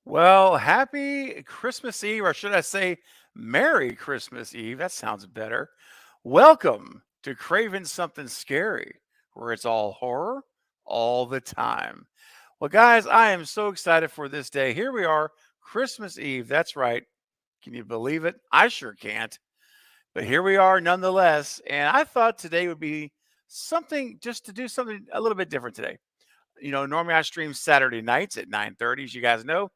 Well, happy Christmas Eve, or should I say Merry Christmas Eve? That sounds better. Welcome to Craven Something Scary, where it's all horror all the time. Well, guys, I am so excited for this day. Here we are, Christmas Eve. That's right. Can you believe it? I sure can't. But here we are nonetheless. And I thought today would be something just to do something a little bit different today. Normally I stream Saturday nights at 9:30, as you guys know.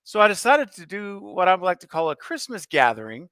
So I decided to do what I would like to call a Christmas gathering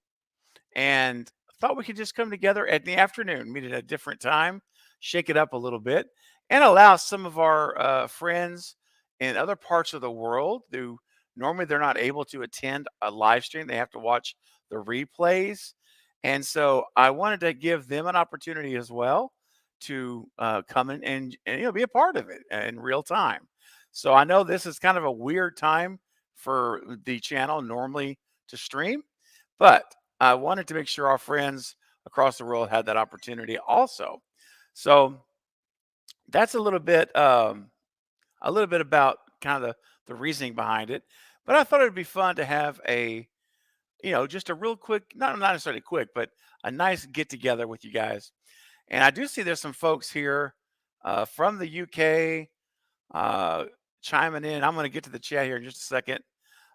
and thought we could just come together at the afternoon, meet at a different time, shake it up a little bit, and allow some of our friends in other parts of the world who normally they're not able to attend a live stream. They have to watch the replays. And so I wanted to give them an opportunity as well to come in and be a part of it in real time. So I know this is kind of a weird time for the channel normally to stream, but I wanted to make sure our friends across the world had that opportunity also. So that's a little bit about kind of the reasoning behind it. But I thought it'd be fun to have just a real quick, not necessarily quick, but a nice get together with you guys. And I do see there's some folks here from the UK chiming in. I'm going to get to the chat here in just a second.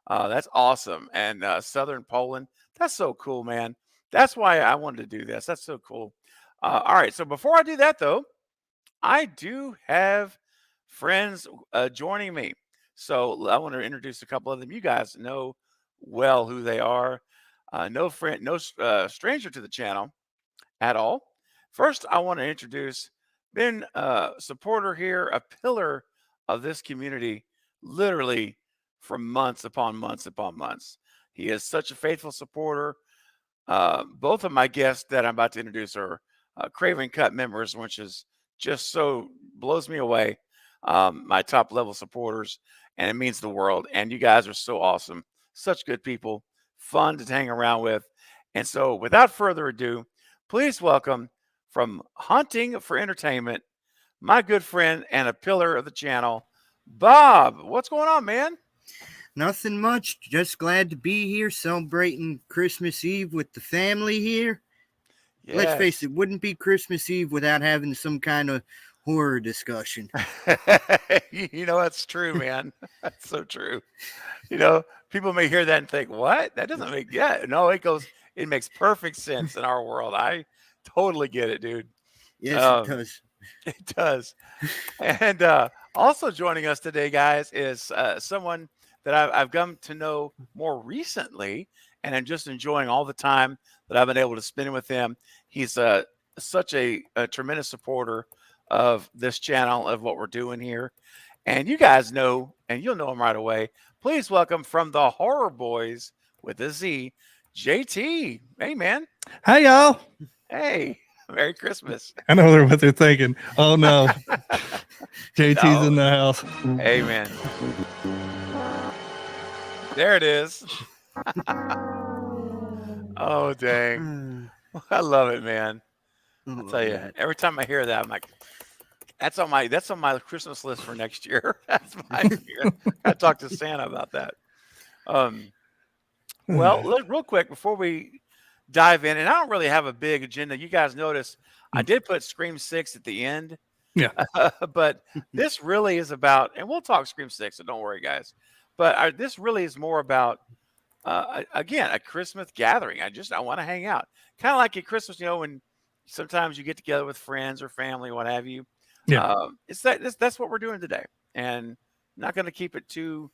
That's awesome. And Southern Poland, that's so cool, man. That's why I wanted to do this. That's so cool. All right. So before I do that, though, I do have friends joining me. So I want to introduce a couple of them. You guys know well who they are. No friend, no stranger to the channel at all. First, I want to introduce been a supporter here, a pillar of this community, literally for months upon months upon months. He is such a faithful supporter. Both of my guests that I'm about to introduce are Craven Cut members, which is just so blows me away. My top level supporters, and it means the world. And you guys are so awesome, such good people, fun to hang around with. And so, without further ado, please welcome from Hunting for Entertainment, my good friend and a pillar of the channel, Bob. What's going on, man? Nothing much. Just glad to be here celebrating Christmas Eve with the family here. Let's face it, wouldn't be Christmas Eve without having some kind of horror discussion. That's true, man. That's so true. People may hear that and think, what? That doesn't make, yeah. No, it makes perfect sense in our world. I totally get it, dude. Yes, it does. It does. And also joining us today, guys, is someone that I've come to know more recently, and I'm just enjoying all the time that I've been able to spend with him. He's such a tremendous supporter of this channel, of what we're doing here. And you guys know, and you'll know him right away. Please welcome from the Horror Boys with a Z, JT. Hey, man. Hey, y'all. Hey. Merry Christmas. I know what they're thinking. Oh, no. JT's in the house. Hey, man. There it is. Oh, dang. I love it, man. I'll tell you, every time I hear that, I'm like, that's on my Christmas list for next year. That's my I talked to Santa about that. Well, real quick before we dive in, and I don't really have a big agenda. You guys notice I did put Scream 6 at the end. Yeah. But this really is about, and we'll talk Scream 6, so don't worry, guys. But this really is more about, again, a Christmas gathering. I want to hang out. Kind of like at Christmas, when sometimes you get together with friends or family, what have you. Yeah. That's what we're doing today. And not going to keep it too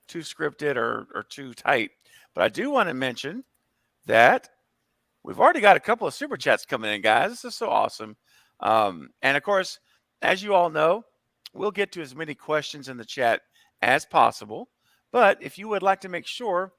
scripted or too tight. But I do want to mention that we've already got a couple of super chats coming in, guys. This is so awesome. And of course, as you all know, we'll get to as many questions in the chat as possible. But if you would like to make sure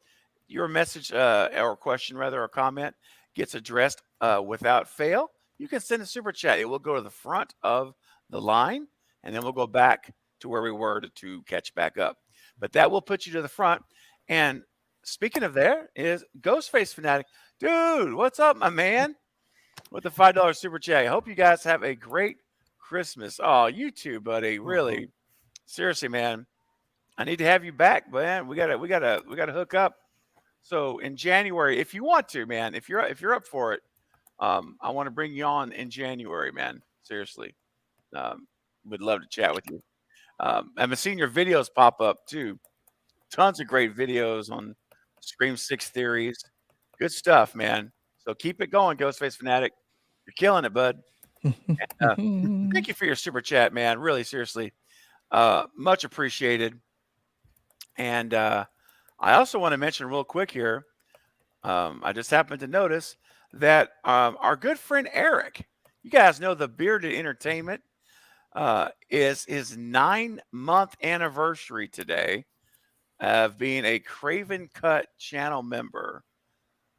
your message or question, rather, or comment gets addressed without fail, you can send a super chat. It will go to the front of the line, and then we'll go back to where we were to catch back up. But that will put you to the front. And speaking of there is Ghostface Fanatic. Dude, what's up, my man? With the $5 super chat. I hope you guys have a great Christmas. Oh, you too, buddy. Really. Seriously, man. I need to have you back, man. We gotta hook up. So in January, if you want to, man, if you're up for it, I want to bring you on in January, man. Seriously, would love to chat with you. I've been seeing your videos pop up too. Tons of great videos on Scream 6 theories. Good stuff, man. So keep it going, Ghostface Fanatic. You're killing it, bud. Thank you for your super chat, man. Really, seriously, much appreciated. And I also want to mention real quick here. I just happened to notice that our good friend Eric, you guys know the Bearded Entertainment, is his 9-month anniversary today of being a Craven Cut channel member.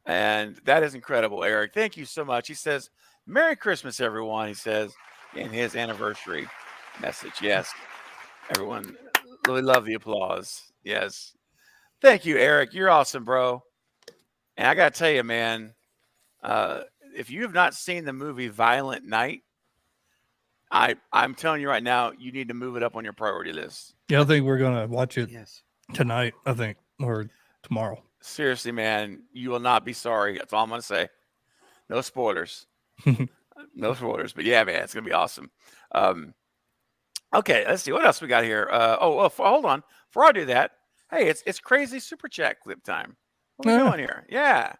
And that is incredible, Eric. Thank you so much. He says, Merry Christmas, everyone, he says in his anniversary message. Yes, everyone really love the applause. Yes. Thank you, Eric. You're awesome, bro. And I got to tell you, man, if you have not seen the movie Violent Night, I'm telling you right now, you need to move it up on your priority list. Yeah, I think we're gonna watch it Yes. tonight. I think, or tomorrow. Seriously, man, you will not be sorry. That's all I'm gonna say. No spoilers. No spoilers. But yeah, man, it's gonna be awesome. Okay, let's see what else we got here. Hold on. Before I do that, hey, it's crazy super chat clip time. What are we doing here? Yeah.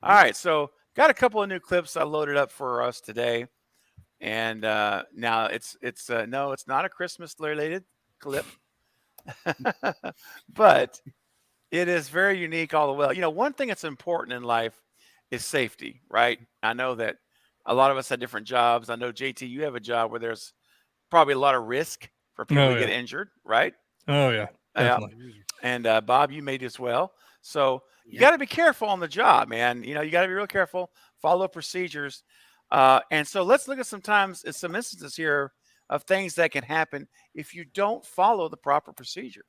All right, so got a couple of new clips I loaded up for us today. And now it's not a Christmas related clip, but it is very unique all the way. You know, one thing that's important in life is safety, right? I know that a lot of us have different jobs. I know, JT, you have a job where there's probably a lot of risk for people to get injured, right? Oh yeah, definitely. And Bob, you made as well. So you got to be careful on the job, man. You know, you got to be real careful, follow procedures. And so let's look at some instances here of things that can happen if you don't follow the proper procedure.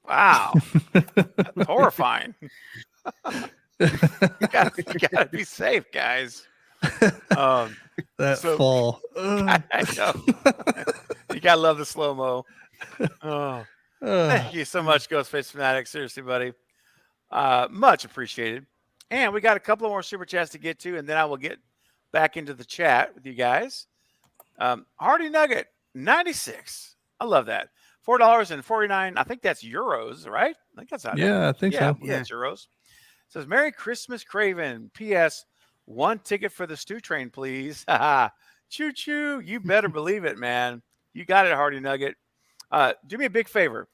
Wow. That's horrifying. You gotta be safe, guys. Fall. I know. You gotta love the slow-mo. Oh, thank you so much, Ghostface Fanatic. Seriously, buddy. Much appreciated. And we got a couple of more super chats to get to, and then I will get back into the chat with you guys. Hardy Nugget 96. I love that. $4.49. I think that's euros, right? I think that's how. Yeah, I think so. Yeah, it's euros. It says Merry Christmas, Craven. P.S. One ticket for the Stew Train, please. Choo choo. You better believe it, man. You got it, Hardy Nugget. Do me a big favor,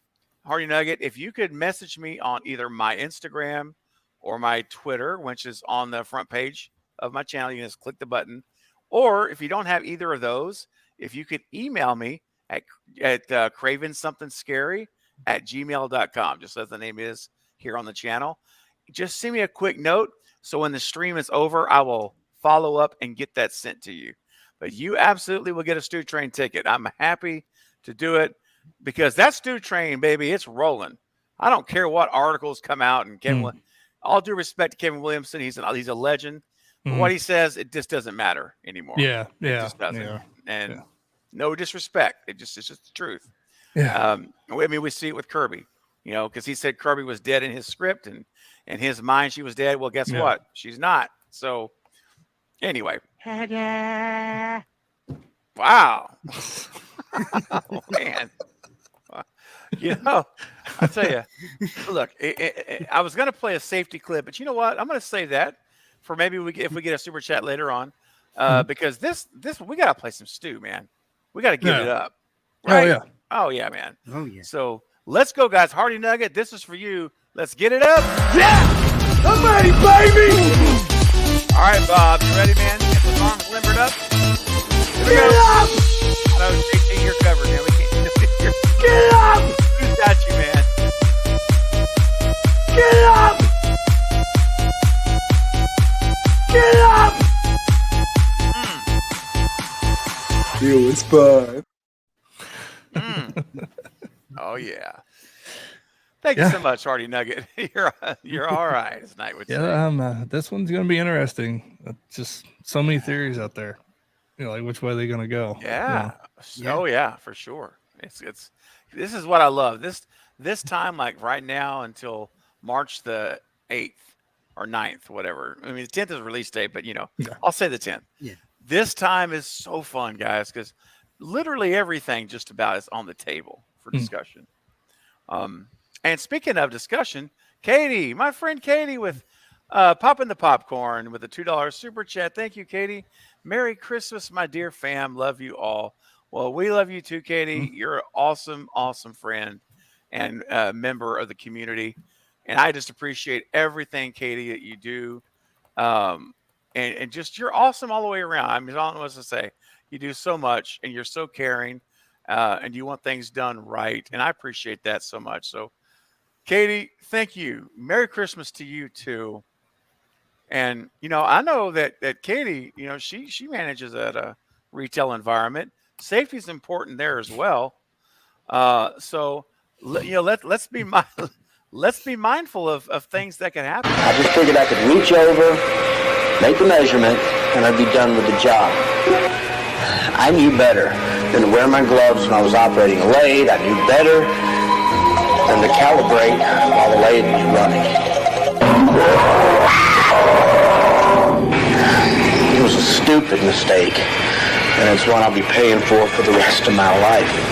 Hardy Nugget. If you could message me on either my Instagram or my Twitter, which is on the front page of my channel, you can just click the button. Or if you don't have either of those, if you could email me at cravensomething.scary@gmail.com, just as the name is here on the channel. Just send me a quick note so when the stream is over, I will follow up and get that sent to you. But you absolutely will get a Stew Train ticket. I'm happy to do it because that Stew Train, baby, it's rolling. I don't care what articles come out. And Kevin, all due respect to Kevin Williamson, he's a legend. But what he says, it just doesn't matter anymore. Yeah. It just doesn't. And no disrespect. It's just the truth. Yeah. I mean, we see it with Kirby, you know, because he said Kirby was dead in his script, and in his mind she was dead. Well, guess what? She's not. So anyway. Wow. Oh, man. You know, I tell you, look, I was going to play a safety clip, but you know what? I'm going to save that for maybe if we get a super chat later on, because this we got to play some Stew, man. We got to give it up. Right? Oh yeah, man. Oh yeah. So let's go, guys. Hardy Nugget, this is for you. Let's get it up. Yeah, I'm ready, baby. All right, Bob, you ready, man? Get those arms limbered up. Get up. No, JT, you're covered, man. We can't. Get up. Who's got you, man? Get up. Get up. Feel it's fun. Oh yeah. Thank you so much, Hardy Nugget. You're all right, as Knight would say. This one's gonna be interesting. Just so many theories out there. Like which way they're gonna go. Yeah. Oh yeah, for sure. It's this is what I love. This time, like right now until March the 8th or 9th, whatever. I mean, the 10th is release date, but I'll say the 10th. Yeah. This time is so fun, guys, because literally everything just about is on the table for discussion. And speaking of discussion, Katie, my friend Katie with Popping the Popcorn with a $2 super chat. Thank you, Katie. Merry Christmas, my dear fam. Love you all. Well, we love you too, Katie. You're an awesome, awesome friend and member of the community. And I just appreciate everything, Katie, that you do. And just you're awesome all the way around. I mean, all I was to say, you do so much and you're so caring and you want things done right. And I appreciate that so much. So, Katie, thank you. Merry Christmas to you too. And I know that Katie, she manages at a retail environment. Safety is important there as well. So let's be mindful of things that can happen. I just figured I could reach over, make a measurement, and I'd be done with the job. I knew better than to wear my gloves when I was operating a lathe. I knew better than to calibrate while the lathe was running. It was a stupid mistake, and it's one I'll be paying for the rest of my life.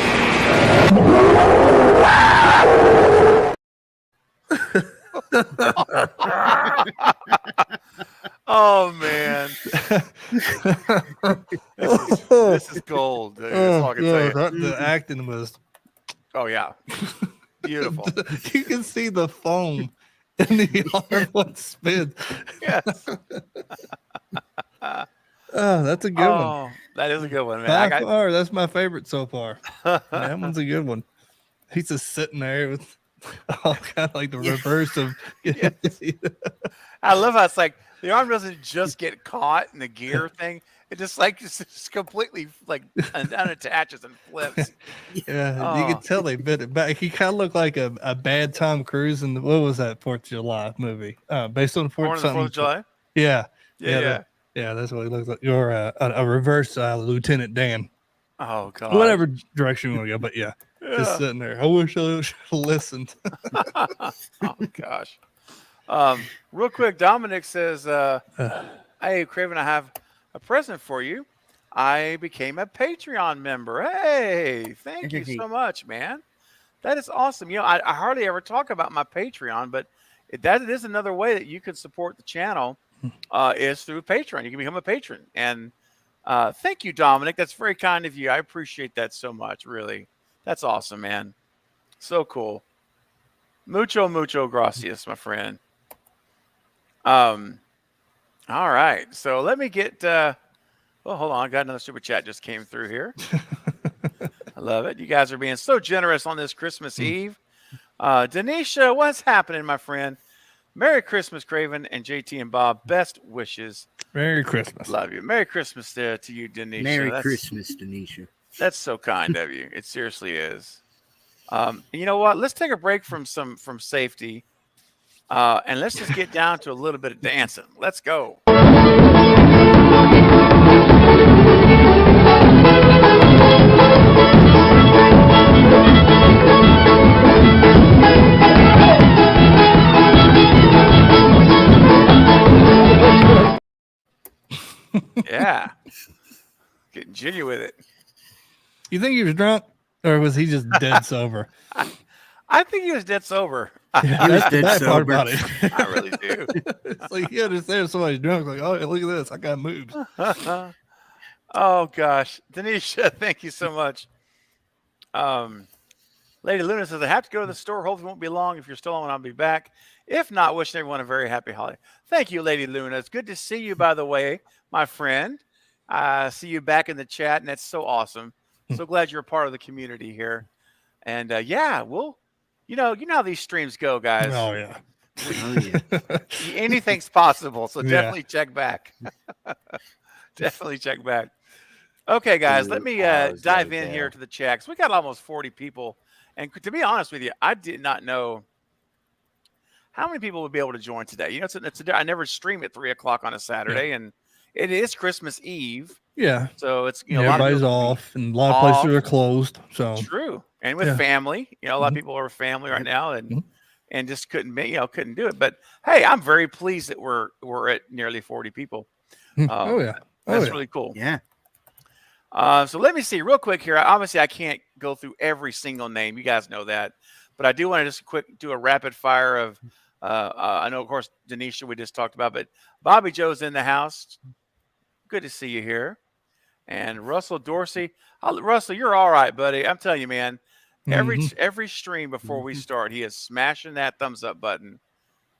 Oh man, this is gold. Dude. That's all I can say. The acting was. Oh yeah, beautiful. You can see the foam in the arm when it spins. Yes. Oh, that's a good one. That is a good one, man. By far, that's my favorite so far. That one's a good one. He's just sitting there with all kind of like the reverse of. I love how it's like the arm doesn't just get caught in the gear thing. It just just completely like unattaches and flips. Yeah, you can tell they bit it back. He kind of looked like a bad Tom Cruise in what was that 4th of July movie? Based on Born on the 4th of July. Yeah, Yeah. That's what he looks like. You're a reverse Lieutenant Dan. Oh God. Whatever direction you want to go, but yeah, just sitting there. I wish I should have listened. Oh gosh. Real quick, Dominic says, "Hey, Craven, I have a present for you. I became a Patreon member. Hey, thank you so much, man. That is awesome. I hardly ever talk about my Patreon, but that is another way that you can support the channel is through Patreon. You can become a patron. And thank you, Dominic. That's very kind of you. I appreciate that so much, really. That's awesome, man. So cool. Mucho, mucho gracias, my friend. All right. So let me get hold on. I got another super chat just came through here. I love it. You guys are being so generous on this Christmas Eve. Denisha, what's happening, my friend? Merry Christmas, Craven and JT and Bob. Best wishes. Merry Christmas. Love you. Merry Christmas to you, Denisha. Merry Christmas, Denisha. That's so kind of you. It seriously is. You know what? Let's take a break from safety. And let's just get down to a little bit of dancing. Let's go. Yeah. Getting jiggy with it. You think he was drunk or was he just dead sober? I think he was dead sober. Yeah, that's the bad part about it. I really do. It's like you understand somebody's drunk. Like, oh, look at this. I got moves. Oh, gosh. Denisha, thank you so much. Lady Luna says, I have to go to the store. Hopefully it won't be long. If you're still on, I'll be back. If not, wishing everyone a very happy holiday. Thank you, Lady Luna. It's good to see you, by the way, my friend. See you back in the chat, and that's so awesome. So glad you're a part of the community here. And, yeah, we'll, you know how these streams go, guys. Oh, yeah. Anything's possible, so definitely check back. Definitely check back. Okay, guys, let me dive in here to the chat. We got almost 40 people And to be honest with you, I did not know how many people would be able to join today. You know, I never stream at 3 o'clock on a Saturday, and it is Christmas Eve. Yeah. So it's, a lot everybody's off, and a lot of places are closed. So true. And with family, a lot of people are family right now, and just couldn't do it. But hey, I'm very pleased that we're at nearly 40 people. That's really cool. Yeah. So let me see real quick here. Obviously, I can't go through every single name. You guys know that, but I do want to just do a rapid fire of. I know, of course, Denisha we just talked about, but Bobby Joe's in the house. Good to see you here. And Russell Dorsey. Russell, you're all right, buddy. I'm telling you, man. Every stream before we start, he is smashing that thumbs up button,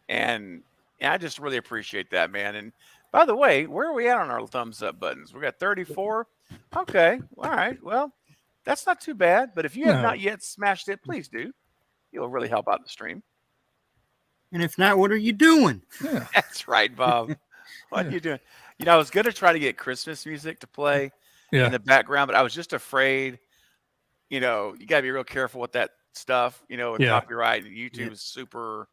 and I just really appreciate that, man. And by the way, where are we at on our thumbs up buttons? We got 34. Okay, all right. Well, that's not too bad. But if you have not yet smashed it, please do. It'll really help out the stream. And if not, what are you doing? Yeah. That's right, Bob. What are you doing? I was going to try to get Christmas music to play in the background, but I was just afraid. You got to be real careful with that stuff, with copyright. YouTube is super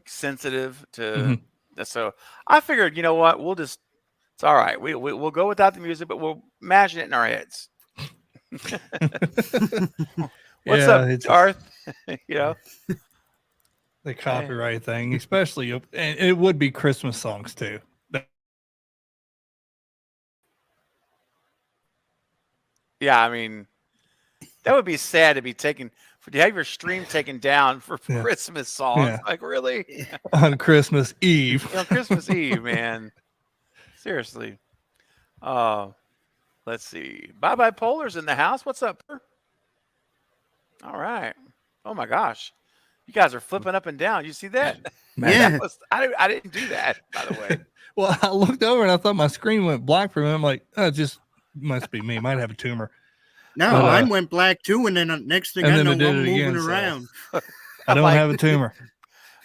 sensitive to that. So I figured, what, it's all right. We'll go without the music, but we'll imagine it in our heads. What's up, Darth? The copyright thing, especially, and it would be Christmas songs too. Yeah, I mean, that would be sad to be to have your stream taken down for Christmas songs. Yeah. Like, really? On Christmas Eve. On Christmas Eve, man. Seriously. Let's see. Bye Polar's in the house. What's up? All right. Oh my gosh. You guys are flipping up and down. You see that? Man, I didn't do that, by the way. Well, I looked over and I thought my screen went black for a minute. I'm like, oh, it just must be me. Might have a tumor. No, mine went black too, and then next thing I know, I'm moving around. I don't have a tumor.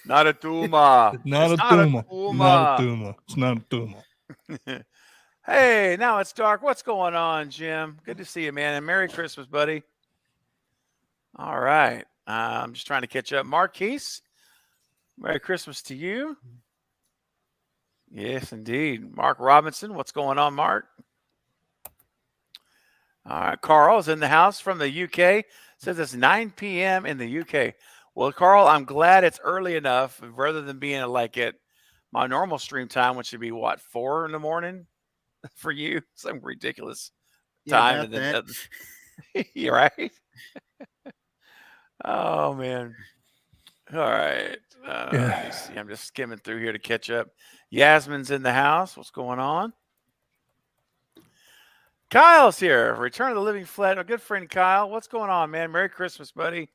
Not a tumor. Not a tumor. Not a tumor. It's not a tumor. Hey, now it's dark. What's going on, Jim? Good to see you, man. And Merry Christmas, buddy. All right. I'm just trying to catch up. Marquise, Merry Christmas to you. Yes, indeed. Mark Robinson, what's going on, Mark? All right, Carl's in the house from the UK. Says it's 9 p.m. in the UK. Well, Carl, I'm glad it's early enough rather than being like at my normal stream time, which would be what, 4 in the morning for you? Some ridiculous time. You're right. Oh, man. All right. Let me see. I'm just skimming through here to catch up. Yasmin's in the house. What's going on? Kyle's here. Return of the Living Flat. My good friend Kyle. What's going on, man? Merry Christmas, buddy.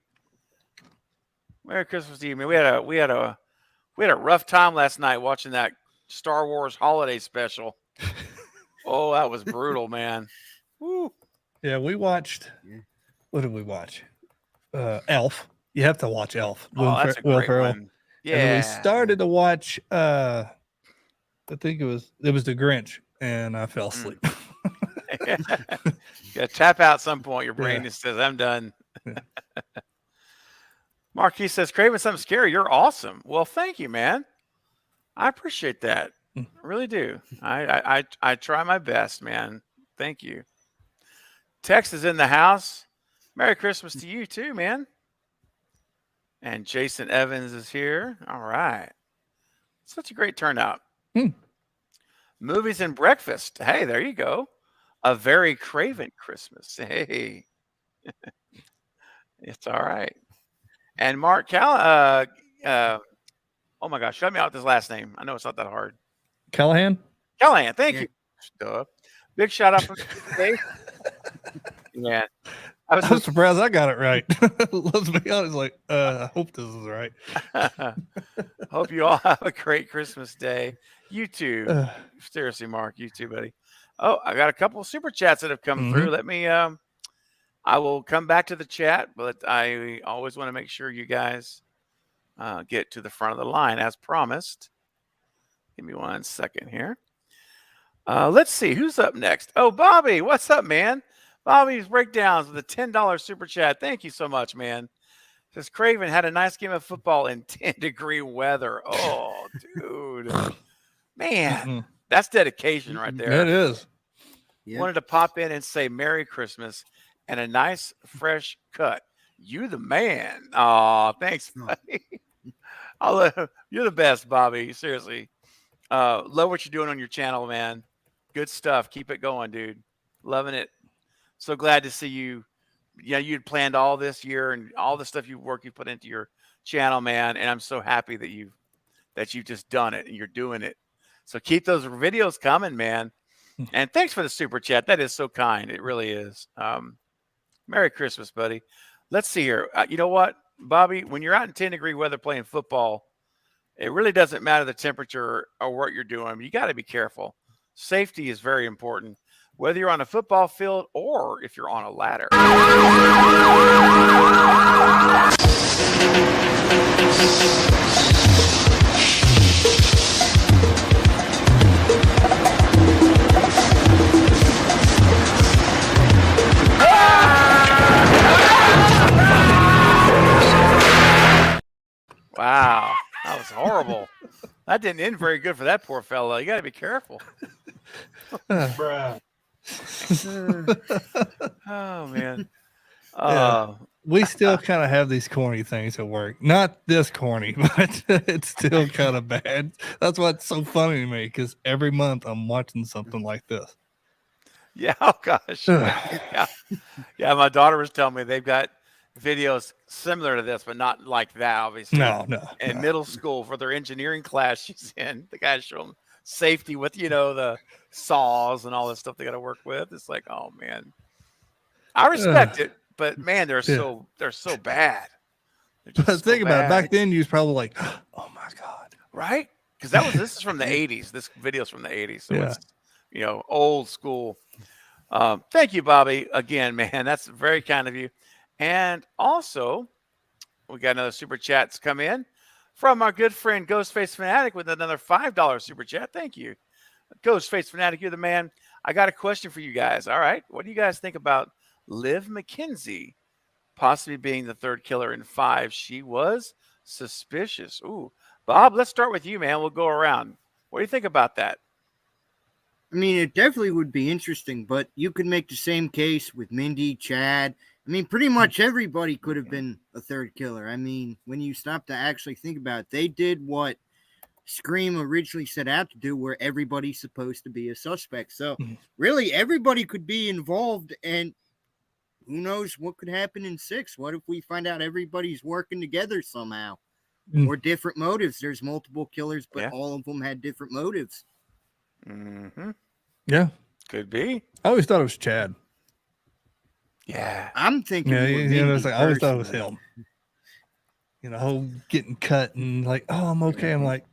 Merry Christmas to you, man. We had a rough time last night watching that Star Wars holiday special. Oh, that was brutal, man. Woo. Yeah, we watched. What did we watch? Elf. You have to watch Elf. That's a great one. Yeah. And then we started to watch. I think it was The Grinch, and I fell asleep. You gotta tap out at some point. Your brain just says, "I'm done." Marquis says, "Craven, something scary. You're awesome." Well, thank you, man. I appreciate that. I really do. I try my best, man. Thank you. Tex is in the house. Merry Christmas to you too, man. And Jason Evans is here. All right. Such a great turnout. Movies and breakfast. Hey, there you go. A very Craven Christmas. Hey. It's all right. And Mark oh my gosh, shut me out with his last name. I know it's not that hard. Callahan, thank you. Duh. Big shout out from Dave. Yeah. I was surprised I got it right. Let's be honest. I hope this is right. Hope you all have a great Christmas day. You too. Seriously, Mark. You too, buddy. Oh, I got a couple of super chats that have come through. Let me. I will come back to the chat, but I always want to make sure you guys get to the front of the line as promised. Give me 1 second here. Let's see who's up next. Oh, Bobby, what's up, man? Bobby's breakdowns with a $10 super chat. Thank you so much, man. Says Craven had a nice game of football in 10-degree weather. Oh, dude. Man, that's dedication right there. It is. Yeah. Wanted to pop in and say Merry Christmas and a nice fresh cut. You the man. Oh, thanks, buddy. You're the best, Bobby. Seriously. Love what you're doing on your channel, man. Good stuff. Keep it going, dude. Loving it. So glad to see you. Yeah, you'd planned all this year and all the stuff you put into your channel, man. And I'm so happy that you've just done it and you're doing it. So keep those videos coming, man. And thanks for the super chat. That is so kind. It really is. Merry Christmas, buddy. Let's see here. You know what, Bobby? When you're out in 10-degree weather playing football, it really doesn't matter the temperature or what you're doing. You got to be careful. Safety is very important, whether you're on a football field or if you're on a ladder. Wow, that was horrible. That didn't end very good for that poor fella. You got to be careful. Bruh. Oh, man. We still kind of have these corny things at work. Not this corny, but it's still kind of bad. That's what's so funny to me, because every month I'm watching something like this. Yeah, oh gosh. Yeah, my daughter was telling me they've got videos similar to this, but not like that, obviously. No. In middle school for their engineering class she's in, the guys show them safety with, the saws and all this stuff they got to work with. It's like, oh man, I respect it, but man, they're so bad. But think about it. Back then, you was probably like, oh my God. Right? Because this is from the 80s. This video's from the 80s. So it's, old school. Thank you, Bobby. Again, man, that's very kind of you. And also, we got another super chat's come in from our good friend Ghostface Fanatic with another $5 super chat. Thank you. Ghostface Fanatic, you're the man. I got a question for you guys. All right. What do you guys think about Liv McKenzie possibly being the third killer in 5? She was suspicious. Ooh, Bob, let's start with you, man. We'll go around. What do you think about that? I mean, it definitely would be interesting, but you could make the same case with Mindy, Chad. I mean, pretty much everybody could have been a third killer. I mean, when you stop to actually think about it, they did what Scream originally set out to do, where everybody's supposed to be a suspect. So really, everybody could be involved, and who knows what could happen in 6? What if we find out everybody's working together somehow, or different motives? There's multiple killers, but all of them had different motives. Mm-hmm. Yeah. Could be. I always thought it was Chad. Yeah. I'm thinking. Yeah, it's like, I always thought it was him. Whole getting cut and like, oh, I'm okay. I'm like,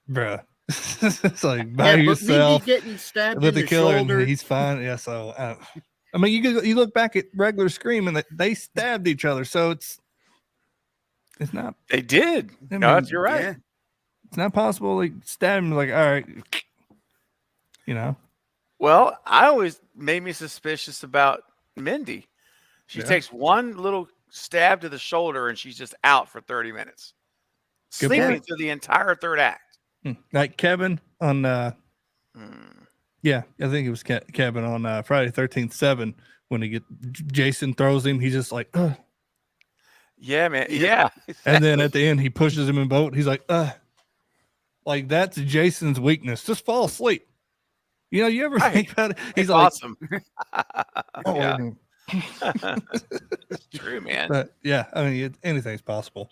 bruh. It's like by yourself getting stabbed with in the killer shoulder. and he's fine. Yeah, so I mean, you look back at regular Scream and they stabbed each other, so it's not. They did. I mean, No, you're right. Yeah. It's not possible. Like stab him. Like, all right, Well, I always made me suspicious about Mindy. She takes one little stab to the shoulder and she's just out for 30 minutes, Good sleeping point. through the entire third act. Like Kevin on, yeah, I think it was Kevin on Friday 13th 7 when Jason throws him. He's just like, ugh. Yeah, man. Yeah. And then at the end, he pushes him in boat. He's like, like that's Jason's weakness. Just fall asleep. You ever think about it? He's like, awesome. Yeah. It's true, man. But yeah, I mean, anything's possible.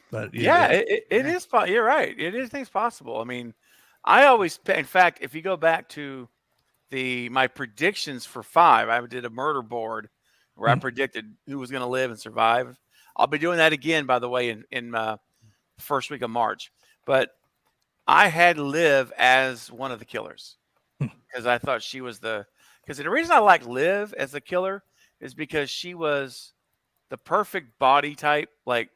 But yeah, it is. You're right. Anything's possible. I mean, I always, in fact, if you go back to my predictions for 5, I did a murder board where I predicted who was going to live and survive. I'll be doing that again, by the way, in first week of March. But I had Liv as one of the killers because I thought she was because the reason I like Liv as a killer is because she was the perfect body type, like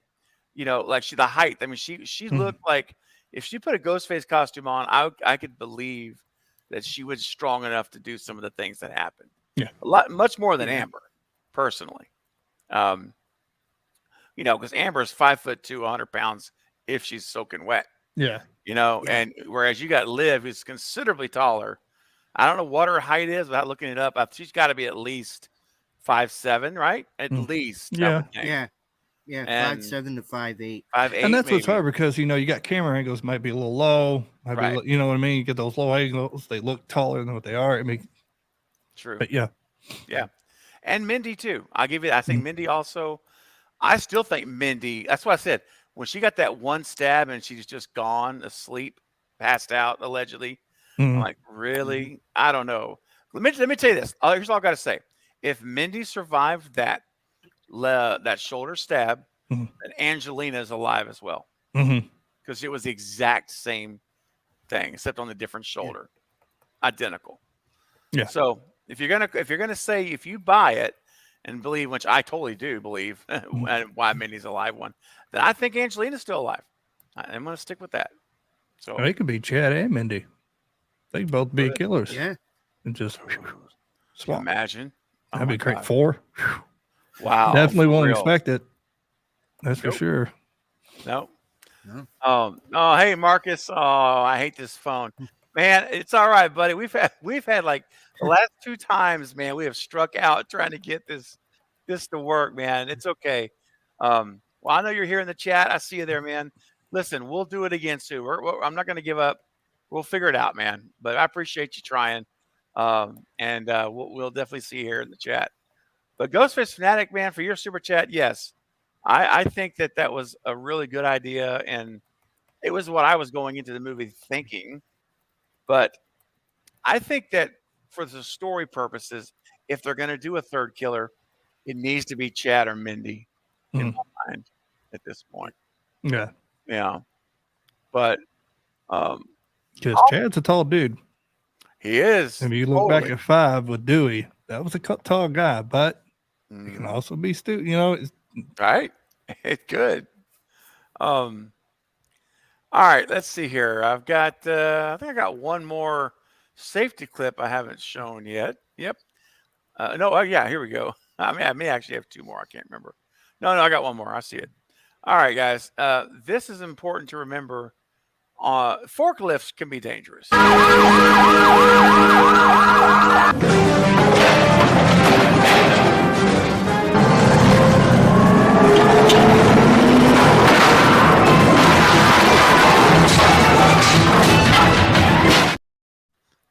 the height. I mean, she looked like if she put a Ghostface costume on, I could believe that she was strong enough to do some of the things that happened. Yeah, much more than Amber, personally. because Amber's 5'2", 100 pounds if she's soaking wet. Yeah. And whereas you got Liv, who's considerably taller. I don't know what her height is without looking it up. She's got to be at least 5'7", right? At least. I would think. Yeah, And 5'7" to 5'8". 5'8", And that's maybe. what's hard because, you got camera angles might be a little low. Right. You know what I mean? You get those low angles. They look taller than what they are. I mean, True. but yeah. Yeah. And Mindy too. I think Mindy also, I still think Mindy, that's what I said. When she got that one stab and she's just gone, asleep, passed out, allegedly, I'm like, really? I don't know. Let me tell you this. Here's all I got to say. If Mindy survived that shoulder stab, then Angelina is alive as well. Because it was the exact same thing, except on a different shoulder. Identical. Yeah. So if you're gonna say, if you buy it and believe, which I totally do believe, why Mindy's alive one, then I think Angelina's still alive. I'm gonna stick with that. So It could be Chad and Mindy. They could both be killers. Yeah. And just swap. Imagine. That'd be great. 4. Wow. Definitely won't expect it. That's for sure. No. Oh, hey Marcus. Oh, I hate this phone. Man, it's all right, buddy. We've had like the last 2 times, man, we have struck out trying to get this to work, man. It's okay. Well, I know you're here in the chat. I see you there, man. Listen, we'll do it again soon. I'm not going to give up. We'll figure it out, man. But I appreciate you trying. And we'll definitely see you here in the chat. But Ghostface Fanatic, man, for your super chat, yes. I think that was a really good idea, and it was what I was going into the movie thinking. But I think that for the story purposes, if they're going to do a third killer, it needs to be Chad or Mindy in my mind at this point. Yeah. Yeah. But because Chad's a tall dude. He is. If you look back at 5 with Dewey, that was a tall guy, but he can also be Stu, right? It's good. All right, let's see here. I've got I think I got one more safety clip I haven't shown yet. Yep. No, yeah, here we go. I may actually have 2 more. I can't remember. No, I got one more. I see it. All right, guys. This is important to remember. Forklifts can be dangerous.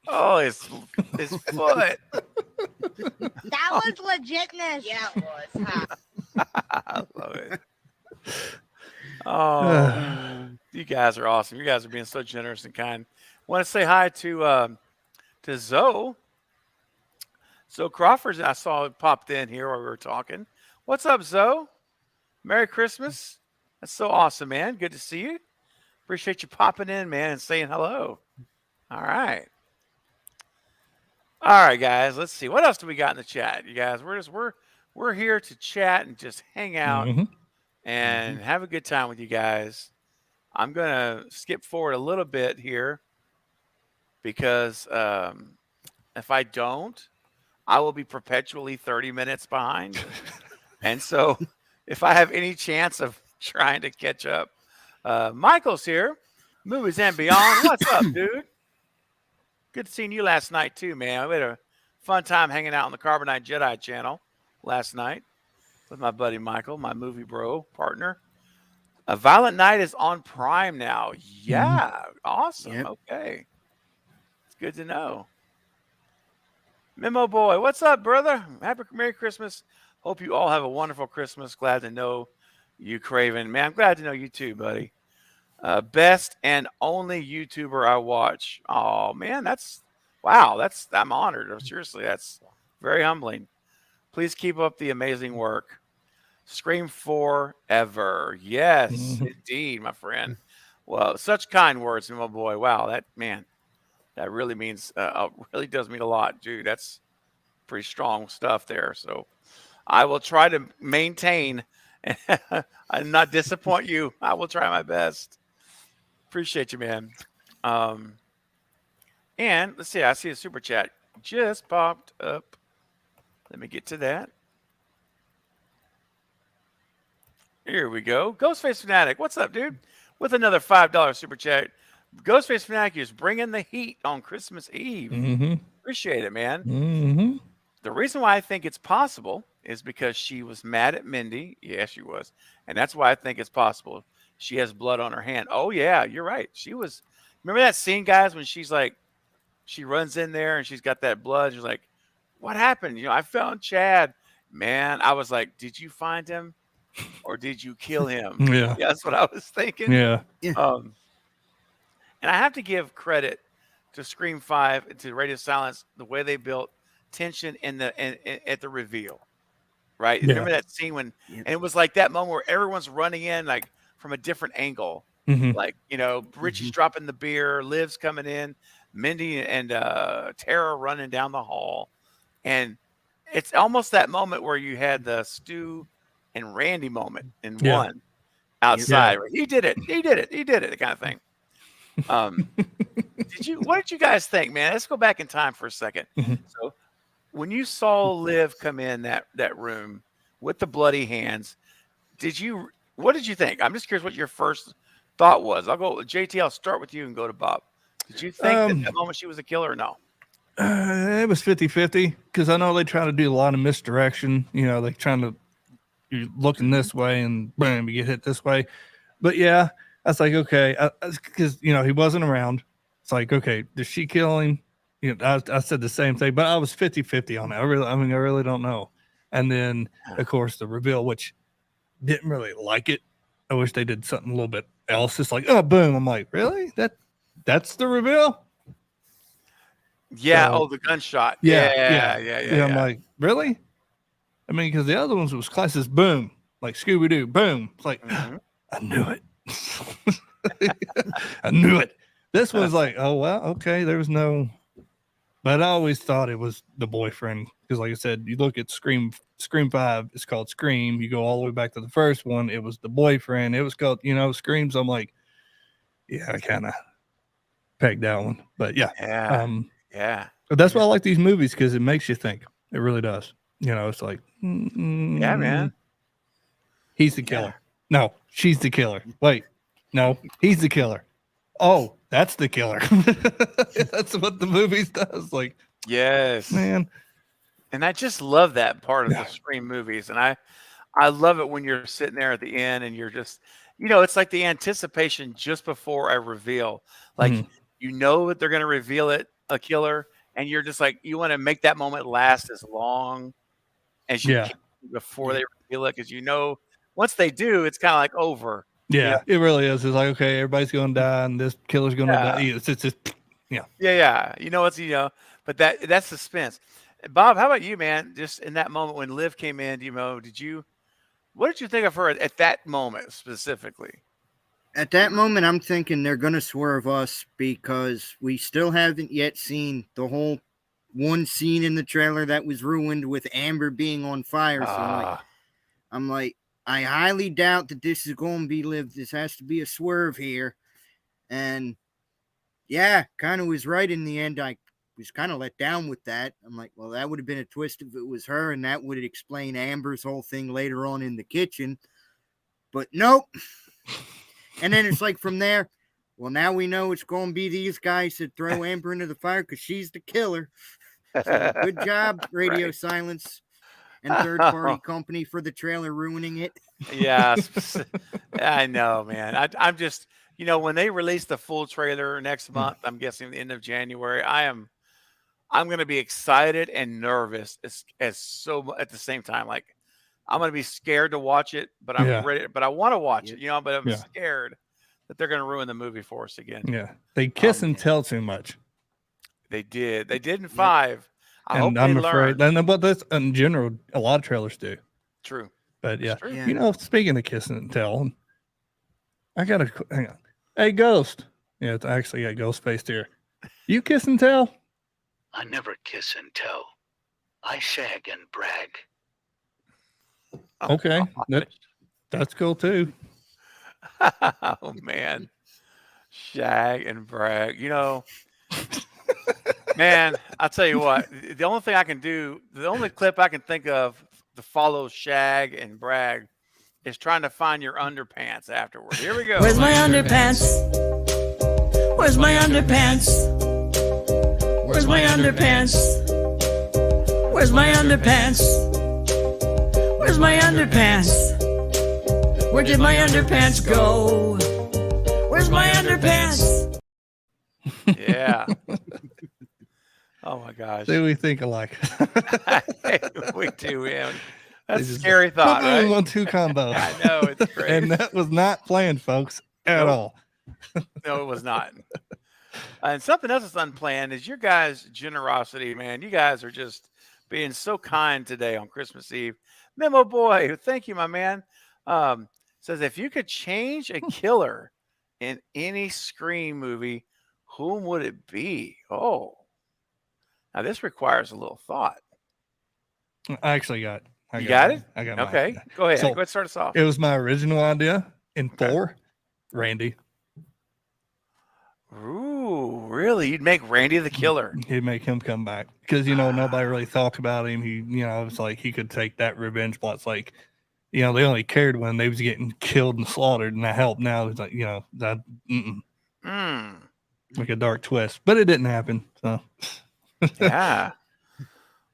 Oh, his foot. That was legitness. Yeah, it was. Huh? I love it. Oh, you guys are awesome. You guys are being so generous and kind. I want to say hi to Zoe. Zoe Crawford, I saw popped in here while we were talking. What's up, Zoe? Merry Christmas. That's so awesome, man. Good to see you. Appreciate you popping in, man, and saying hello. All right. All right, guys. Let's see. What else do we got in the chat? You guys, we're here to chat and just hang out and have a good time with you guys. I'm going to skip forward a little bit here because if I don't, I will be perpetually 30 minutes behind. And so if I have any chance of trying to catch up, Michael's here, Movies and Beyond. What's up, dude? Good seeing you last night too, man. We had a fun time hanging out on the Carbonite Jedi channel last night with my buddy Michael, my movie bro partner. Violent Night is on Prime now. Yeah, awesome. Yep. Okay, it's good to know. Memo Boy, what's up, brother? Merry Christmas. Hope you all have a wonderful Christmas. Glad to know you, Craven. Man, I'm glad to know you too, buddy. Best and only YouTuber I watch. Oh man, I'm honored. Seriously, that's very humbling. Please keep up the amazing work. Scream forever. Yes, indeed, my friend. Well, such kind words, my boy. Wow, that really means really does mean a lot, dude. That's pretty strong stuff there. So I will try to maintain and not disappoint you. I will try my best. Appreciate you, man. And let's see. I see a super chat just popped up. Let me get to that. Here we go. Ghostface Fanatic, what's up, dude? With another $5 super chat. Ghostface Fanatic is bringing the heat on Christmas Eve. Mm-hmm. Appreciate it, man. Mm-hmm. The reason why I think it's possible is because she was mad at Mindy. Yeah, she was. And that's why I think it's possible. She has blood on her hand. Oh, yeah, you're right. She was. Remember that scene, guys, when she's like, she runs in there and she's got that blood. She's like, what happened? I found Chad. Man, I was like, did you find him or did you kill him? Yeah. That's what I was thinking. Yeah. And I have to give credit to Scream 5 and to Radio Silence, the way they built tension at the reveal. Right? Yeah. Remember that scene when and it was like that moment where everyone's running in like from a different angle. Mm-hmm. Like, Richie's dropping the beer, Liv's coming in, Mindy and Tara running down the hall. And it's almost that moment where you had the Stu and Randy moment in one outside. Yeah. Right? He did it, the kind of thing. What did you guys think, man? Let's go back in time for a second. Mm-hmm. So when you saw Liv come in that room with the bloody hands, what did you think? I'm just curious what your first thought was. I'll go with JT. I'll start with you and go to Bob. Did you think that moment she was a killer or no? It was 50-50 because I know they try to do a lot of misdirection. They trying to, you're looking this way and bam, you get hit this way. But yeah, I was like, okay, because he wasn't around. It's like, okay, did she kill him? I said the same thing, but I was 50-50 on that. I really don't know. And then of course the reveal, which didn't really like it. I wish they did something a little bit else. It's like, oh, boom. I'm like, really? That's the reveal? Yeah. So, the gunshot. Yeah. Yeah. I'm like, really? I mean, because the other ones was classic boom, like Scooby Doo, boom. It's like, I knew it. I knew it. This one's like, oh well, okay. There was no, but I always thought it was the boyfriend because, like I said, you look at Scream 5, it's called Scream. You go all the way back to the first one, it was the boyfriend. It was called, Screams. I'm like, yeah, I kind of pegged that one, but yeah. But that's why I like these movies because it makes you think. It really does. It's like, yeah, man. He's the killer. No, she's the killer. Wait, no, he's the killer. Oh, that's the killer. That's what the movies does. Like, yes, man. And I just love that part of the Scream movies. And I love it when you're sitting there at the end and you're just, it's like the anticipation just before a reveal. Like, that they're going to reveal a killer. And you're just like, you want to make that moment last as long as you can before they reveal it. Because once they do, it's kind of like over. Yeah, it really is. It's like, okay, everybody's going to die and this killer's going to die. It's just, Yeah. But that's suspense. Bob, how about you, man? Just in that moment when Liv came in, what did you think of her at that moment specifically? At that moment, I'm thinking they're going to swerve us because we still haven't yet seen the whole one scene in the trailer that was ruined with Amber being on fire. So I'm like, I highly doubt that this is going to be Liv. This has to be a swerve here. And yeah, kind of was right in the end. I was kind of let down with that. I'm like, well, that would have been a twist if it was her, and that would explain Amber's whole thing later on in the kitchen. But nope. And then it's like from there, well, now we know it's going to be these guys that throw Amber into the fire because she's the killer. So good job, Radio Silence and third-party company for the trailer ruining it. Yeah, I know, man. I'm just, when they release the full trailer next month, I'm guessing the end of January, I'm going to be excited and nervous as so at the same time. Like, I'm going to be scared to watch it, but I'm ready. But I want to watch it, but I'm scared that they're going to ruin the movie for us again. Yeah, they kiss and tell too much. They did in 5. I hope I'm they afraid. learned. But that's in general, a lot of trailers do. True. But yeah, true. Speaking of kissing and tell, I got to hang on. Hey, Ghost. Yeah, it's actually got Ghost faced here. You kiss and tell? I never kiss and tell. I shag and brag. Okay, that's cool too. Oh man, shag and brag. Man, I'll tell you what. The only thing I can do, the only clip I can think of to follow shag and brag is trying to find your underpants afterward. Here we go. Where's my underpants? Where's my underpants? Where's my underpants? Where's my underpants? Where's my underpants? Where did my underpants go? Where's my underpants? Yeah. Oh my gosh. See, we think alike. We do, man. They That's a just scary thought, put them in right? 1-2 combo. I know, it's great. And that was not planned, folks, at Nope. all. No, it was not. And something else that's unplanned is your guys' generosity, man. You guys are just being so kind today on Christmas Eve. Memo Boy, thank you, my man. Says, if you could change a killer in any Scream movie, whom would it be? Oh, now this requires a little thought. I actually got You got mine. it? I got mine. Okay, go ahead. So, Go ahead, and start us off. It was my original idea in 4, Randy. Ooh, really? You'd make Randy the killer? He'd make him come back because nobody really thought about him. He, it's like he could take that revenge plot. It's like, they only cared when they was getting killed and slaughtered, and that helped. Now it's like, that like a dark twist, but it didn't happen. So Yeah.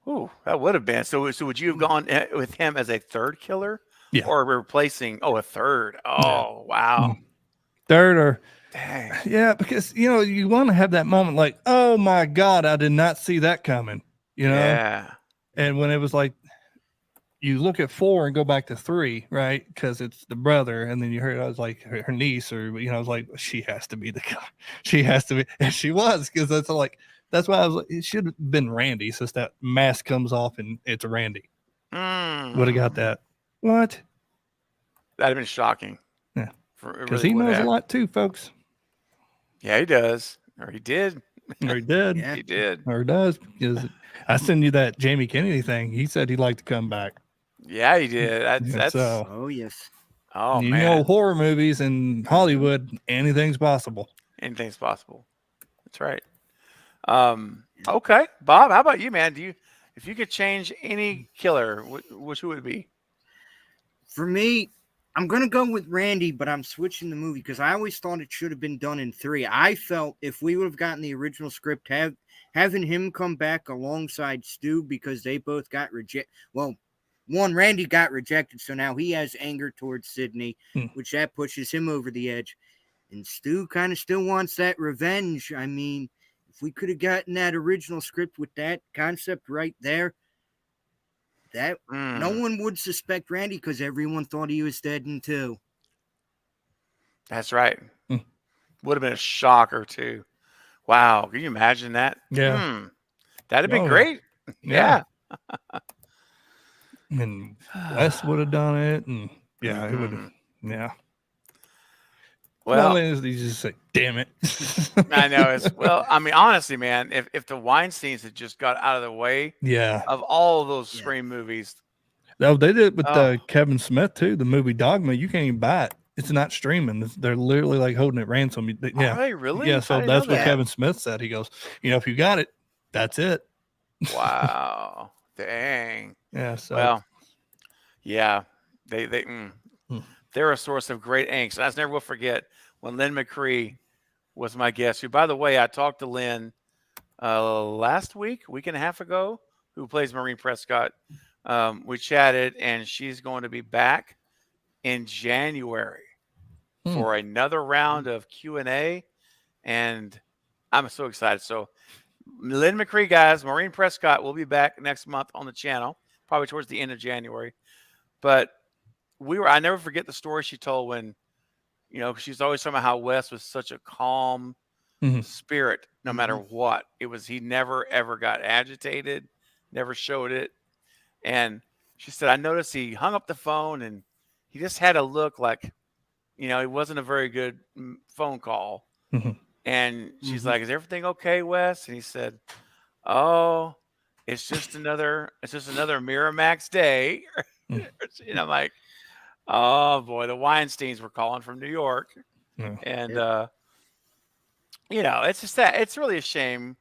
Ooh, that would have been. So would you have gone with him as a third killer? Yeah. Or replacing? Oh, a third. Oh, wow. third or. Dang. Yeah, because you want to have that moment like, oh my God, I did not see that coming. Yeah. And when it was like, you look at 4 and go back to 3, right? Because it's the brother, and then you heard I was like her niece, or I was like, she has to be the guy. She has to be, and she was, because that's why I was like, it should have been Randy, since that mask comes off and it's Randy. Would have got that. What? That'd have been shocking. Yeah, because he knows a lot too, folks. Yeah, he does, or he did, or he did. Yeah. He did, or does. Because I sent you that Jamie Kennedy thing. He said he'd like to come back. Yeah, he did. That's oh yes. Oh man, horror movies in Hollywood, anything's possible. Anything's possible. That's right. Okay, Bob, how about you, man? If you could change any killer, which would it be? For me, I'm going to go with Randy, but I'm switching the movie because I always thought it should have been done in 3. I felt if we would have gotten the original script, having him come back alongside Stu, because they both got rejected. Well, Randy got rejected, so now he has anger towards Sydney, which that pushes him over the edge. And Stu kind of still wants that revenge. I mean, if we could have gotten that original script with that concept right there, that no one would suspect Randy because everyone thought he was dead in 2. That's right. Would have been a shocker too. Wow, can you imagine that? Yeah, that'd have been great. Yeah. And Wes would have done it, and it would have. Yeah. Well, you just say, "Damn it!" I know. I mean, honestly, man, if the Weinsteins had just got out of the way, of all of those Scream movies. No, they did it with Kevin Smith too. The movie Dogma, you can't even buy it. It's not streaming. They're literally like holding it ransom. Are they really? Yeah. So that's what Kevin Smith said. He goes, if you got it, that's it. Wow. Dang. Yeah. So. Well. Yeah. They're a source of great angst. And I never will forget when Lynn McCree was my guest, who, by the way, I talked to Lynn last week and a half ago, who plays Maureen Prescott. We chatted, and she's going to be back in January for another round of Q&A, and I'm so excited. So Lynn McCree, guys, Maureen Prescott will be back next month on the channel, probably towards the end of January. But I never forget the story she told when, she's always talking about how Wes was such a calm spirit, no matter what. He never, ever got agitated, never showed it. And she said, I noticed he hung up the phone and he just had a look like, it wasn't a very good phone call. And she's like, is everything okay, Wes? And he said, oh, it's just another Miramax day. And I'm like, oh boy, the Weinsteins were calling from New York. And it's just that it's really a shame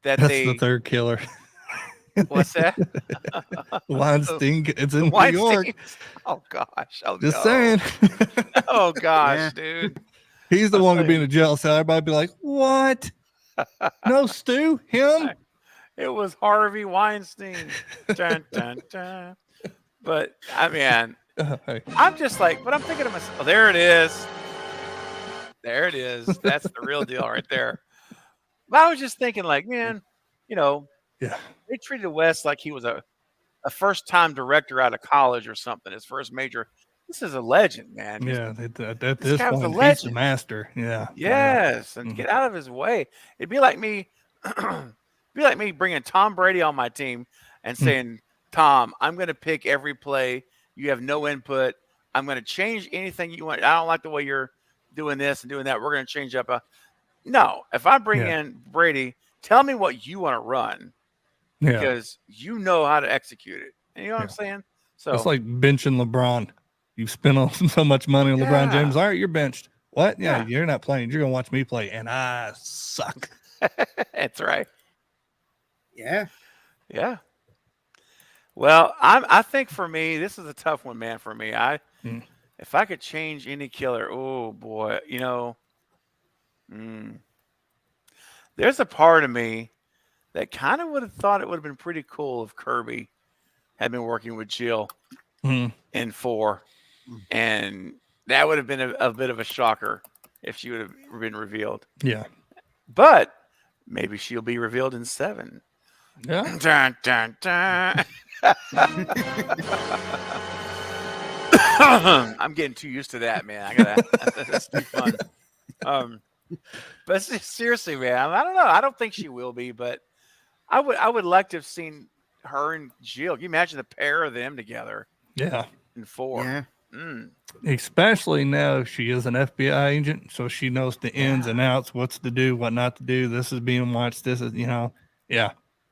that that's the third killer. What's that? Weinstein, it's in New Weinstein. York. Oh gosh. Oh Just no. saying. Oh gosh, Yeah. dude. He's the I'll one tell to be you. in a jail cell. Everybody be like, what? No, Stu, him? It was Harvey Weinstein. Dun, dun, dun. But I mean, Hey. I'm just like, but I'm thinking to myself, oh, there it is. There it is. That's the real deal right there. But I was just thinking, like, man, Yeah. they treated Wes like he was a first time director out of college or something, his first major. This is a legend, man. Yeah. At This this guy was a point, he's the legend. master. Yeah. Yes, and Mhm. get out of his way. It'd be like me, bringing Tom Brady on my team and saying, "Tom, I'm going to pick every play. You have no input. I'm going to change anything you want. I don't like the way you're doing this and doing that. We're going to change up." No, if I bring in Brady, tell me what you want to run because you know how to execute it. And you know what I'm saying? So it's like benching LeBron. You've spent so much money on LeBron James. All right, you're benched. What? Yeah, you're not playing. You're going to watch me play, and I suck. That's right. Yeah. Yeah. Well, I think for me, this is a tough one, man. For me, if I could change any killer, oh boy, there's a part of me that kind of would have thought it would have been pretty cool if Kirby had been working with Jill in 4, and that would have been a bit of a shocker if she would have been revealed. Yeah. But maybe she'll be revealed in 7. Yeah. Dun, dun, dun. I'm getting too used to that, man. That's too fun. But seriously, man, I don't know. I don't think she will be, but I would like to have seen her and Jill. Can you imagine the pair of them together? Yeah. In 4. Yeah. Especially now she is an FBI agent, so she knows the ins and outs, what's to do, what not to do. This is being watched. This is, yeah.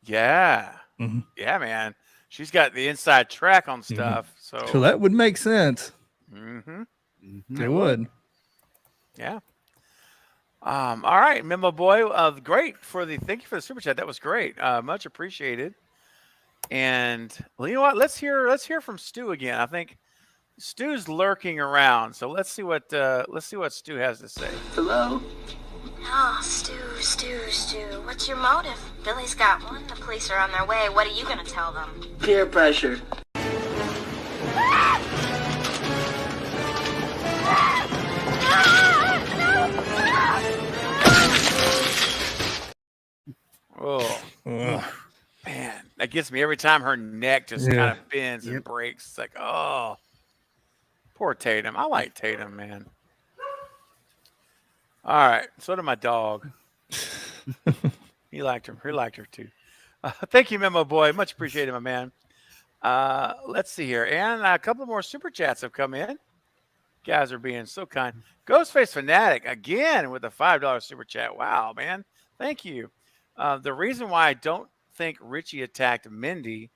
Yeah. Mm-hmm. Yeah, man. She's got the inside track on stuff. So that would make sense. It would. Yeah. All right, Memo Boy. Great thank you for the super chat. That was great. Much appreciated. And well, you know what? Let's hear from Stu again. I think Stu's lurking around, so let's see what Stu has to say. Hello? Oh, Stu. What's your motive? Billy's got one. The police are on their way. What are you going to tell them? Peer pressure. Oh, man, that gets me every time her neck just kind of bends and breaks. It's like, oh, poor Tatum. I like Tatum, man. All right, so did my dog. He liked her. He liked her too. Thank you, Memo Boy. Much appreciated, my man. Let's see here, and a couple more super chats have come in. Guys are being so kind. Ghostface Fanatic again with a $5 super chat. Wow, man. Thank you. The reason why I don't think Richie attacked Mindy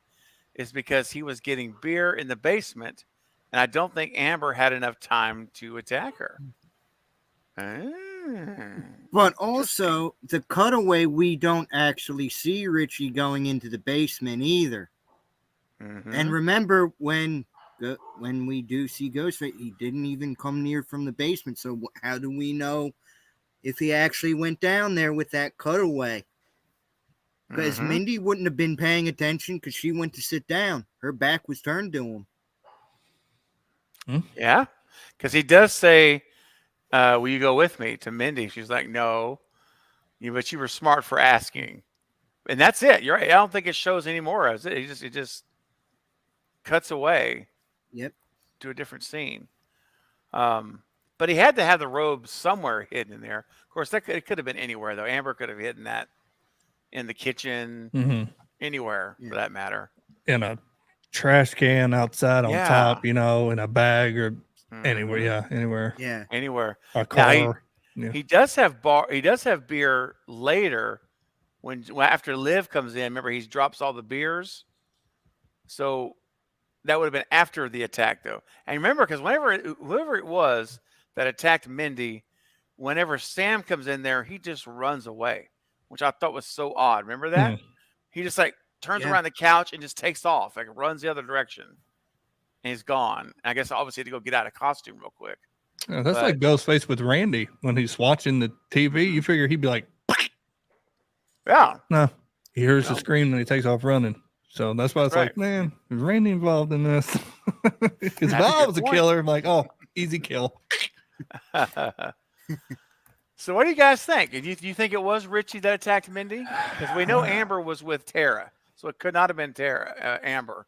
is because he was getting beer in the basement, and I don't think Amber had enough time to attack her. But also, the cutaway, we don't actually see Richie going into the basement either. And remember, when we do see Ghostface, he didn't even come near from the basement. So how do we know if he actually went down there with that cutaway? Because Mindy wouldn't have been paying attention because she went to sit down. Her back was turned to him. Yeah, because he does say, will you go with me to Mindy? She's like, no. But you were smart for asking. And that's it. You're right. I don't think it shows anymore. It just cuts away. Yep. To a different scene. But he had to have the robe somewhere hidden in there. Of course, it could have been anywhere, though. Amber could have hidden that in the kitchen, anywhere for that matter. In a trash can outside on top, in a bag or anywhere. Yeah, anywhere. Yeah, anywhere. A car. He does have He does have beer later when after Liv comes in. Remember, he drops all the beers. So that would have been after the attack, though. And remember, because whoever it was that attacked Mindy, whenever Sam comes in there, he just runs away, which I thought was so odd. Remember that? He just like turns around the couch and just takes off, like runs the other direction, and he's gone. I guess obviously he had to go get out of costume real quick. Yeah, that's like Ghostface with Randy when he's watching the TV. You figure he'd be like, yeah, no, he hears the scream and he takes off running. So that's why it's like, man, is Randy involved in this? Because if I was a killer, I'm like, oh, easy kill. So what do you guys think? Do you think it was Richie that attacked Mindy? Because we know Amber was with Tara, so it could not have been Amber,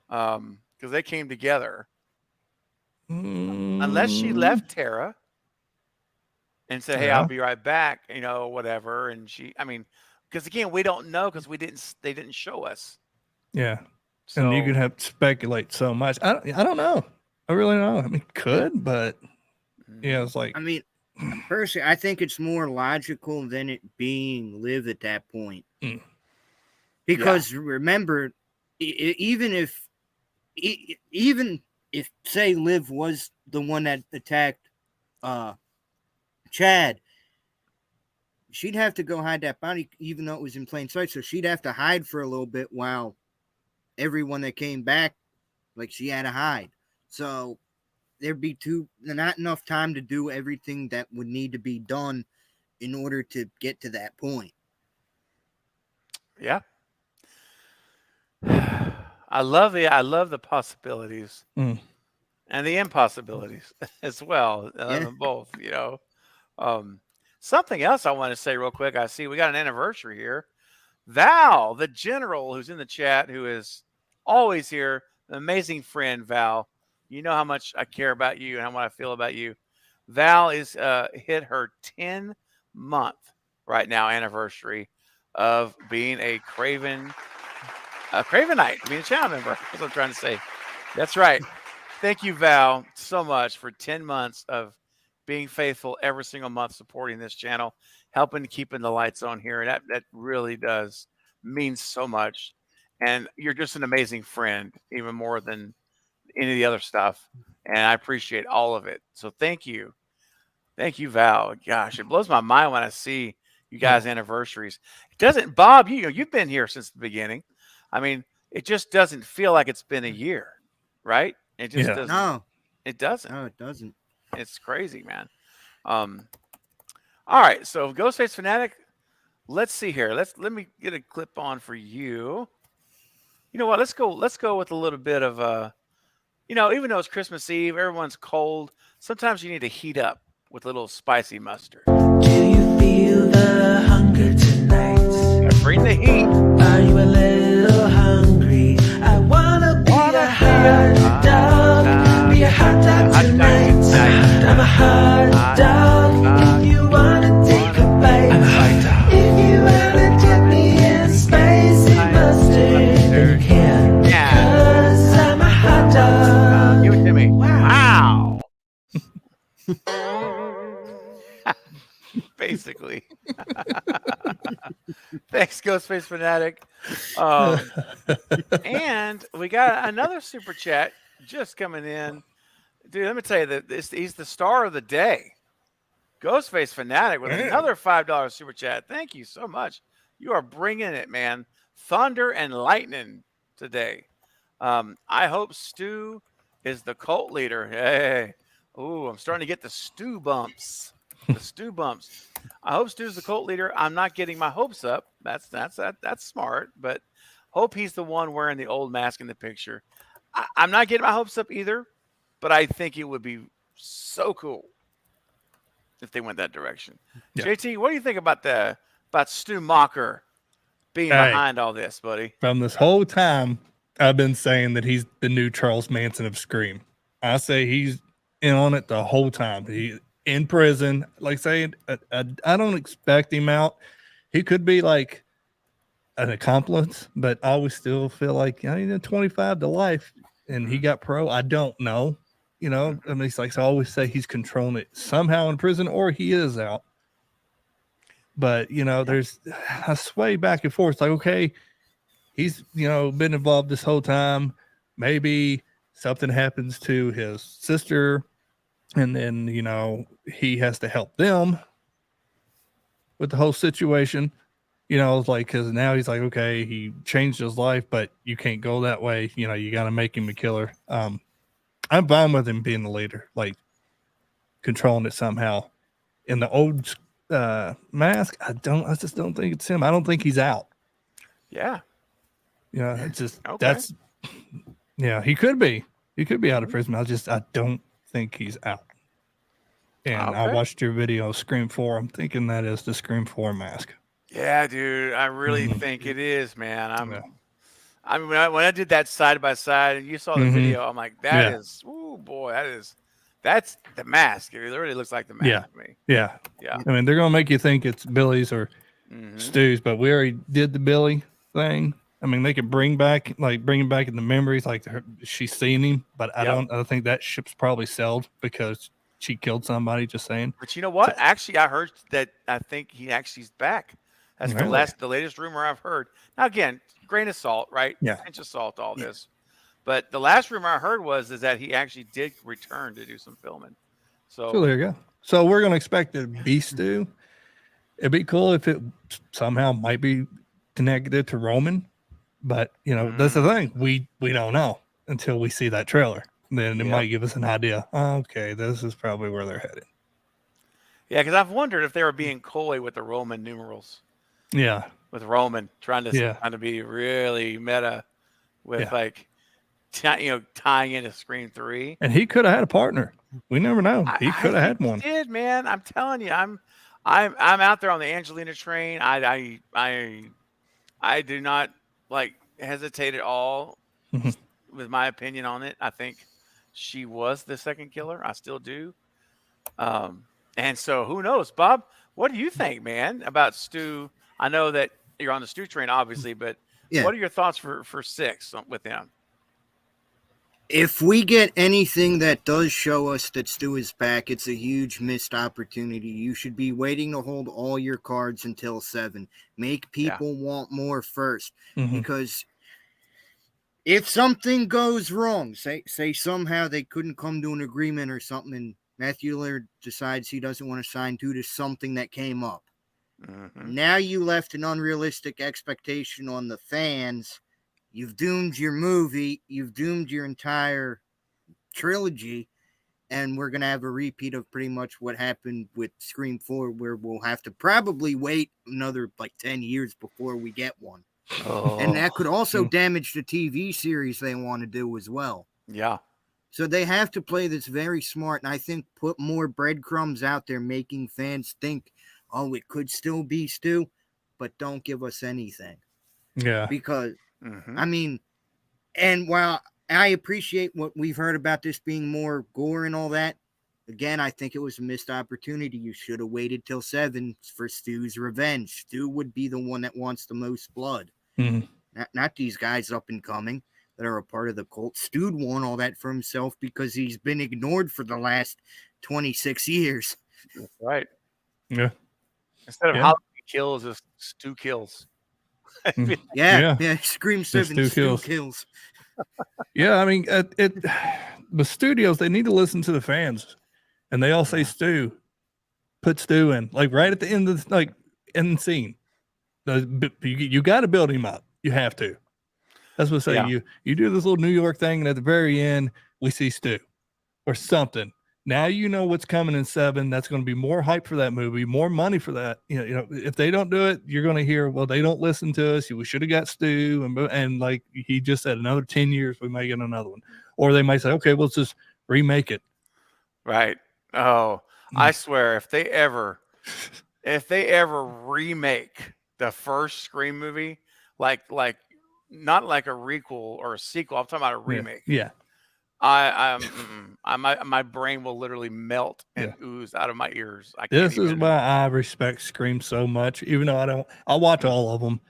because they came together. Unless she left Tara and said, "Hey, I'll be right back," whatever. And because again, we don't know because they didn't show us. Yeah, so, and you can have to speculate so much. I don't know. I really don't know. I mean, could, but yeah, it's like. I mean, personally, I think it's more logical than it being Liv at that point. Because remember, even if say Liv was the one that attacked Chad, she'd have to go hide that body, even though it was in plain sight. So she'd have to hide for a little bit while everyone that came back, like she had to hide. So there'd be not enough time to do everything that would need to be done in order to get to that point. Yeah. I love the possibilities and the impossibilities as well. Both, something else I want to say real quick. I see we got an anniversary here. Val, the general who's in the chat, who is always here, an amazing friend, Val. You know how much I care about you and how much I feel about you. Val is hit her 10-month right now anniversary of being a Cravenite, being a channel member. That's what I'm trying to say. That's right. Thank you, Val, so much for 10 months of being faithful every single month, supporting this channel, helping keeping the lights on here. And that really does mean so much. And you're just an amazing friend, even more than any of the other stuff. And I appreciate all of it. So thank you. Thank you, Val. Gosh, it blows my mind when I see you guys' anniversaries. It doesn't, Bob, you've been here since the beginning. I mean, it just doesn't feel like it's been a year, right? It just doesn't. No. It doesn't. No, it doesn't. It's crazy, man. All right, so Ghostface Fanatic, let's see here. Let me get a clip on for you. You know what? Let's go with a little bit of even though it's Christmas Eve, everyone's cold. Sometimes you need to heat up with a little spicy mustard. Do you feel the hunger tonight? Bring the heat. Are you a little hungry? I wanna be a hot dog. Be a hot dog tonight. I'm a hot dog. If you wanna take a bite, I'm a hot dog. If you wanna dip me in spicy mustard, then you can. 'Cause I'm a hot dog. Give it to me. Wow. Basically. Thanks, Ghostface Fanatic. And we got another super chat just coming in. Dude, let me tell you that he's the star of the day. Ghostface Fanatic with another $5 super chat. Thank you so much. You are bringing it, man. Thunder and lightning today. I hope Stu is the cult leader. Hey. Ooh, I'm starting to get the Stu bumps. The Stu bumps. I hope Stu's the cult leader. I'm not getting my hopes up. That's smart, but hope he's the one wearing the old mask in the picture. I'm not getting my hopes up either, but I think it would be so cool if they went that direction. Yeah. JT, what do you think about Stu Macher being behind all this, buddy? From this whole time, I've been saying that he's the new Charles Manson of Scream. I say he's in on it the whole time. He in prison, like saying, I don't expect him out. He could be like an accomplice, but I always still feel like he's 25 to life, and he got pro. I don't know, I mean, it's like, so I always say he's controlling it somehow in prison, or he is out. But there's I sway back and forth. It's like, okay, he's been involved this whole time. Maybe something happens to his sister, and then he has to help them with the whole situation. You know, like, because now he's like, okay, he changed his life, but you can't go that way. You know, you got to make him a killer. I'm fine with him being the leader, like controlling it somehow. In the old Mask, I just don't think it's him. I don't think he's out. Yeah. You know, it's just Okay. he could be out of prison. I don't think he's out. And I Okay. watched your video, Scream 4. I'm thinking that is the Scream 4 Mask. Yeah, dude. I really think it is, man. Yeah. I mean, when I did that side by side and you saw the video, I'm like, Yeah. oh boy, that's the Mask. It really looks like the Mask to me. Yeah. Yeah. I mean, they're going to make you think it's Billy's or Stu's, but we already did the Billy thing. I mean, they could bring him back in the memories, like she's seen him, but I think that ship's probably sailed because she killed somebody, just saying. But you know what? Actually, I heard that I think he actually's back. That's Really? the latest rumor I've heard. Now, again, grain of salt, right? Yeah. Pinch of salt, all this. But the last rumor I heard is that he actually did return to do some filming. So there you go. So we're going to expect it to be Stu. It'd be cool if it somehow might be connected to Roman, but you know, that's the thing. We don't know until we see that trailer. Then it might give us an idea. Okay, this is probably where they're headed. Yeah, because I've wondered if they were being coy with the Roman numerals. Yeah. With Roman trying to be really meta with tying into Scream 3. And he could have had a partner. We never know. He could have had one. He did, man. I'm telling you, I'm out there on the Angelina train. I do not hesitate at all with my opinion on it. I think she was the second killer. I still do. And so who knows, Bob? What do you think, man, about Stu? I know that you're on the Stu train, obviously, but what are your thoughts for 6 with him? If we get anything that does show us that Stu is back, it's a huge missed opportunity. You should be waiting to hold all your cards until 7. Make people want more first. Because if something goes wrong, say somehow they couldn't come to an agreement or something, and Matthew Lillard decides he doesn't want to sign due to something that came up. Now you left an unrealistic expectation on the fans. You've doomed your movie. You've doomed your entire trilogy. And we're going to have a repeat of pretty much what happened with Scream 4, where we'll have to probably wait another 10 years before we get one. And that could also damage the TV series they want to do as well. Yeah. So they have to play this very smart. And I think put more breadcrumbs out there, making fans think, oh, it could still be Stu, but don't give us anything. Yeah. Because... I mean, and while I appreciate what we've heard about this being more gore and all that, again, I think it was a missed opportunity. You should have waited till 7 for Stu's revenge. Stu would be the one that wants the most blood. Not these guys up and coming that are a part of the cult. Stu won all that for himself because he's been ignored for the last 26 years. That's right. Yeah. Instead of Halloween kills, it's Stu kills. Scream 7 Stu kills. Yeah, I mean, the studios, they need to listen to the fans, and they all say Stu. Put Stu in, right at the end of the end scene. You got to build him up. You have to. That's what I say. You do this little New York thing, and at the very end, we see Stu or something. Now you know what's coming in 7. That's going to be more hype for that movie, more money for that. You know, if they don't do it, you're going to hear, well, they don't listen to us. We should have got Stu, and like he just said, another 10 years we may get another one, or they might say, okay, well, let's just remake it. Right. Oh, I swear, if they ever remake the first Scream movie, like not like a requel or a sequel, I'm talking about a remake. Yeah. My brain will literally melt and ooze out of my ears. This is why I respect Scream so much, even though I'll watch all of them,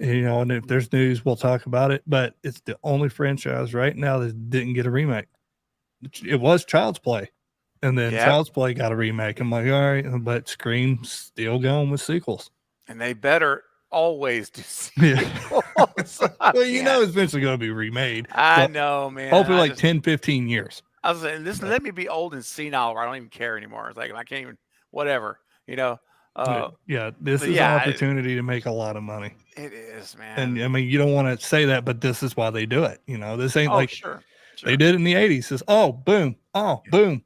and if there's news, we'll talk about it, but it's the only franchise right now that didn't get a remake. It was Child's Play, and then Child's Play got a remake. I'm like, all right, but Scream's still going with sequels. And they better always do sequels. Well, it's eventually going to be remade. I know, man. Hopefully 10, 15 years. I was saying, let me be old and senile where I don't even care anymore. It's like, I can't even, whatever, This is an opportunity to make a lot of money. It is, man. And I mean, you don't want to say that, but this is why they do it. This ain't like sure. They did in the 80s. It's boom, boom,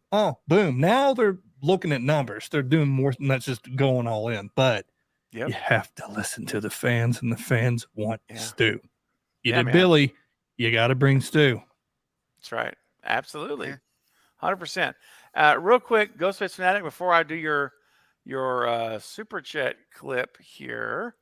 boom. Now they're looking at numbers. They're doing more than that's just going all in. But you have to listen to the fans, and the fans want Stu. You did Billy, you got to bring Stu. That's right. Absolutely. 100%. Real quick, Ghostface Fanatic, before I do your super chat clip here,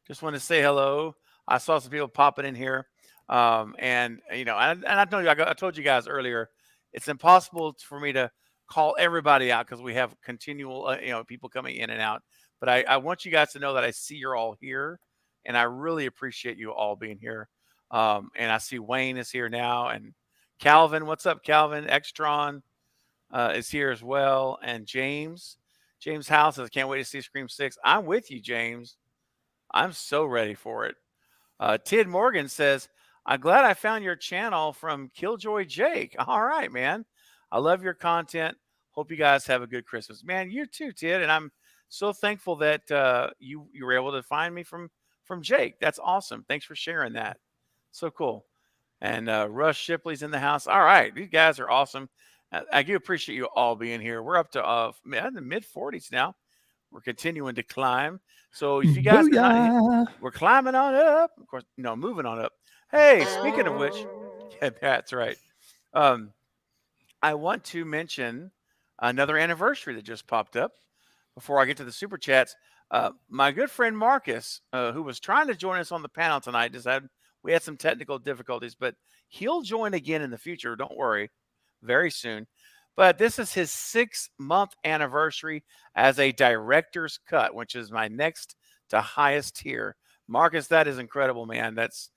just want to say hello. I saw some people popping in here. And I told you guys earlier, it's impossible for me to call everybody out because we have continual, people coming in and out. But I want you guys to know that I see you're all here, and I really appreciate you all being here. And I see Wayne is here now, and Calvin, what's up, Calvin? Extron is here as well, and James House says, can't wait to see Scream 6. I'm with you, James. I'm so ready for it. Tid Morgan says, I'm glad I found your channel from Killjoy Jake. All right, man. I love your content. Hope you guys have a good Christmas. Man, you too, Tid. And I'm so thankful that you were able to find me from Jake. That's awesome. Thanks for sharing that. So cool. And Russ Shipley's in the house. All right. These guys are awesome. I do appreciate you all being here. We're up to in the mid-40s now. We're continuing to climb. So if you guys are not, we're climbing on up. Of course, moving on up. Hey, speaking of which, that's right. I want to mention another anniversary that just popped up before I get to the super chats. My good friend Marcus, who was trying to join us on the panel tonight, we had some technical difficulties, but he'll join again in the future. Don't worry, very soon. But this is his 6-month anniversary as a director's cut, which is my next to highest tier. Marcus, that is incredible, man. That's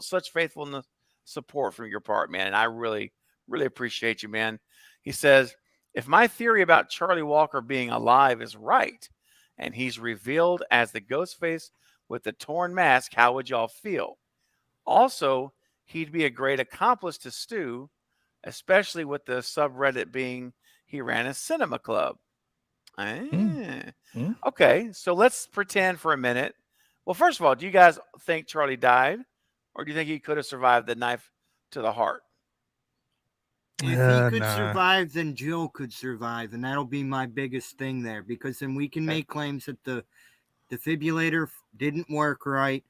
such faithfulness, support from your part, man. And I really, really appreciate you, man. He says, if my theory about Charlie Walker being alive is right, and he's revealed as the Ghostface with the torn mask, how would y'all feel? Also, he'd be a great accomplice to Stu, especially with the subreddit being he ran a cinema club. Okay, so let's pretend for a minute. Well, first of all, do you guys think Charlie died? Or do you think he could have survived the knife to the heart? If he could survive, then Jill could survive. And that'll be my biggest thing there. Because then we can make claims that the defibrillator didn't work right.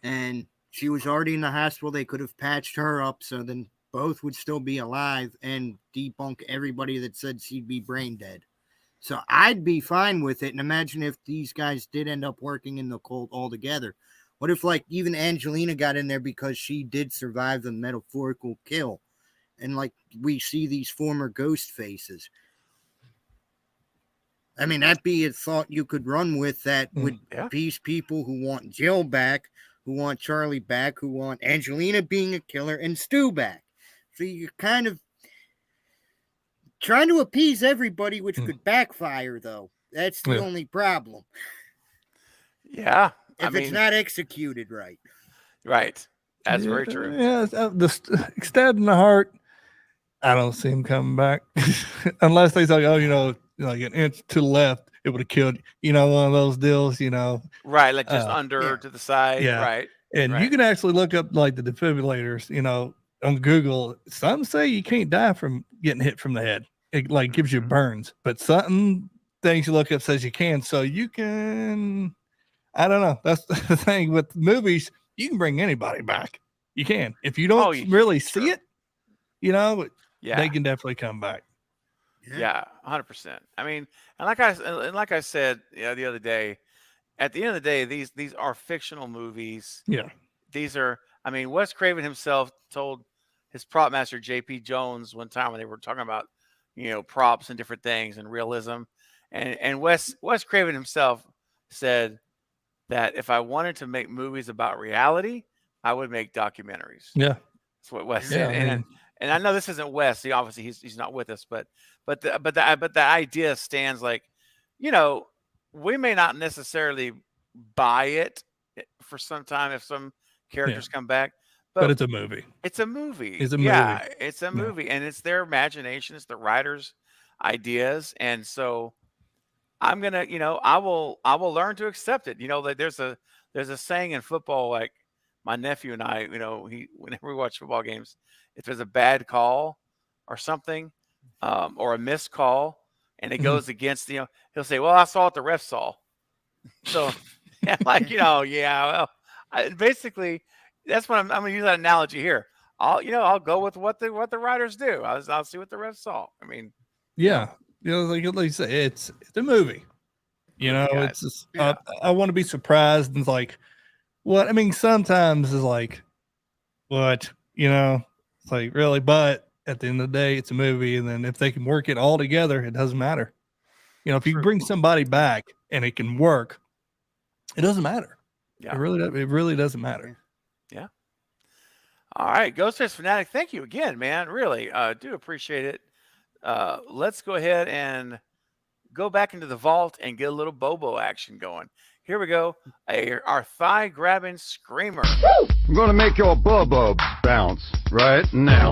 And she was already in the hospital. They could have patched her up. So then both would still be alive and debunk everybody that said she'd be brain dead. So I'd be fine with it. And imagine if these guys did end up working in the cult altogether. What if, even Angelina got in there because she did survive the metaphorical kill? And, we see these former ghost faces. I mean, that'd be a thought you could run with that would appease people who want Jill back, who want Charlie back, who want Angelina being a killer, and Stu back. So you're kind of trying to appease everybody, which could backfire, though. That's the only problem. Yeah. If it's not executed right. Right. That's very true. Yeah, the stab in the heart, I don't see him coming back. Unless they say, like an inch to the left, it would have killed, one of those deals, Right, like just under to the side. Yeah. Right. And you can actually look up, the defibrillators, on Google. Some say you can't die from getting hit from the head. It, gives you burns. But certain things you look up says you can. So you can... I don't know. That's the thing with movies. You can bring anybody back. You can. If you don't really see it, they can definitely come back. Yeah, 100%. I mean, and like I said the other day, at the end of the day, these are fictional movies. Yeah. These are, Wes Craven himself told his prop master, J.P. Jones, one time when they were talking about, props and different things and realism. And Wes Craven himself said that if I wanted to make movies about reality, I would make documentaries. Yeah. That's what Wes said. And I know this isn't Wes. Obviously he's not with us, but the idea stands. We may not necessarily buy it for some time if some characters come back, but it's a movie. It's a movie. It's a movie. Yeah, it's a movie, and it's their imagination. It's the writers' ideas, and so I'm gonna, I will learn to accept it. Like there's a saying in football, like my nephew and I, whenever we watch football games, if there's a bad call or something, or a missed call, and it Mhm. goes against, he'll say, "Well, I saw what the ref saw." So, yeah, like yeah, well, basically, that's what I'm gonna use that analogy here. I'll go with what the writers do. I'll see what the ref saw. I mean, Yeah. Like you say, it's a movie. Movie guys. It's just Yeah. I want to be surprised and like what I mean. Sometimes it's like what it's like really, but at the end of the day, it's a movie, and then if they can work it all together, it doesn't matter. If you True. bring somebody back and it can work, it doesn't matter. Yeah. It really doesn't matter. Yeah. All right, Ghostface Fanatic, thank you again, man. Really, do appreciate it. Let's go ahead and go back into the vault and get a little Bobo action going. Here we go. Our thigh grabbing screamer. I'm going to make your bubba bounce right now.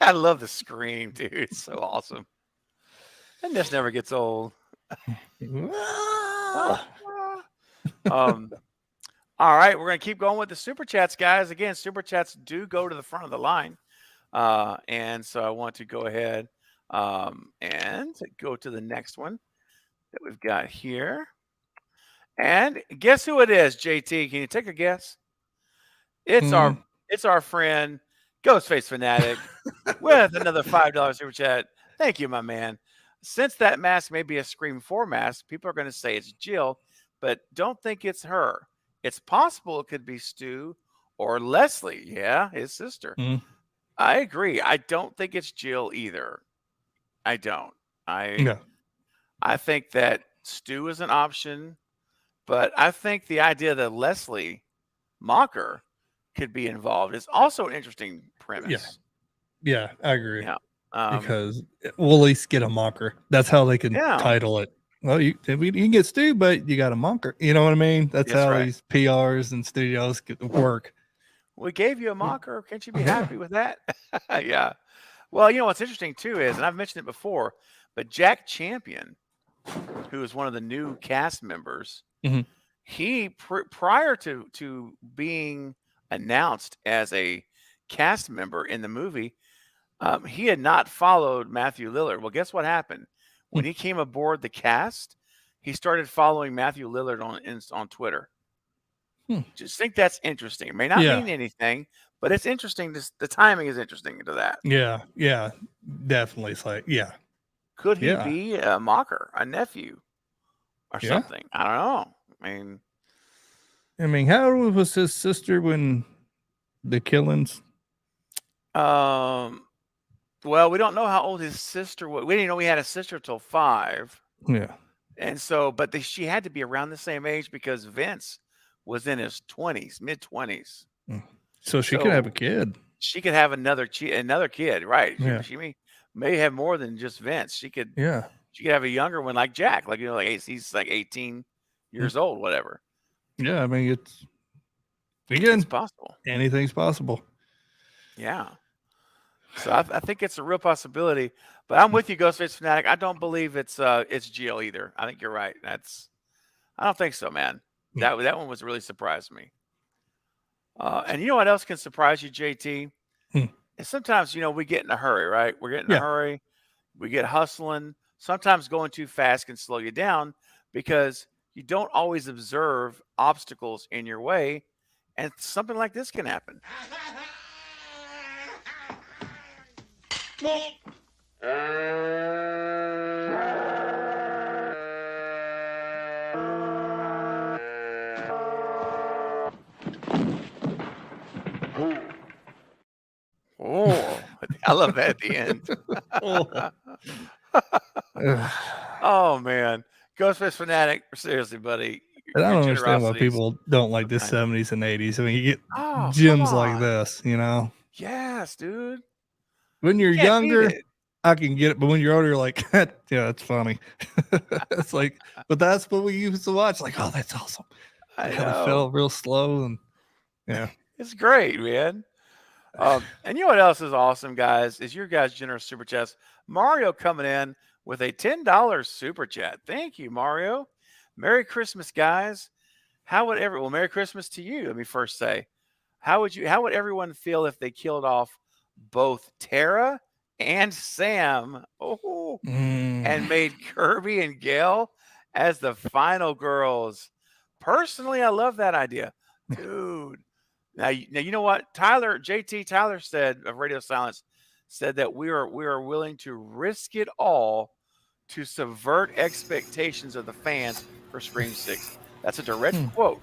I love the scream, dude. It's so awesome. And this never gets old. All right, we're going to keep going with the super chats, guys. Again, super chats do go to the front of the line. And so I want to go ahead and go to the next one that we've got here. And guess who it is, JT? Can you take a guess? It's our friend Ghostface Fanatic with another $5 super chat. Thank you, my man. Since that mask may be a Scream 4 mask, people are going to say it's Jill, but don't think it's her. It's possible it could be Stu or Leslie. Yeah, his sister. I agree. I don't think it's Jill either. I don't. I think that Stu is an option, but I think the idea that Leslie Macher could be involved is also an interesting premise. Yeah, I agree. Yeah. Because we'll at least get a Macher. That's how they can title it. Well, you can get Stu, but you got a Macher. You know what I mean? That's how these PRs and studios work. We gave you a Macher. Can't you be happy with that? Yeah. Well, what's interesting too is, and I've mentioned it before, but Jack Champion, who is one of the new cast members, he prior to being announced as a cast member in the movie, he had not followed Matthew Lillard. Well, guess what happened? When he came aboard the cast, he started following Matthew Lillard on Twitter. Just think that's interesting. It may not mean anything, but it's interesting. The timing is interesting to that. Yeah, definitely. It's like, could he be a Macher, a nephew, or something? I don't know. I mean, how old was his sister when the killings? Well, we don't know how old his sister was. We didn't know he had a sister till 5. Yeah. And so, but she had to be around the same age because Vince was in his 20s, mid-20s. So she could have a kid. She could have another kid, right? Yeah. She may have more than just Vince. She could have a younger one like Jack, like he's like 18 years old, whatever. Yeah, I mean it's possible. Anything's possible. Yeah. So I think it's a real possibility. But I'm with you, Ghostface Fanatic. I don't believe it's Jill either. I think you're right. I don't think so, man. That one was really surprised me. And you know what else can surprise you, JT? And sometimes, we get in a hurry, right? We're getting in a hurry. We get hustling. Sometimes going too fast can slow you down because you don't always observe obstacles in your way. And something like this can happen. Oh, I love that at the end. Oh man, Ghostface Fanatic, seriously, buddy. And I don't understand why people don't like the 70s and 80s. I mean, you get gems like this, Yes, dude. When you're younger, I can get it, but when you're older, you're like, yeah, it's funny. It's like, but that's what we used to watch. Like, oh, that's awesome. I kind of felt real slow, and it's great, man. And you know what else is awesome, guys? Is your guys' generous super chats. Mario coming in with a $10 super chat. Thank you, Mario. Merry Christmas, guys. Well, Merry Christmas to you. Let me first say, how would everyone feel if they killed off both Tara and Sam? Oh, and made Kirby and Gail as the final girls. Personally, I love that idea, dude. Now you know what JT Tyler said of Radio Silence said that we are willing to risk it all to subvert expectations of the fans for Scream 6. That's a direct quote.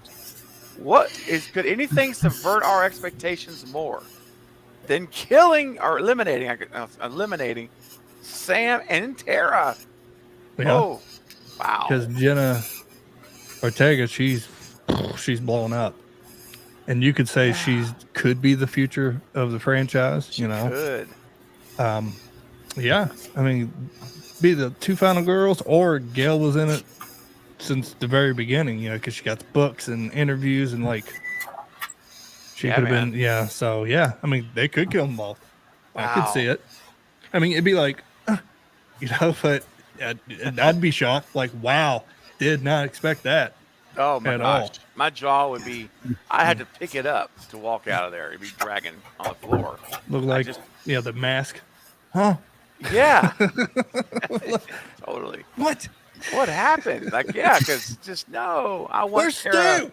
Could anything subvert our expectations more than killing or eliminating Sam and Tara? Yeah. Oh, wow. Because Jenna Ortega, she's blown up. And you could say could be the future of the franchise, She could. Yeah. I mean, be the two final girls, or Gail was in it since the very beginning, because she got the books and interviews and she could have been, So, yeah, I mean, they could kill them both. Wow. I could see it. I mean, it'd be like, but I'd be shocked. Like, wow, did not expect that. Oh my gosh. My jaw would be, I had to pick it up to walk out of there. It'd be dragging on the floor. Look like, the mask. Huh? Yeah. Totally. What happened? Because I want Where's Tara. Stu?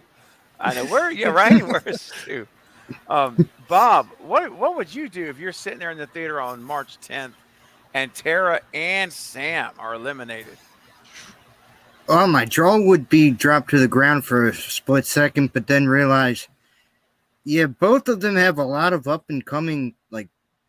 I know. Where's Stu? Bob, what would you do if you're sitting there in the theater on March 10th and Tara and Sam are eliminated? Oh, my jaw would be dropped to the ground for a split second, but then realize, both of them have a lot of up and coming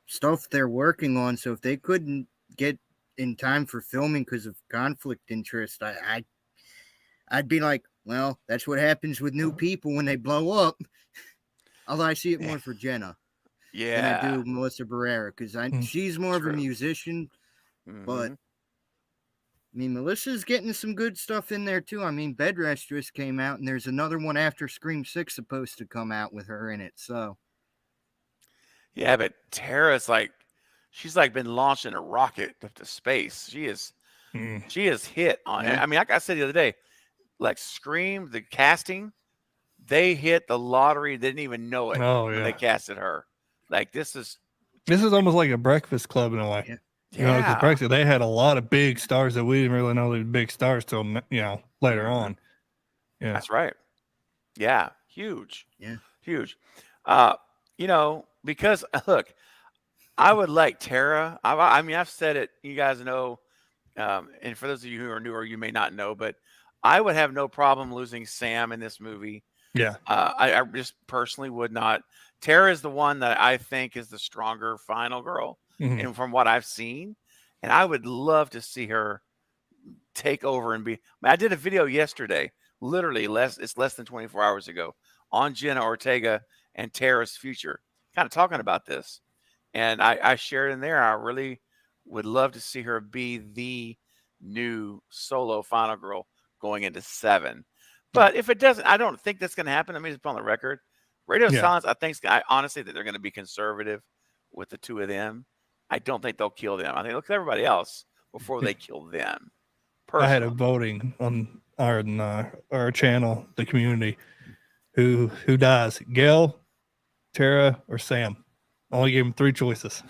stuff they're working on. So if they couldn't get in time for filming because of conflict interest, I'd be like, well, that's what happens with new people when they blow up. Although I see it more for Jenna than I do Melissa Barrera, because she's more of a musician, but I mean, Melissa's getting some good stuff in there, too. I mean, Bed Rest just came out, and there's another one after Scream 6 supposed to come out with her in it, so. Yeah, but Tara's she's been launched in a rocket up to space. She is hit on it. I mean, like I said the other day, Scream, the casting, they hit the lottery, didn't even know it when they casted her. This is almost like a Breakfast Club in a way. Yeah. Because Breakfast, they had a lot of big stars that we didn't really know they were big stars till later on. Yeah, that's right. Yeah, huge. Yeah, huge. Because look, I would like Tara. I mean, I've said it. You guys know, and for those of you who are newer, you may not know, but I would have no problem losing Sam in this movie. Yeah. I just personally would not. Tara is the one that I think is the stronger final girl. And from what I've seen, and I would love to see her take over and be. I did a video yesterday, literally less than 24 hours ago, on Jenna Ortega and Tara's future, kind of talking about this. And I shared in there, I really would love to see her be the new solo final girl going into 7. But if it doesn't, I don't think that's going to happen. I mean, it's on the record. Radio Silence, I honestly think they're going to be conservative with the two of them. I don't think they'll kill them. I think they'll kill everybody else before they kill them. Personally. I had a voting on our channel, the community, who dies, Gail, Tara, or Sam. Only gave them 3 choices.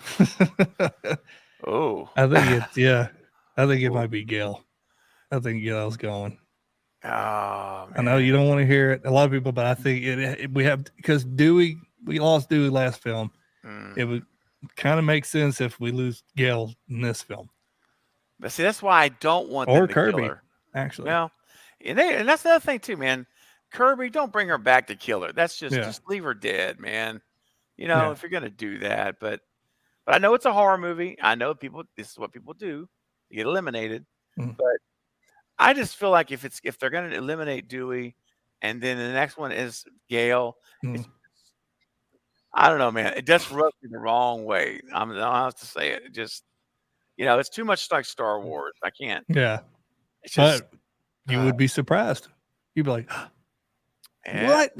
Oh, I think it might be Gail. I think Gail's going. Oh, man. I know you don't want to hear it, a lot of people, but I think we have, because Dewey, we lost Dewey last film. It would kind of make sense if we lose Gail in this film. But see, that's why I don't want or them to Kirby, kill her. Actually. Well, and that's the other thing too, man. Kirby, don't bring her back to kill her. That's just leave her dead, man. If you're gonna do that, but I know it's a horror movie. I know this is what people do. You get eliminated. But I just feel like if they're gonna eliminate Dewey, and then the next one is Gail, I don't know, man. It just rubs me the wrong way. I don't have to say it. It just, it's too much like Star Wars. I can't. Yeah. It's just, but you would be surprised. You'd be like, What?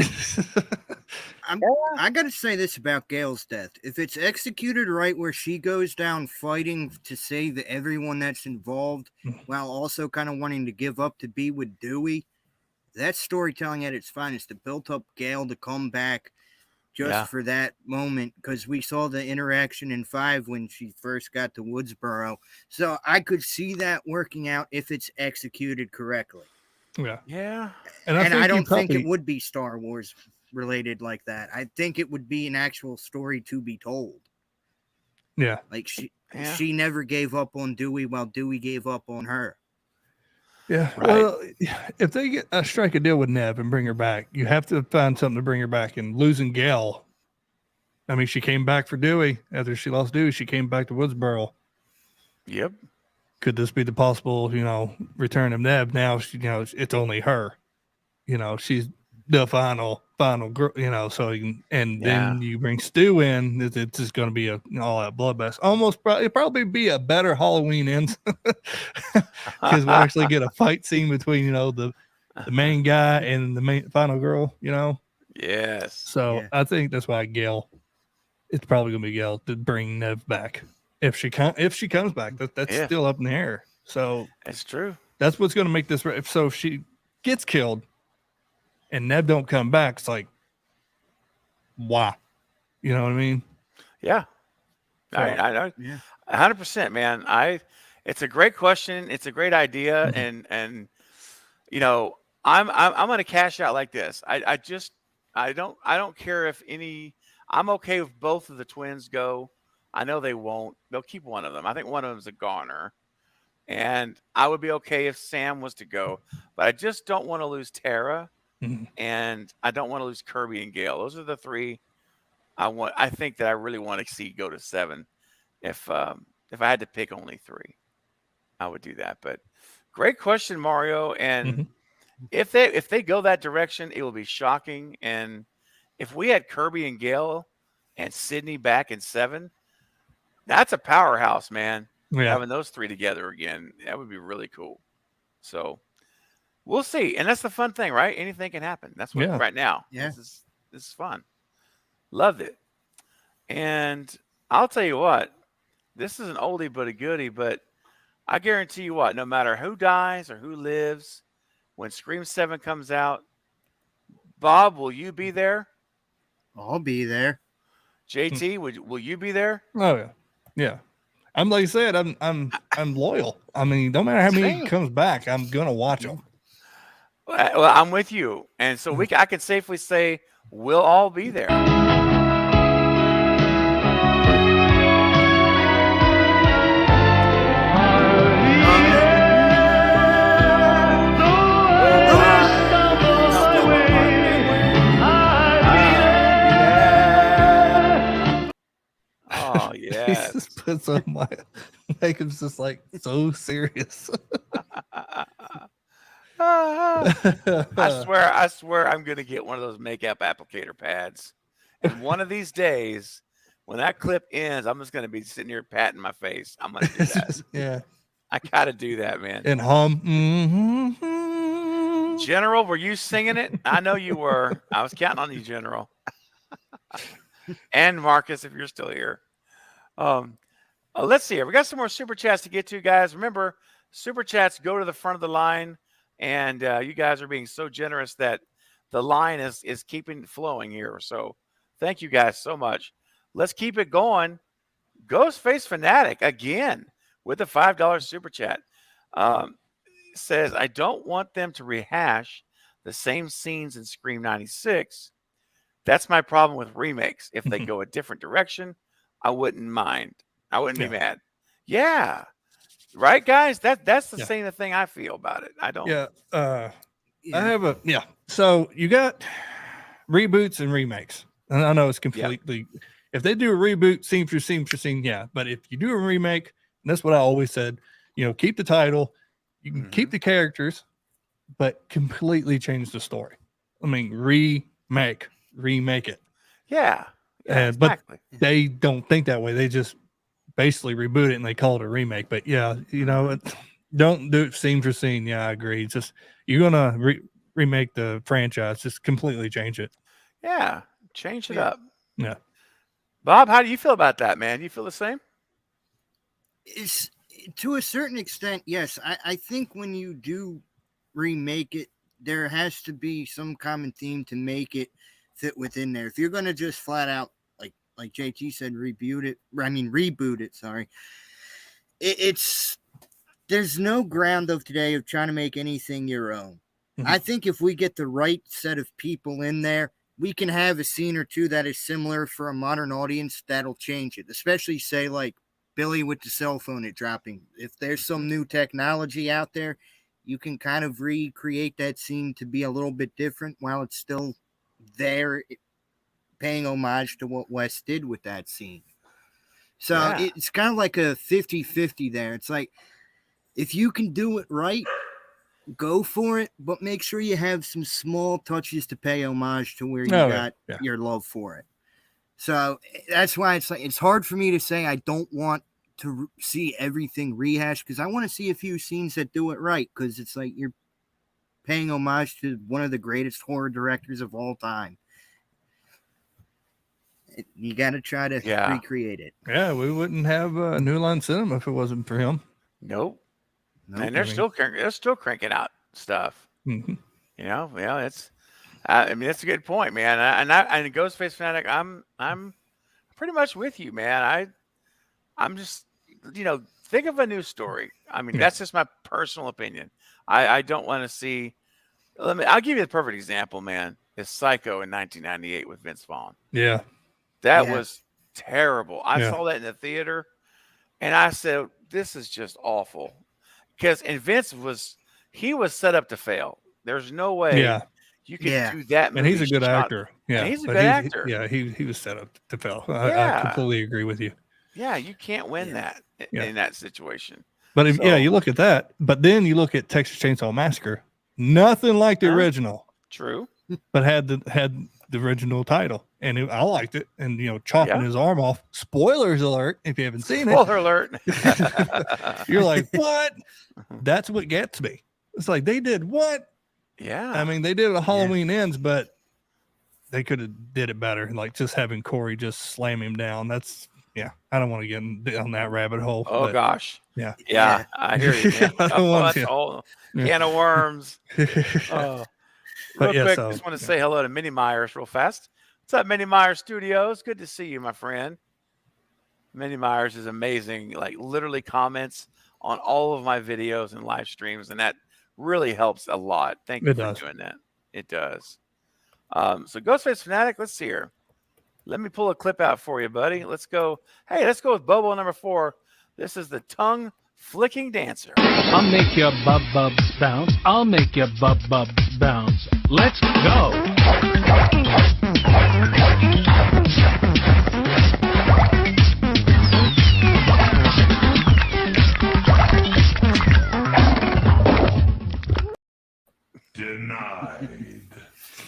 I got to say this about Gail's death. If it's executed right, where she goes down fighting to save everyone that's involved, while also kind of wanting to give up to be with Dewey, that's storytelling at its finest. It built up Gail to come back just for that moment, because we saw the interaction in 5 when she first got to Woodsboro. So I could see that working out if it's executed correctly. Yeah. And I don't think it would be Star Wars related like that. I think it would be an actual story to be told. Yeah. Like she never gave up on Dewey while Dewey gave up on her. Yeah. Right. Well, if they strike a deal with Nev and bring her back, you have to find something to bring her back. And losing Gail, I mean, she came back for Dewey. After she lost Dewey, she came back to Woodsboro. Yep. Could this be the possible, return of Nev? Now, it's only her. She's the final girl, so then you bring Stu in, it's just going to be all out bloodbath. It'd probably be a better Halloween end because we actually get a fight scene between, the main guy and the main final girl, Yes. So I think that's why it's probably going to be Gail to bring Nev back. If she comes back, that's still up in the air. So it's true. That's what's going to make this. So if she gets killed and Nev don't come back, it's like, why? You know what I mean? Yeah. So, I know. 100%, man. It's a great question. It's a great idea. And I'm going to cash out like this. I don't care if I'm okay if both of the twins go. I know they won't. They'll keep one of them. I think one of them's a goner. And I would be okay if Sam was to go. But I just don't want to lose Tara. And I don't want to lose Kirby and Gail. Those are the 3 I think that I really want to see go to 7. If I had to pick only 3, I would do that. But great question, Mario. And if they go that direction, it will be shocking. And if we had Kirby and Gail and Sydney back in 7, that's a powerhouse, man. Yeah. Having those 3 together again, that would be really cool. So we'll see. And that's the fun thing, right? Anything can happen. That's what right now. Yeah. This is fun. Loved it. And I'll tell you what, this is an oldie but a goodie, but I guarantee you what, no matter who dies or who lives, when Scream 7 comes out, Bob, will you be there? I'll be there. JT, will you be there? Oh yeah. Yeah. I'm like I said, I'm loyal. I mean, no matter how many comes back, I'm gonna watch them. Well, I'm with you, and so I can safely say we'll all be there. Oh yes. He just puts on make him just like so serious. I swear I'm gonna get one of those makeup applicator pads. And one of these days, when that clip ends, I'm just gonna be sitting here patting my face. I'm gonna do that. Yeah. I gotta do that, man. And hum. General, were you singing it? I know you were. I was counting on you, General. And Marcus, if you're still here. Let's see here. We got some more super chats to get to, guys. Remember, super chats go to the front of the line, and you guys are being so generous that the line is keeping flowing here. So thank you guys so much. Let's keep it going. Ghostface Fanatic again with a $5 super chat. Says, I don't want them to rehash the same scenes in Scream 96. That's my problem with remakes. If they go a different direction, I wouldn't mind. I wouldn't be mad. Yeah. Right, guys? That's the same thing I feel about it. I don't. Yeah. I have So you got reboots and remakes. And I know it's completely, if they do a reboot scene for scene for scene, but if you do a remake, and that's what I always said, keep the title, you can keep the characters, but completely change the story. I mean, remake it. Yeah. But they don't think that way. They just basically reboot it and they call it a remake. But don't do it scene for scene. Yeah, I agree. It's just you're gonna remake the franchise, just completely change it. Yeah, change it up. Yeah. Bob, how do you feel about that, man? You feel the same? It's to a certain extent, yes. I think when you do remake it, there has to be some common theme to make it fit within there. If you're going to just flat out, like JT said, reboot it. Sorry, it's there's no ground of today of trying to make anything your own. Mm-hmm. I think if we get the right set of people in there, we can have a scene or two that is similar for a modern audience that'll change it, especially say like Billy with the cell phone dropping. If there's some new technology out there, you can kind of recreate that scene to be a little bit different while it's still there, paying homage to what Wes did with that scene. So it's kind of like a 50-50 there. It's like, if you can do it right, go for it, but make sure you have some small touches to pay homage to where you got your love for it. So that's why it's hard for me to say I don't want to see everything rehashed, because I want to see a few scenes that do it right, because it's like you're paying homage to one of the greatest horror directors of all time. You got to try to recreate it. Yeah, we wouldn't have New Line Cinema if it wasn't for him. Nope. And they're still cranking out stuff. Mm-hmm. You know, it's. I mean, that's a good point, man. And Ghostface Fanatic, I'm pretty much with you, man. I'm just, think of a new story. I mean, that's just my personal opinion. I don't want to see. I'll give you the perfect example, man. It's Psycho in 1998 with Vince Vaughn. Yeah, that was terrible. I saw that in the theater, and I said, "This is just awful." Because Vince was set up to fail. There's no way you can do that. And he's a good actor. Yeah, and he's a good actor. He was set up to fail. I completely agree with you. Yeah, you can't win that in that situation. But you look at that. But then you look at Texas Chainsaw Massacre. Nothing like the original. True. But had the original title, and I liked it. And chopping his arm off. Spoilers alert! If you haven't seen it. Spoiler alert! You're like, what? That's what gets me. It's like they did what? Yeah. I mean, they did it at Halloween Ends, but they could have did it better. Like just having Corey just slam him down. That's I don't want to get down that rabbit hole. Oh gosh. Yeah. I hear you, man. I don't want that's a whole can of worms. Real quick, just want to say hello to Minnie Myers real fast. What's up, Minnie Myers Studios? Good to see you, my friend. Minnie Myers is amazing. Like literally comments on all of my videos and live streams, and that really helps a lot. Thank you for doing that. It does. So Ghostface Fanatic, let's see here. Let me pull a clip out for you, buddy. Let's go. Hey, let's go with Bobo number 4. This is the tongue flicking dancer. I'll make your bubs bounce. I'll make your bubs bounce. Let's go. Denied.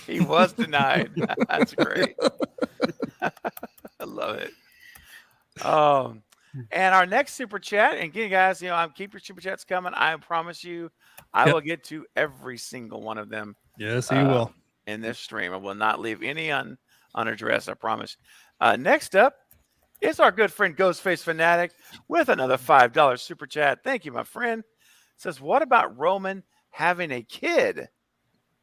He was denied. That's great. I love it. And our next super chat, and again, guys, keep your super chats coming. I promise you, I will get to every single one of them. Yes, you will. In this stream, I will not leave any unaddressed. I promise. Next up is our good friend Ghostface Fanatic with another $5 super chat. Thank you, my friend. Says, what about Roman having a kid?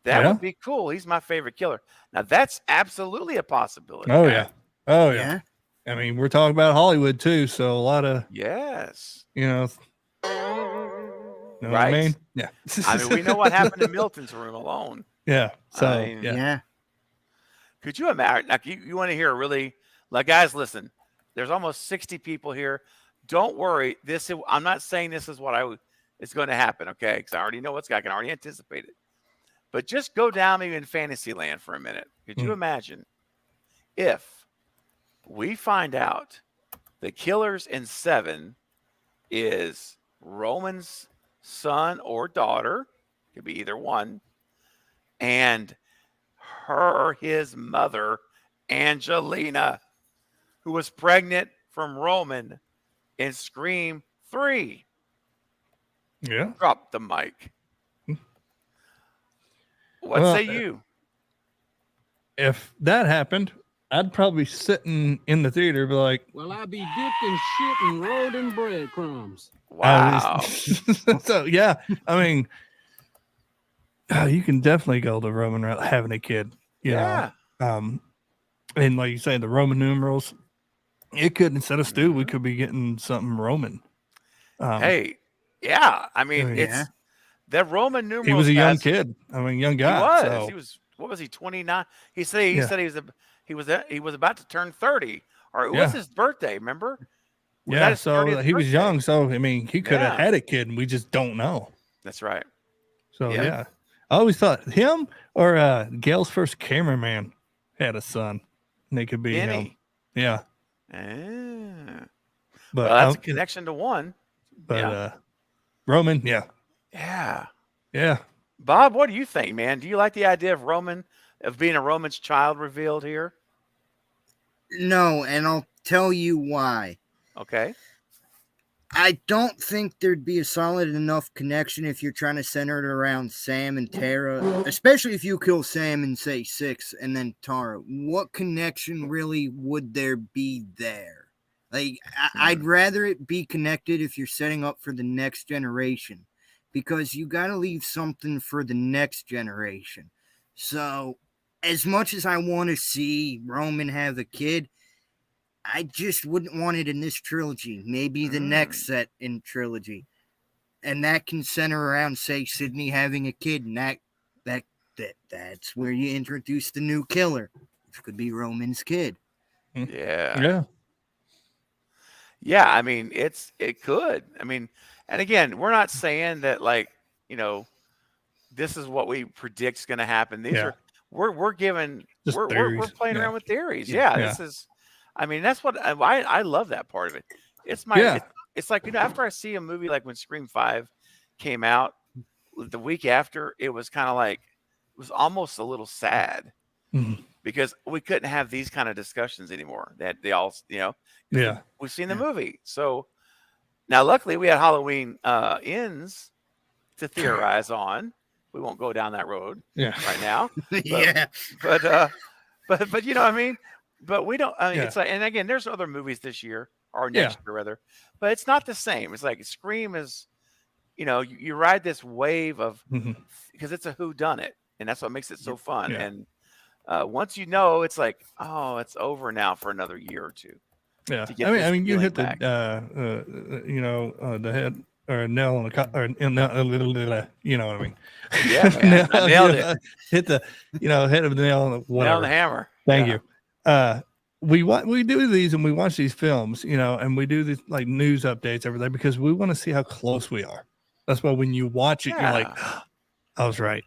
That would be cool. He's my favorite killer. Now, that's absolutely a possibility. Oh, yeah. Oh, yeah. I mean, we're talking about Hollywood, too, so a lot of... Yes. Know what I mean? Yeah. I mean, we know what happened in Milton's room alone. Yeah. So, yeah. Could you imagine? Like, you want to hear a really... Like, guys, listen. There's almost 60 people here. Don't worry. I'm not saying this is what it's going to happen, okay? Because I already know I can already anticipate it. But just go down maybe in Fantasyland for a minute. Could you imagine if we find out the killers in 7 is Roman's son or daughter, could be either one, and his mother, Angelina, who was pregnant from Roman in Scream 3. Yeah. Drop the mic. What Well, say you? If that happened, I'd probably be sitting in the theater, be like, "Well, I'd be dipped in shit and rolled in breadcrumbs." Wow. So yeah, I mean, you can definitely go the Roman route, having a kid. You know, and like you say, the Roman numerals. It could, instead of Stu, we could be getting something Roman. Hey, yeah. I mean, it's that Roman numerals. He was a young kid. I mean, young guy. He was. So. He was. What was he? 29. He said he was about to turn 30. Or it was his birthday. Remember? So he was young. So I mean, he could have had a kid, and we just don't know. That's right. So yeah. I always thought him or Gail's first cameraman had a son, and they could be him. Yeah. But But that's a connection to one. But Roman, Yeah. yeah. Bob, what do you think, man? Do you like the idea of being a Roman's child revealed here? No, and I'll tell you why. Okay. I don't think there'd be a solid enough connection if you're trying to center it around Sam and Tara, especially if you kill Sam in, say, 6 and then Tara. What connection really would there be there? Like, I'd rather it be connected if you're setting up for the next generation, because you got to leave something for the next generation. So, as much as I want to see Roman have a kid, I just wouldn't want it in this trilogy. Maybe the next set in trilogy. And that can center around, say, Sydney having a kid, and that's where you introduce the new killer. It could be Roman's kid. Yeah. Yeah, I mean, it could. I mean, and again, we're not saying that, like, you know, this is what we predict is going to happen. These are we're giving Just we're playing around with theories. This is. I mean, that's what I love that part of it. It's my it's like, you know, after I see a movie like when Scream 5 came out, the week after, it was kind of like, it was almost a little sad because we couldn't have these kind of discussions anymore. That they all, you know, we've seen the movie. So now, luckily, we had Halloween Ends to theorize on. We won't go down that road right now. But you know what I mean? But we don't. I mean, it's like, and again, there's other movies this year or next year rather, but it's not the same. It's like Scream is, you know, you ride this wave of because it's a whodunit, and that's what makes it so fun. And once you know, it's like, oh, it's over now for another year or two. Yeah, I mean, you hit back. You know, the head or nail on the you know what I mean? Yeah, man. I nailed it. Hit the head of the nail on the whatever. Nail on the hammer. Thank you. We do these and we watch these films, you know, and we do these like news updates every day because we want to see how close we are. That's why when you watch it, you're like, oh, I was right.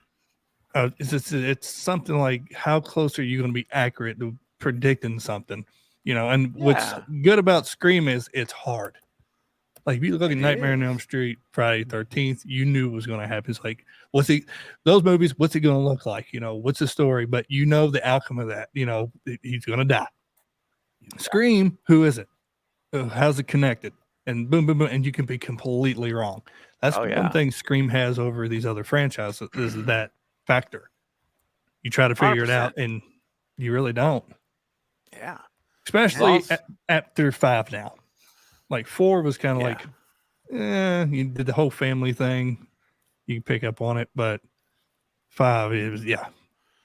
It's something like, how close are you going to be accurate to predicting something, you know? And what's good about Scream is it's hard. Like if you look at Nightmare on Elm Street, Friday 13th, you knew it was going to happen. It's like, those movies, what's it going to look like? You know, what's the story? But you know the outcome of that. You know, he's going to die. Scream, who is it? How's it connected? And boom, boom, boom. And you can be completely wrong. That's one thing Scream has over these other franchises is that factor. You try to figure 100%. It out and you really don't. Yeah. Especially after 5 now. Like 4 was kind of like, you did the whole family thing. You can pick up on it, but 5 it was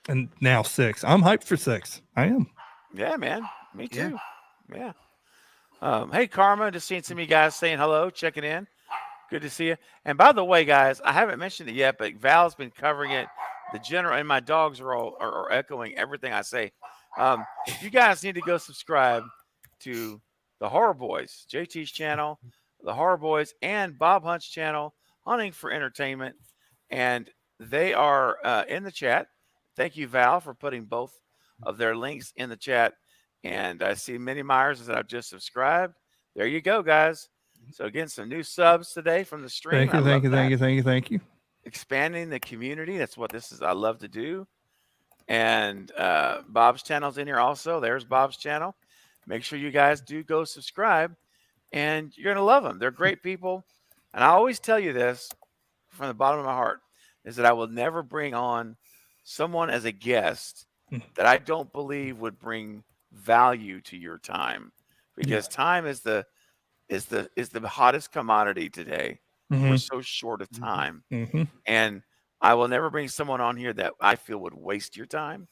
and now 6. I'm hyped for 6. I am. Yeah, man. Me too. Yeah. Hey, Karma, just seeing some of you guys saying hello, checking in. Good to see you. And by the way, guys, I haven't mentioned it yet, but Val's been covering it. The general and my dogs are echoing everything I say. You guys need to go subscribe to the Horror Boys, JT's channel, the Horror Boys, and Bob Hunt's channel, Hunting for Entertainment. And they are in the chat. Thank you, Val, for putting both of their links in the chat. And I see Minnie Myers that I've just subscribed. There you go, guys. So again, some new subs today from the stream. Thank you. Expanding the community. That's what this is. I love to do. And Bob's channel's in here also. There's Bob's channel. Make sure you guys do go subscribe, and you're going to love them. They're great people. And I always tell you this from the bottom of my heart, is that I will never bring on someone as a guest that I don't believe would bring value to your time, because time is the hottest commodity today. We're so short of time, and I will never bring someone on here that I feel would waste your time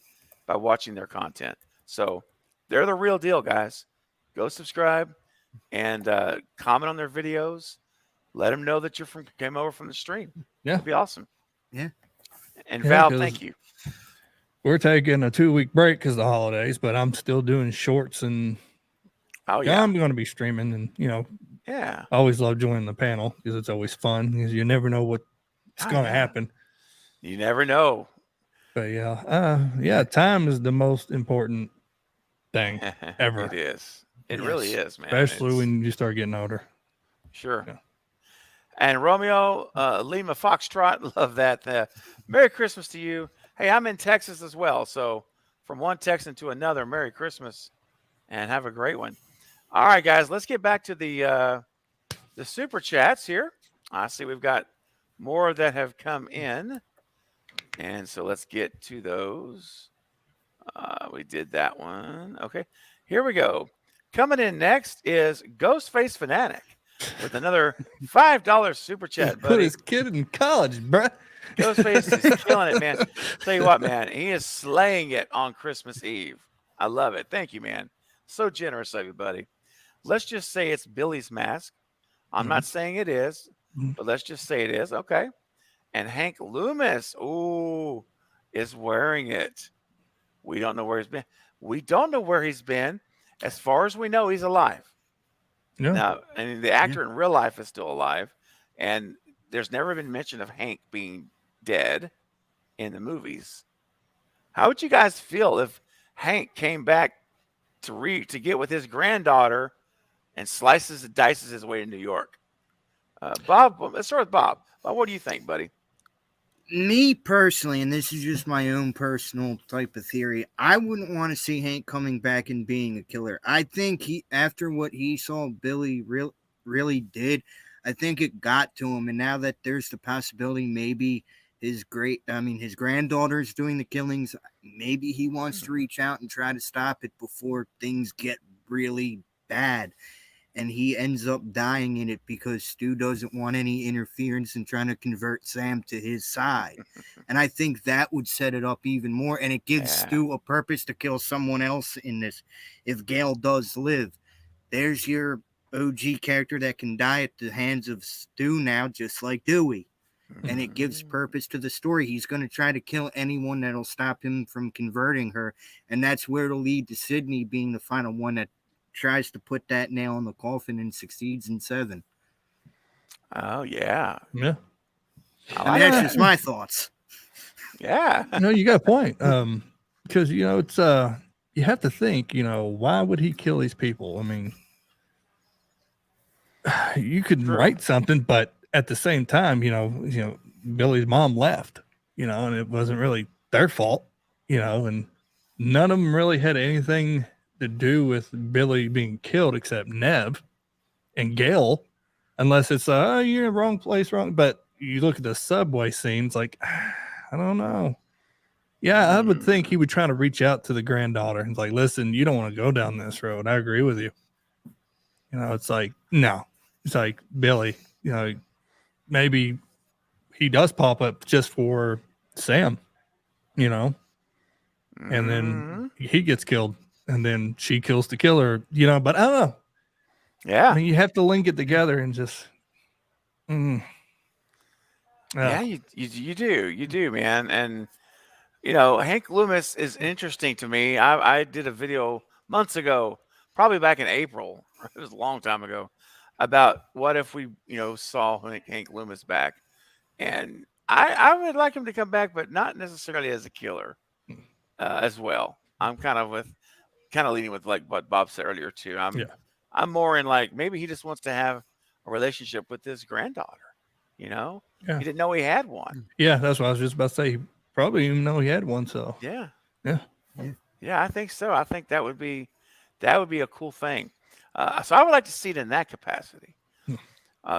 by watching their content. So they're the real deal, guys. Go subscribe and comment on their videos. Let them know that came over from the stream. Yeah, it'd be awesome. Yeah. And Val, thank you. We're taking a 2-week break because of the holidays, but I'm still doing shorts, and I'm going to be streaming, and I always love joining the panel because it's always fun, because you never know what's going to happen. You never know. But time is the most important thing ever. It is. It really is, man. Especially when you start getting older. Sure. Yeah. And Romeo, Lima Foxtrot, love that. Merry Christmas to you. Hey, I'm in Texas as well. So from one Texan to another, Merry Christmas and have a great one. All right, guys, let's get back to the super chats here. I see we've got more that have come in. And so let's get to those. We did that one. Okay, here we go. Coming in next is Ghostface Fanatic with another $5 super chat. Put his kid in college, bruh. Ghostface is killing it, man. Tell you what, man, he is slaying it on Christmas Eve. I love it. Thank you, man. So generous of you, buddy. Let's just say it's Billy's mask. I'm not saying it is, but let's just say it is. Okay. And Hank Loomis, is wearing it. We don't know where he's been. We don't know where he's been. As far as we know, he's alive. Yeah. Now, I mean, the actor in real life is still alive, and there's never been mention of Hank being dead in the movies. How would you guys feel if Hank came back to get with his granddaughter and slices and dices his way to New York? Bob, let's start with Bob. Bob, what do you think, buddy? Me personally, and this is just my own personal type of theory, I wouldn't want to see Hank coming back and being a killer. I think after what he saw Billy really did, I think it got to him. And now that there's the possibility maybe his granddaughter's doing the killings, maybe he wants to reach out and try to stop it before things get really bad. And he ends up dying in it because Stu doesn't want any interference in trying to convert Sam to his side. And I think that would set it up even more. And it gives Stu a purpose to kill someone else in this. If Gale does live, there's your OG character that can die at the hands of Stu now, just like Dewey. And it gives purpose to the story. He's going to try to kill anyone that'll stop him from converting her. And that's where it'll lead to Sydney being the final one that tries to put that nail in the coffin and succeeds in 7. Oh, yeah. Yeah. That's just my thoughts. Yeah. No, you got a point. Because, it's, you have to think, why would he kill these people? I mean, you could write something, but at the same time, Billy's mom left, and it wasn't really their fault, and none of them really had anything to do with Billy being killed except Nev and Gale, unless it's you're in the wrong place, wrong. But you look at the subway scenes, like, I don't know. Yeah, I would think he would try to reach out to the granddaughter and like, listen, you don't want to go down this road. I agree with you. It's like, no, it's like Billy, maybe he does pop up just for Sam, and then he gets killed. And then she kills the killer, but I don't know. Yeah. I mean, you have to link it together and just. Yeah, you do, man. And, Hank Loomis is interesting to me. I did a video months ago, probably back in April. It was a long time ago, about what if we, saw Hank Loomis back. And I would like him to come back, but not necessarily as a killer as well. I'm kind of leaning with like what Bob said earlier too. I'm more in like maybe he just wants to have a relationship with his granddaughter. He didn't know he had one. Yeah, that's what I was just about to say. He probably didn't even know he had one. So yeah, yeah, I think so. I think that would be a cool thing. So I would like to see it in that capacity.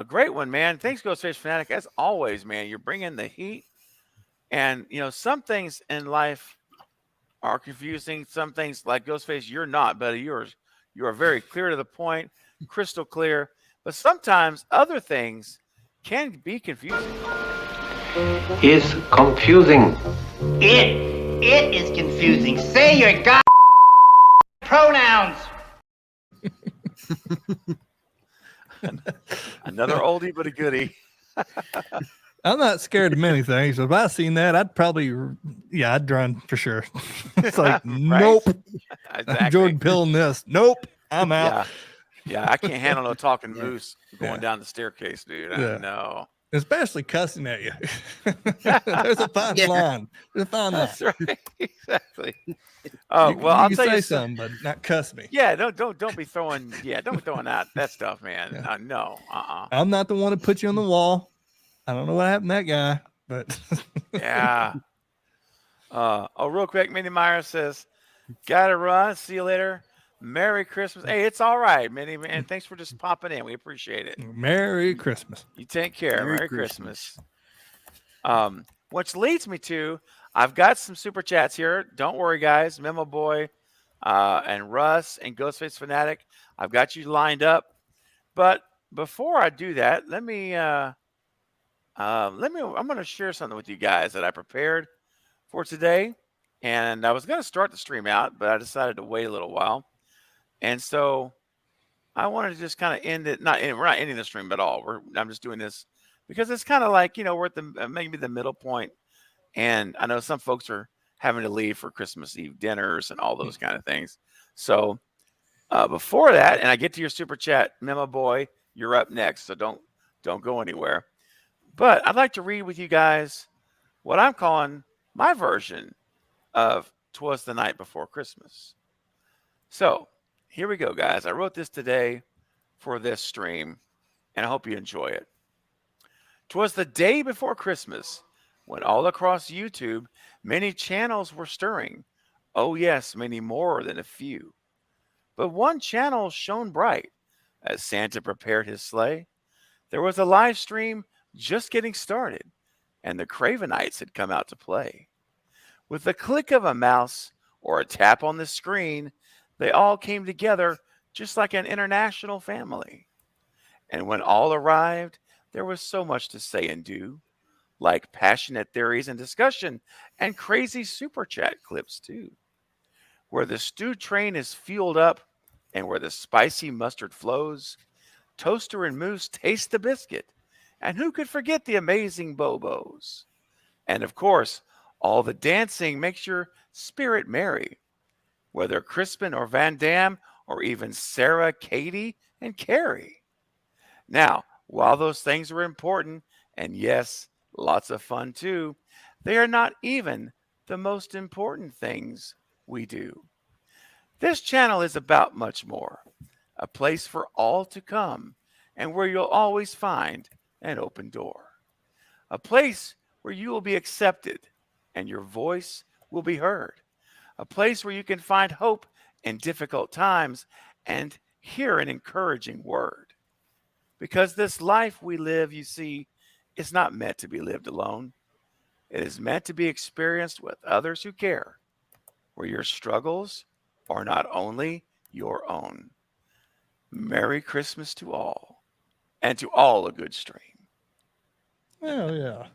Great one, man. Thanks, Ghostface Fanatic. As always, man, you're bringing the heat, And some things in life are confusing. Some things, like Ghostface, you're not, buddy. You are very clear to the point, crystal clear. But sometimes other things can be confusing. Is confusing. It is confusing. Say your god pronouns. Another oldie but a goodie. I'm not scared of many things, but if I seen that, I'd run for sure. It's like, nope. Exactly. Jordan Peele in this. Nope. I'm out. Yeah, I can't handle no talking moose going down the staircase, dude. I know. Especially cussing at you. There's a fine line. There's a fine line. That's right. Exactly. Oh, well, I'll tell you something, but not cuss me. Yeah, don't be throwing. Yeah, don't be throwing out that stuff, man. Yeah. No. I'm not the one to put you on the wall. I don't know what happened to that guy, but yeah. Real quick, Minnie Meyer says, "Gotta run. See you later. Merry Christmas." Hey, it's all right, Minnie, man. Thanks for just popping in. We appreciate it. Merry Christmas. You take care. Merry Christmas. Which leads me to, I've got some super chats here. Don't worry, guys. Memo Boy, and Russ and Ghostface Fanatic, I've got you lined up. But before I do that, I'm going to share something with you guys that I prepared for today. And I was going to start the stream out, but I decided to wait a little while. And so I wanted to just kind of end it. We're not ending the stream at all. I'm just doing this because it's kind of like, we're at maybe the middle point. And I know some folks are having to leave for Christmas Eve dinners and all those kind of things. So before that, and I get to your super chat, Memo Boy, you're up next. So don't go anywhere. But I'd like to read with you guys what I'm calling my version of 'Twas the Night Before Christmas. So here we go, guys. I wrote this today for this stream, and I hope you enjoy it. 'Twas the day before Christmas, when all across YouTube, many channels were stirring. Oh yes, many more than a few. But one channel shone bright as Santa prepared his sleigh. There was a live stream just getting started, and the Cravenites had come out to play. With the click of a mouse or a tap on the screen, they all came together just like an international family. And when all arrived, there was so much to say and do, like passionate theories and discussion and crazy super chat clips too. Where the stew train is fueled up and where the spicy mustard flows, Toaster and Moose taste the biscuit. And who could forget the amazing Bobos? And of course, all the dancing makes your spirit merry. Whether Crispin or Van Dam or even Sarah, Katie, and Carrie. Now, while those things are important, and yes, lots of fun too, they are not even the most important things we do. This channel is about much more. A place for all to come, and where you'll always find an open door. A place where you will be accepted and your voice will be heard. A place where you can find hope in difficult times and hear an encouraging word. Because this life we live, you see, is not meant to be lived alone. It is meant to be experienced with others who care, where your struggles are not only your own. Merry Christmas to all, and to all a good stream. Oh, yeah.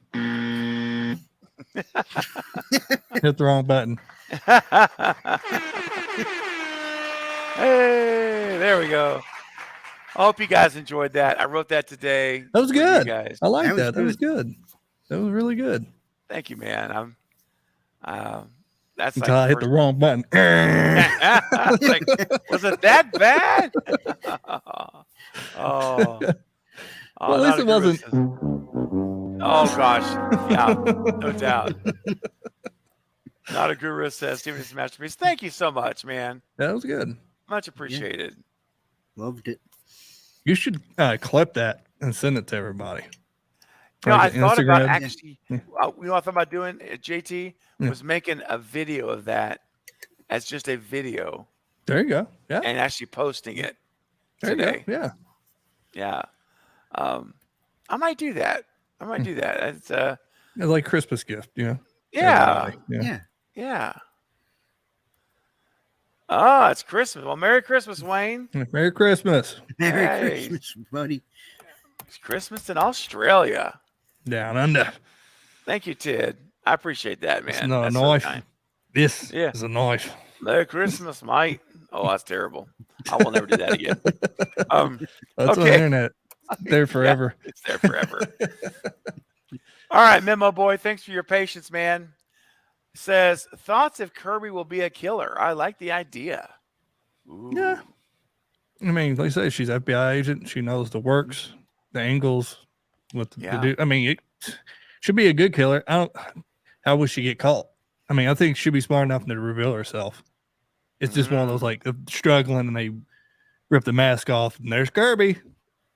Hit the wrong button. Hey, there we go. I hope you guys enjoyed that. I wrote that today. That was good. Guys. I like that. That was good. That was really good. Thank you, man. That's until I hit the wrong button. Like, was it that bad? Oh, well, at least it wasn't. Oh gosh, yeah, no doubt. Not a guru says Steven is a masterpiece. Thank you so much, man. That was good. Much appreciated. Yeah. Loved it. You should clip that and send it to everybody. You know, I thought about actually. You know, what I thought about doing, JT, was making a video of that as just a video. There you go. Yeah. And actually posting it there today. You go. Yeah. Yeah. I might do that. It's It's like Christmas gift, you know. Yeah. Yeah. Oh, it's Christmas. Well, Merry Christmas, Wayne. Merry Christmas. Merry Christmas, buddy. It's Christmas in Australia. Down under. Thank you, Ted. I appreciate that, man. It's not that's a knife. So kind. This is a knife. Merry Christmas, mate. Oh, that's terrible. I will never do that again. That's on the internet. There forever. Yeah, it's there forever. All right, Memo Boy. Thanks for your patience, man. Says, thoughts if Kirby will be a killer? I like the idea. Ooh. Yeah. I mean, like I say, she's an FBI agent. She knows the works, the angles, what to do. I mean, it should be a good killer. How would she get caught? I mean, I think she'd be smart enough to reveal herself. It's just one of those, like, struggling and they rip the mask off and there's Kirby,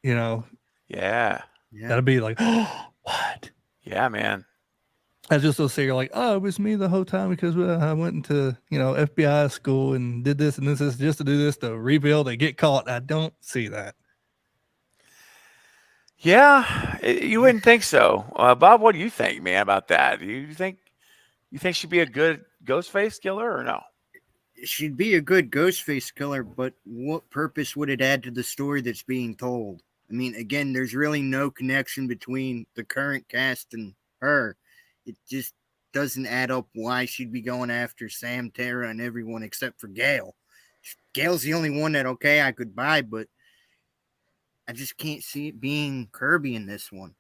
you know. Yeah. That'd be like, oh, what? Yeah, man. I just will say, you're like, oh, it was me the whole time because I went into, you know, FBI school and did this and this is just to do this to reveal to get caught. I don't see that. Yeah, you wouldn't think so. Bob, what do you think, man, about that? Do you think she'd be a good Ghostface killer or no? She'd be a good Ghostface killer, but what purpose would it add to the story that's being told? I mean, again, there's really no connection between the current cast and her. It just doesn't add up why she'd be going after Sam, Tara, and everyone except for Gale. Gale's the only one that, I could buy, but I just can't see it being Kirby in this one.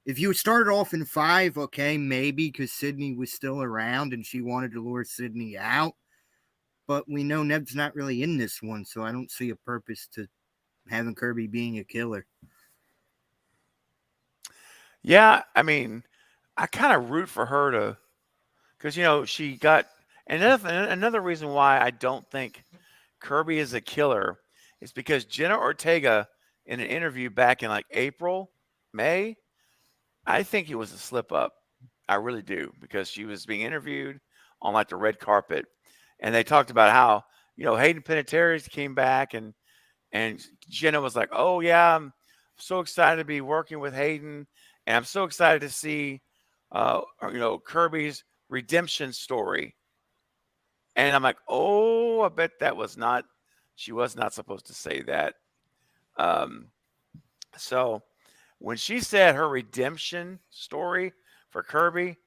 If you started off in 5, maybe, because Sydney was still around and she wanted to lure Sydney out. But we know Neb's not really in this one, so I don't see a purpose to having Kirby being a killer. Yeah, I mean, I kind of root for her to, because, you know, she got, and another reason why I don't think Kirby is a killer is because Jenna Ortega, in an interview back in like April, May, I think it was a slip up. I really do, because she was being interviewed on like the red carpet, and they talked about how, you know, Hayden Panettiere came back, and Jenna was like, "Oh yeah, I'm so excited to be working with Hayden, and I'm so excited to see, you know, Kirby's redemption story." And I'm like, "Oh, I bet that was not. She was not supposed to say that." So when she said her redemption story for Kirby,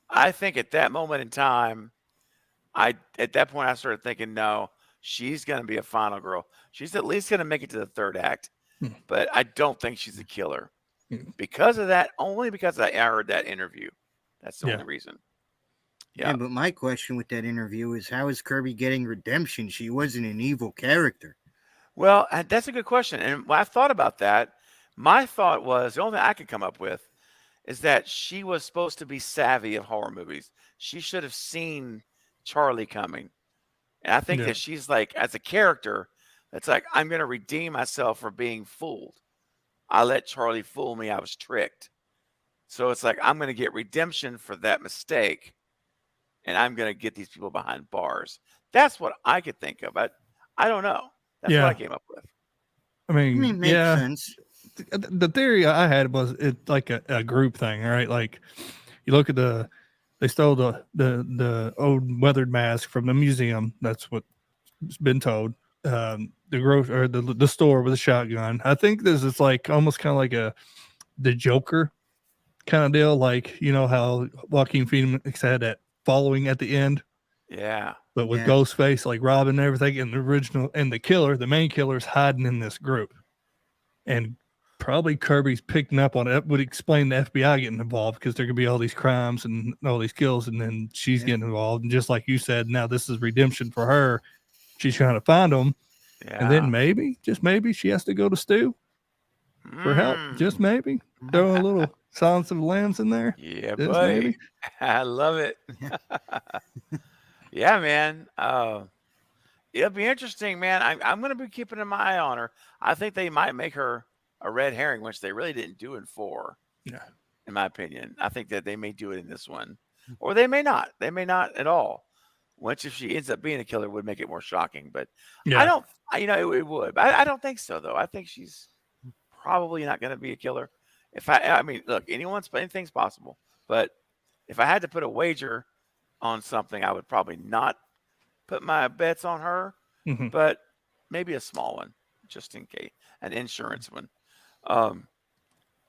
I think at that moment in time, at that point I started thinking, no, she's going to be a final girl. She's at least going to make it to the 3rd act, but I don't think she's a killer because of that. Only because I heard that interview. That's the only reason. Yeah, but my question with that interview is, how is Kirby getting redemption? She wasn't an evil character. Well, that's a good question. And when I thought about that, my thought was, the only thing I could come up with is that she was supposed to be savvy of horror movies. She should have seen Charlie coming. And I think that she's like, as a character, it's like, I'm going to redeem myself for being fooled. I let Charlie fool me. I was tricked. So it's like, I'm going to get redemption for that mistake. And I'm going to get these people behind bars. That's what I could think of. I don't know. That's what I came up with. I mean, makes sense. The theory I had was it's like a group thing, right? Like, you look at they stole the old weathered mask from the museum. That's what's been told. The store with a shotgun. I think this is like almost kind of like the Joker kind of deal. Like, you know how Joaquin Phoenix had that following at the end. Yeah. But with Ghostface, like Robin and everything, and the original, and the main killer's hiding in this group. And probably Kirby's picking up on it. Would explain the FBI getting involved, because there could be all these crimes and all these kills, and then she's getting involved. And just like you said, now this is redemption for her. She's trying to find them. Yeah. And then maybe, just maybe, she has to go to Stu for help. Just maybe. Throw a little Silence of the Lambs in there. Yeah, buddy. Maybe. I love it. Yeah, man. It'll be interesting, man. I'm going to be keeping my eye on her. I think they might make her a red herring, which they really didn't do in 4. Yeah. In my opinion. I think that they may do it in this one. Or they may not. They may not at all. Which, if she ends up being a killer, would make it more shocking. But I don't, it would. But I don't think so, though. I think she's probably not going to be a killer. I mean, look, anything's possible. But if I had to put a wager on something, I would probably not put my bets on her, but maybe a small one, just in case, an insurance one.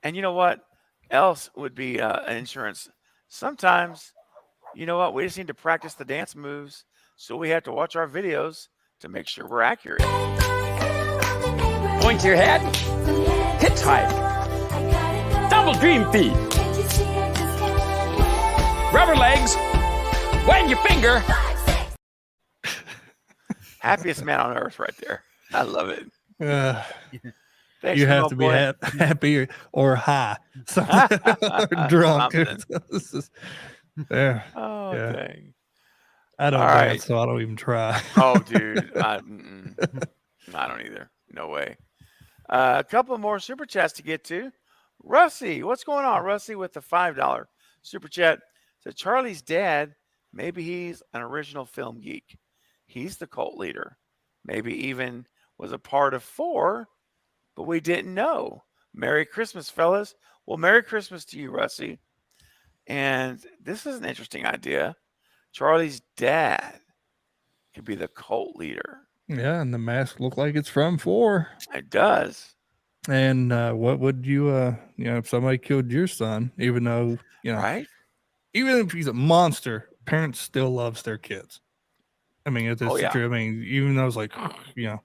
And you know what else would be an insurance? Sometimes, you know what, we just need to practice the dance moves, so we have to watch our videos to make sure we're accurate. Point your head, hitchhike, double dream feet, rubber legs, wag your finger. Happiest man on earth right there. I love it. You have to be happy or high, or drunk. Yeah. Oh, yeah. dang. I don't dance, so I don't even try. Oh, dude. I don't either. No way. A couple more super chats to get to. Russie, what's going on? Russie with the $5 super chat. So Charlie's dad, maybe he's an original film geek. He's the cult leader. Maybe even was a part of 4, but we didn't know. Merry Christmas, fellas. Well, Merry Christmas to you, Russie. And this is an interesting idea. Charlie's dad could be the cult leader. Yeah, and the mask looked like it's from 4. It does. And what would you, if somebody killed your son, even though, right? Even if he's a monster, parents still loves their kids. I mean, it's true. I mean, even though it's like, yeah.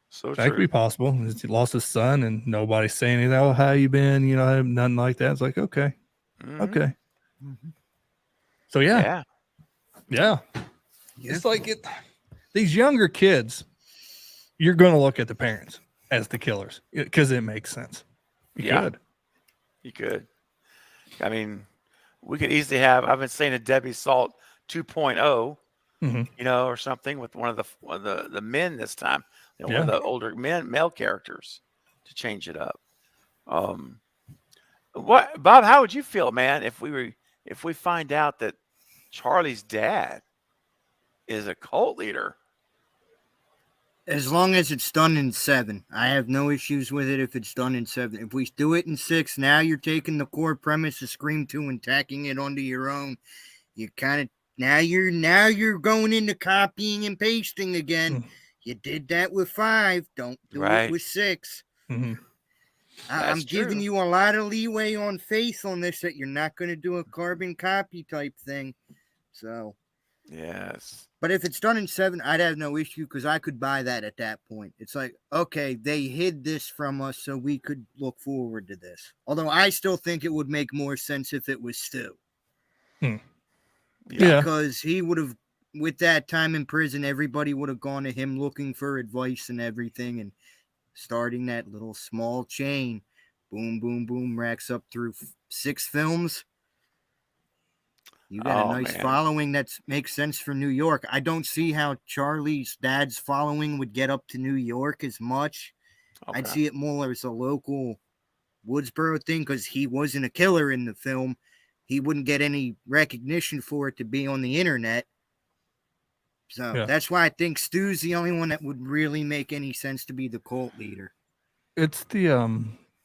So that could be possible. He lost his son and nobody's saying anything. Oh, how you been? Nothing like that. It's like, okay. Okay. So yeah. It's like these younger kids, you're going to look at the parents as the killers because it makes sense. You could. I mean, we could easily have, I've been saying a Debbie Salt 2.0, or something with one of the men this time, one of the older male characters to change it up. What, Bob, how would you feel, man, if we find out that Charlie's dad is a cult leader? As long as it's done in 7, I have no issues with it. If it's done in 7, if we do it in 6, now you're taking the core premise of Scream 2 and tacking it onto your own. You kind of now you're going into copying and pasting again. You did that with 5. Don't do it with 6. I'm giving you a lot of leeway on faith on this that you're not going to do a carbon copy type thing. So, yes. But if it's done in 7, I'd have no issue because I could buy that at that point. It's like, okay, they hid this from us so we could look forward to this. Although I still think it would make more sense if it was Stu. Because he would have, with that time in prison, everybody would have gone to him looking for advice and everything. And starting that little small chain, boom, boom, boom, racks up through 6 films. You got a nice following that makes sense for New York. I don't see how Charlie's dad's following would get up to New York as much. I'd see it more as a local Woodsboro thing because he wasn't a killer in the film. He wouldn't get any recognition for it to be on the internet. So that's why I think Stu's the only one that would really make any sense to be the cult leader. It's the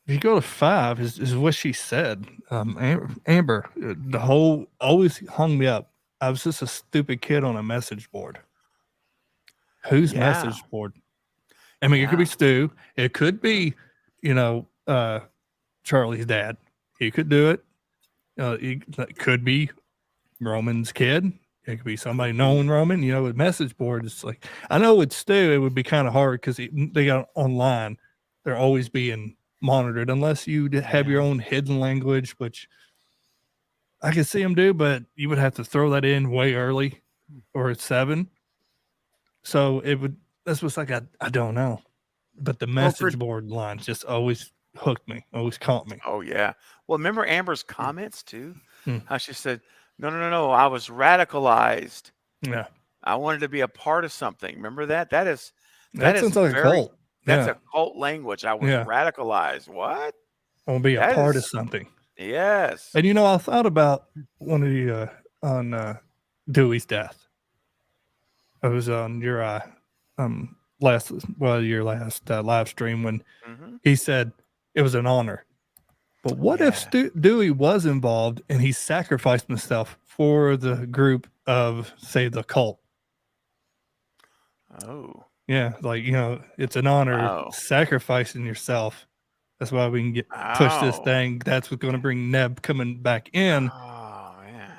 if you go to 5 is what she said. Amber, the whole always hung me up. I was just a stupid kid on a message board. Whose message board? I mean, it could be Stu. It could be, Charlie's dad. He could do it. It could be Roman's kid. It could be somebody knowing Roman. With message boards, it's like, I know with Stu, it would be kind of hard because they got online. They're always being monitored unless you have your own hidden language, which I could see them do, but you would have to throw that in way early or at 7. So that's what's like, I don't know. But the message board lines just always hooked me, always caught me. Oh, yeah. Well, remember Amber's comments too? How she said, no, I was radicalized. Yeah. I wanted to be a part of something. Remember that? That sounds like a cult. That's a cult language. I was radicalized. What? I want to be a part of something. Yes. And I thought about one of the on Dewey's death. I was on your last live stream when he said it was an honor. But what if Dewey was involved and he sacrificed himself for the group of, say, the cult? Oh. Yeah, like, it's an honor sacrificing yourself. That's why we can push this thing. That's what's going to bring Neb coming back in. Oh, man.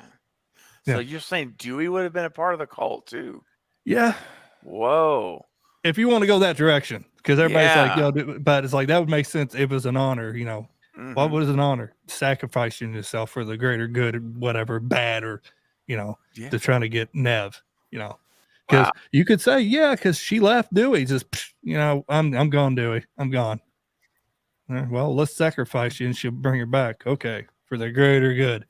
So you're saying Dewey would have been a part of the cult, too? Yeah. Whoa. If you want to go that direction, because everybody's like, but it's like, that would make sense if it was an honor, What was an honor? Sacrificing yourself for the greater good, or whatever, bad, or, to trying to get Nev, Because you could say, because she left Dewey, just, I'm gone, Dewey. I'm gone. Well, let's sacrifice you and she'll bring her back. Okay. For the greater good.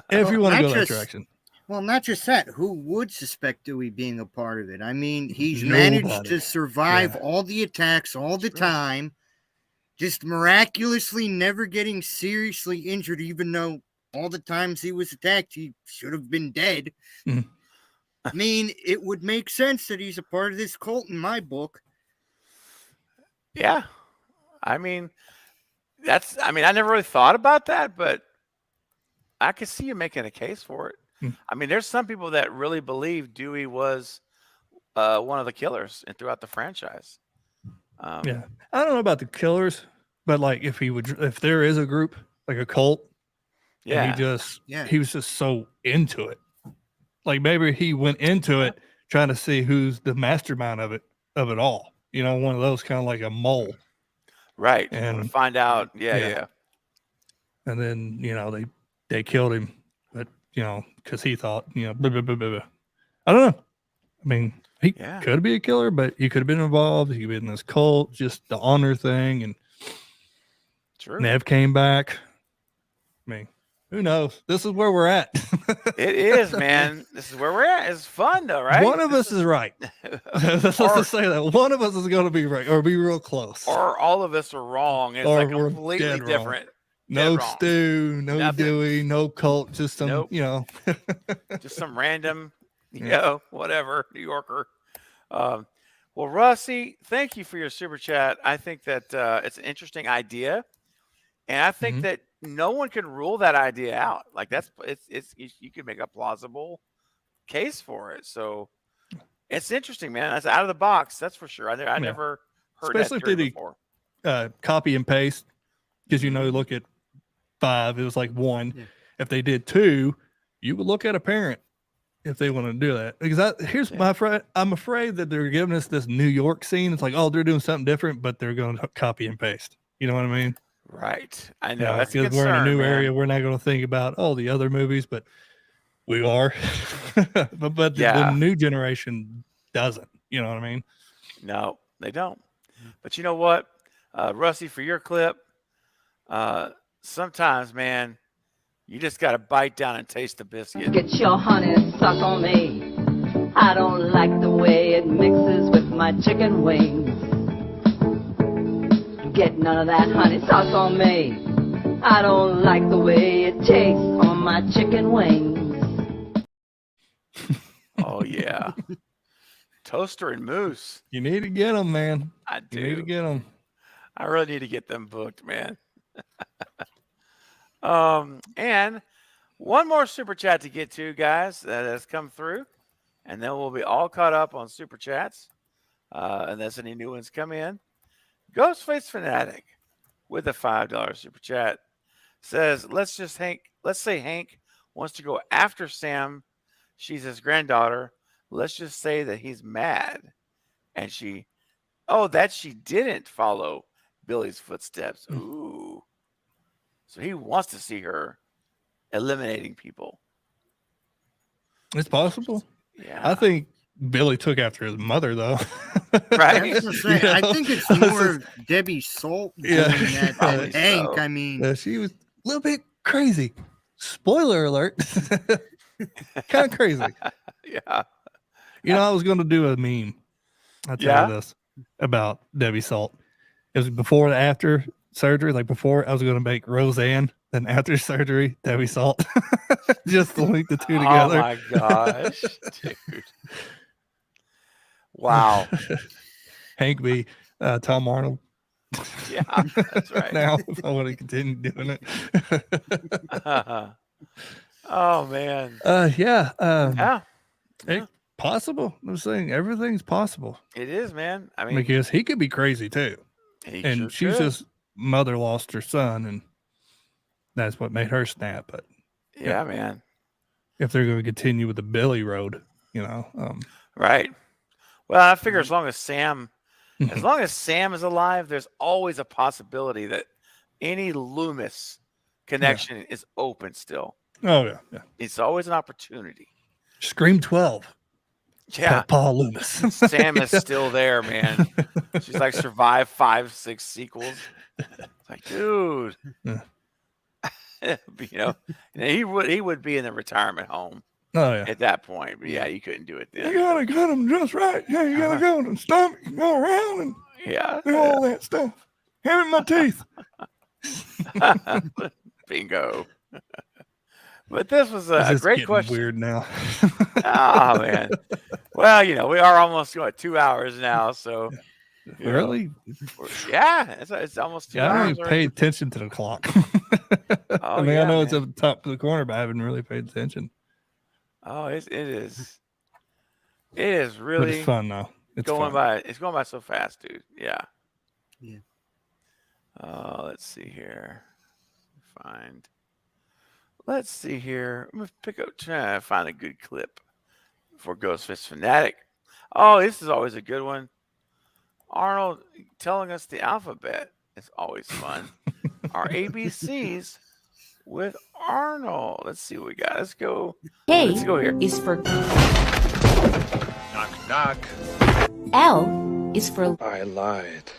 If you want to go that direction. Well, not just that. Who would suspect Dewey being a part of it? I mean, he's managed to survive all the attacks all the time, just miraculously never getting seriously injured, even though all the times he was attacked, he should have been dead. I mean, it would make sense that he's a part of this cult in my book. Yeah. I mean, I never really thought about that, but I could see you making a case for it. I mean, there's some people that really believe Dewey was one of the killers throughout the franchise. I don't know about the killers, but like if there is a group, like a cult, and he was just so into it. Like maybe he went into it trying to see who's the mastermind of it all. One of those kind of like a mole. Right. And find out. Yeah. And then, they killed him, but, because he thought, blah, blah, blah, blah, blah. I don't know. I mean, he could be a killer, but he could have been involved. He could be in this cult, just the honor thing. And Nev came back. I mean, who knows? This is where we're at. It is, man. This is where we're at. It's fun, though, right? One of us is right. Let's just say that. One of us is going to be right or be real close. Or all of us are wrong. It's like completely different. No Stu, no Dewey, no cult, just some, just some random, whatever, New Yorker. Well, Russie, thank you for your super chat. I think that it's an interesting idea. And I think that no one can rule that idea out. Like you can make a plausible case for it. So it's interesting, man. That's out of the box. That's for sure. I never heard especially that theory before. Copy and paste, because look at 5, it was like 1. Yeah. If they did 2, you would look at a parent if they want to do that. Because here's my friend. I'm afraid that they're giving us this New York scene. It's like, they're doing something different, but they're going to copy and paste. You know what I mean? Right. I know. That's because we're in a new area. We're not going to think about the other movies, but we are. but the new generation doesn't. You know what I mean? No, they don't. But you know what, Russie, for your clip, sometimes, man, you just got to bite down and taste the biscuit. Get your honey suck on me. I don't like the way it mixes with my chicken wings. Get none of that honey sauce on me. I don't like the way it tastes on my chicken wings. Oh, yeah. Toaster and Moose. You need to get them, man. I do. You need to get them. I really need to get them booked, man. And one more super chat to get to, guys, that has come through. And then we'll be all caught up on super chats. Unless any new ones come in. Ghostface Fanatic with a $5 super chat says, let's say Hank wants to go after Sam. She's his granddaughter. Let's just say that he's mad. And she didn't follow Billy's footsteps. Ooh. So he wants to see her eliminating people. It's possible. Yeah. I think Billy took after his mother, though. Right. I think it's more Debbie Salt doing that than Hank. So. I mean, she was a little bit crazy. Spoiler alert. Kind of crazy. Yeah. I was going to do a meme. I'll tell you this about Debbie Salt. It was before and after surgery. Like before, I was going to make Roseanne. Then after surgery, Debbie Salt. Just to link the two together. Oh my gosh, dude. Wow. Hank B. Tom Arnold. Yeah, that's right. Now, if I want to continue doing it. Oh man. Yeah. Yeah. Possible. I'm saying everything's possible. It is, man. I mean, because he could be crazy too. And sure she's could. just mother lost her son, and that's what made her snap. But yeah, man. If they're going to continue with the Billy road, right. Well, I figure as long as Sam is alive, there's always a possibility that any Loomis connection is open still. Oh yeah. It's always an opportunity. Scream 12. Yeah, Paul Loomis. Sam is still there, man. She's like survived 5, 6 sequels. It's like, dude, he would be in the retirement home. Oh yeah. At that point, but yeah, you couldn't do it then. You gotta cut him just right. Yeah, you gotta go to the stomach, and go around, and do all that stuff. Hand me my teeth. Bingo. But this was a great question. Weird now. Oh man. Well, we are almost 2 hours now, so really, yeah, it's almost 2 hours. I don't even pay attention to the clock. I know it's at the top of the corner, but I haven't really paid attention. Oh, it is. It is really. But it's fun though. It's going by. It's going by so fast, dude. Yeah. Yeah. Let's see here. Let's see here. I'm gonna try to find a good clip for Ghostface Fanatic. Oh, this is always a good one. Arnold telling us the alphabet is always fun. Our ABCs with Arnold. Let's see what we got. Let's go. K Let's go here. is for Knock, knock. L is for I lied.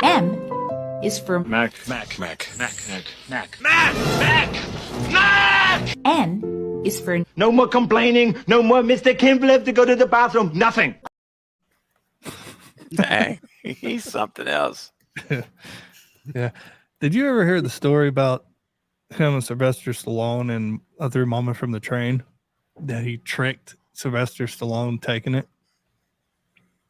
M is for Mac. N is for No more complaining. No more Mr. Kimball have to go to the bathroom. Nothing. Dang, he's something else. Yeah. Did you ever hear the story about him and Sylvester Stallone and Other Mama from the Train? That he tricked Sylvester Stallone taking it?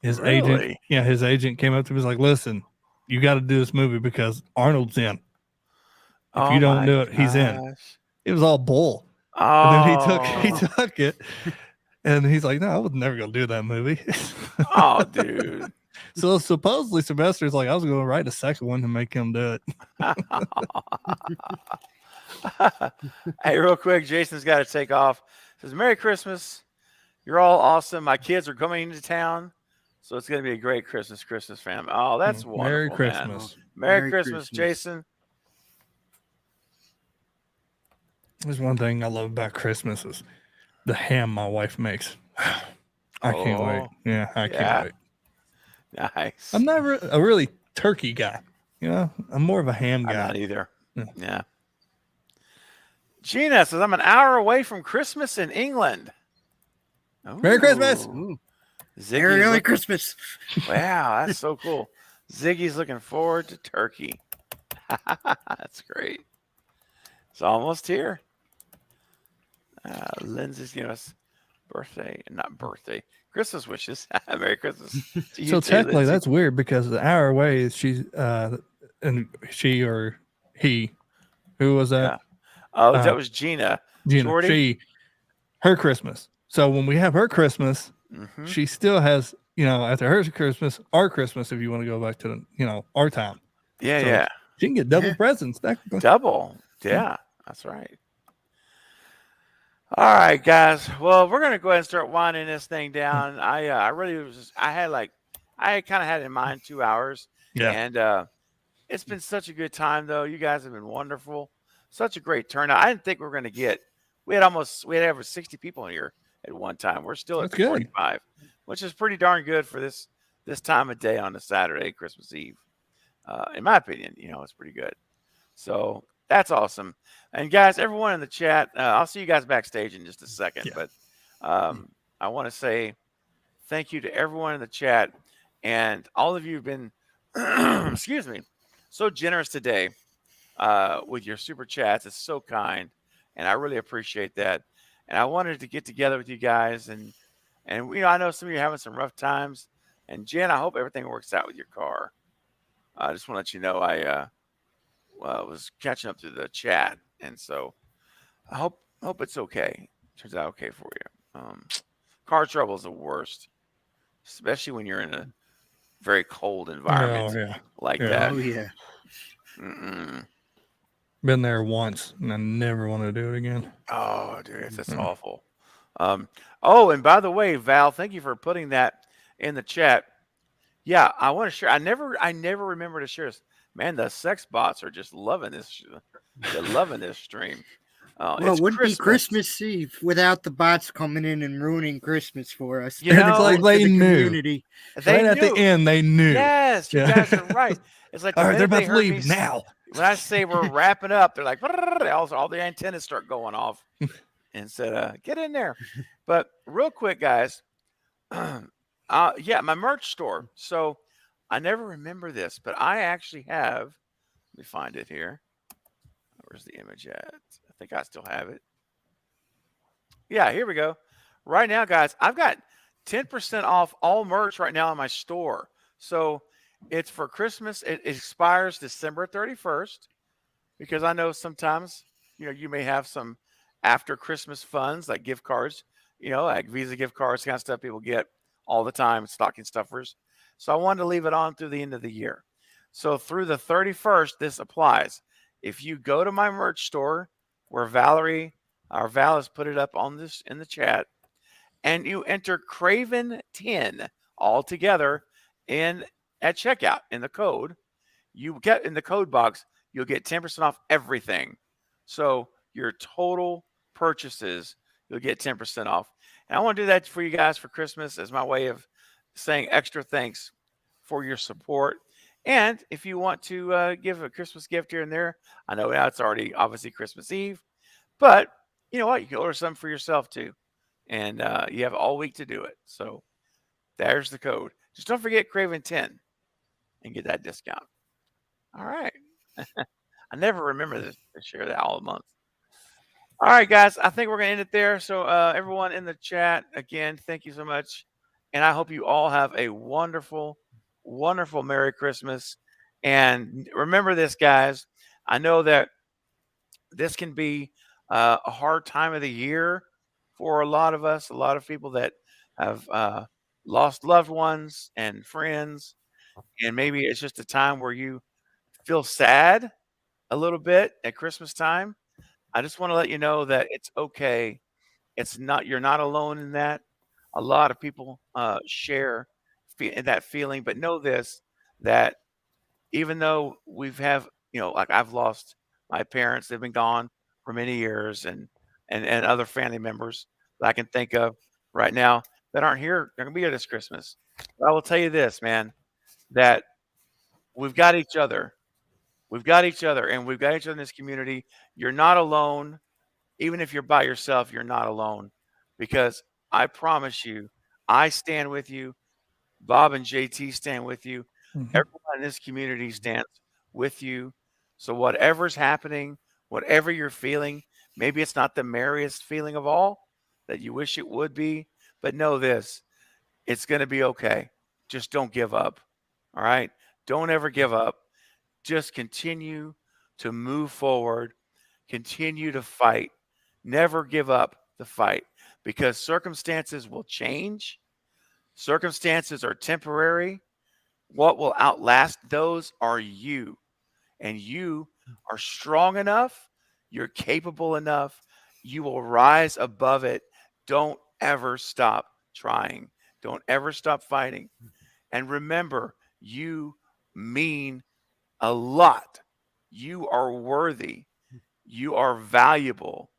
His agent came up to him and was like, listen, you got to do this movie because Arnold's in. If you don't do it, he's in. It was all bull. Oh. And then he took it, and he's like, no, I was never going to do that movie. Oh, dude. So supposedly Sylvester's like, I was going to write a second one to make him do it. Hey, real quick, Jason's got to take off. Says, Merry Christmas. You're all awesome. My kids are coming into town, so it's going to be a great Christmas, fam. Oh, that's wonderful. Merry Christmas. Man. Merry Christmas, Jason. There's one thing I love about Christmas is the ham my wife makes. I can't wait. Yeah, I can't wait. Nice. I'm not a really turkey guy. I'm more of a ham guy. I'm not either. Yeah. Gina says, I'm an hour away from Christmas in England. Ooh. Merry Christmas. Merry Christmas. Wow, that's so cool. Ziggy's looking forward to turkey. That's great. It's almost here. Lindsay's giving us Christmas wishes. Merry Christmas. So technically, Lindsay. That's weird because the hour away is she or he. Who was that? Yeah. Oh, that was Gina. Her Christmas. So when we have her Christmas, she still has, after her Christmas, our Christmas, if you want to go back to our time. Yeah, so yeah. She can get double presents. Double. Yeah, that's right. All right, guys. Well, we're going to go ahead and start winding this thing down. I kind of had in mind 2 hours. Yeah. And it's been such a good time, though. You guys have been wonderful. Such a great turnout. I didn't think we were going to get, we had over 60 people in here at one time. We're still at 45, which is pretty darn good for this time of day on a Saturday, Christmas Eve. In my opinion, it's pretty good. So that's awesome. And guys, everyone in the chat, I'll see you guys backstage in just a second. Yeah. But I want to say thank you to everyone in the chat. And all of you have been, excuse me, so generous today with your super chats. It's so kind. And I really appreciate that. And I wanted to get together with you guys. And I know some of you are having some rough times. And Jen, I hope everything works out with your car. I just want to let you know I was catching up to the chat, and so I hope it's okay. Turns out okay for you. Car trouble is the worst, especially when you're in a very cold environment like that. Oh yeah. Mm-mm. Been there once, and I never want to do it again. Oh, dude, that's awful. Oh, and by the way, Val, thank you for putting that in the chat. Yeah, I want to share. I never remember to share this. Man, the sex bots are just loving this. They're loving this stream. Well, It's it wouldn't be Christmas. Christmas Eve without the bots coming in and ruining Christmas for us. You know, it's like they knew. Community. They At the end, they knew. Yes, you guys are right. It's like all right, they're about they to heard leave me now. When I say we're wrapping up, they're like, all the antennas start going off and said, get in there. But real quick, guys, yeah, my merch store. So I never remember this, but I actually have, let me find it here. Where's the image at? I think I still have it. Yeah, here we go. Right now, guys, I've got 10% off all merch right now in my store. So it's for Christmas. It expires December 31st because I know sometimes, you may have some after Christmas funds like gift cards, like Visa gift cards, kind of stuff people get all the time, stocking stuffers. So I wanted to leave it on through the end of the year. So through the 31st, this applies. If you go to my merch store where Val has put it up on this in the chat, and you enter Craven 10 all together at checkout in the code, you get in the code box, you'll get 10% off everything. So your total purchases, you'll get 10% off. And I want to do that for you guys for Christmas as my way of saying extra thanks for your support. And if you want to give a Christmas gift here and there, I know now it's already obviously Christmas Eve, but you know what? You can order something for yourself too. And you have all week to do it. So there's the code. Just don't forget Craven 10 and get that discount. All right. I never remember to share that all month. All right, guys. I think we're going to end it there. So everyone in the chat, again, thank you so much. And I hope you all have a wonderful, wonderful Merry Christmas. And remember this, guys. I know that this can be a hard time of the year for a lot of us, a lot of people that have lost loved ones and friends. And maybe it's just a time where you feel sad a little bit at Christmas time. I just want to let you know that it's okay. You're not alone in that. A lot of people share that feeling, but know this, that even though like I've lost my parents, they've been gone for many years, and other family members that I can think of right now that aren't here. They're gonna be here this Christmas. But I will tell you this, man, that we've got each other. We've got each other, and we've got each other in this community. You're not alone. Even if you're by yourself, you're not alone, because I promise you, I stand with you. Bob and JT stand with you. Everyone in this community stands with you. So whatever's happening, whatever you're feeling, maybe it's not the merriest feeling of all that you wish it would be, but know this, it's going to be okay. Just don't give up. All right? Don't ever give up. Just continue to move forward. Continue to fight. Never give up the fight, because circumstances will change. Circumstances are temporary. What will outlast those are you. And you are strong enough. You're capable enough. You will rise above it. Don't ever stop trying. Don't ever stop fighting. And remember, you mean a lot. You are worthy. You are valuable.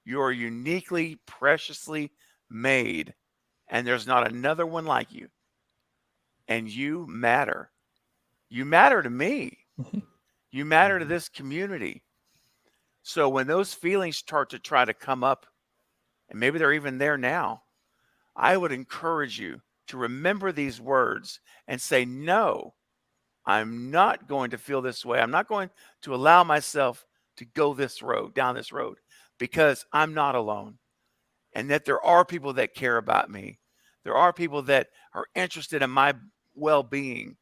You are uniquely, preciously made. And there's not another one like you. And you matter. You matter to me. You matter to this community. So when those feelings start to try to come up, and maybe they're even there now, I would encourage you to remember these words and say, no, I'm not going to feel this way. I'm not going to allow myself to go this road, down this road, because I'm not alone. And that there are people that care about me. There are people that are interested in my well-being.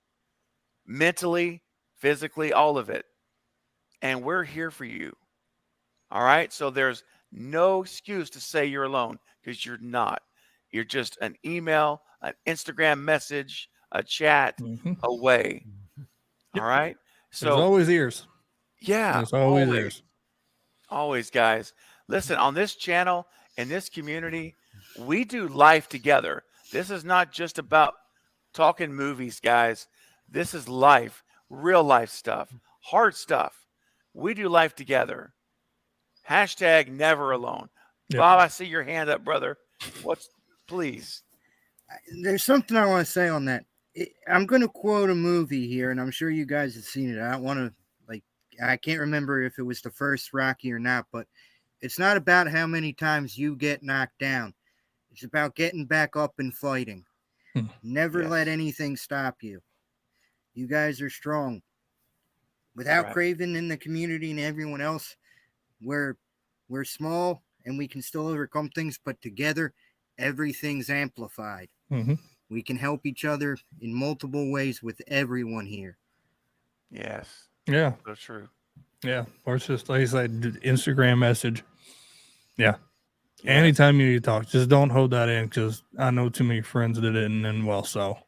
mentally, physically, all of it. And we're here for you. All right. So there's no excuse to say you're alone, because you're not. You're just an email, an Instagram message, a chat away. Yep. All right. There's So always ears. yeah, There's always ears. always, guys. Listen, on this channel, in this community, we do life together. This is not just about talking movies, guys. This is life, real life stuff, hard stuff. We do life together. Hashtag never alone. Yep. Bob, I see your hand up, brother. Please? There's something I want to say on that. I'm going to quote a movie here, and I'm sure you guys have seen it. I don't want to, I can't remember if it was the first Rocky or not, but it's not about how many times you get knocked down. It's about getting back up and fighting. Never let anything stop you. You guys are strong. Without Craven in the community and everyone else, we're small and we can still overcome things, but together, everything's amplified. We can help each other in multiple ways with everyone here. Yes. Yeah. So true. Yeah. Or it's just like I said, Instagram message. Yeah. Anytime you need to talk, just don't hold that in, because I know too many friends that didn't end well. So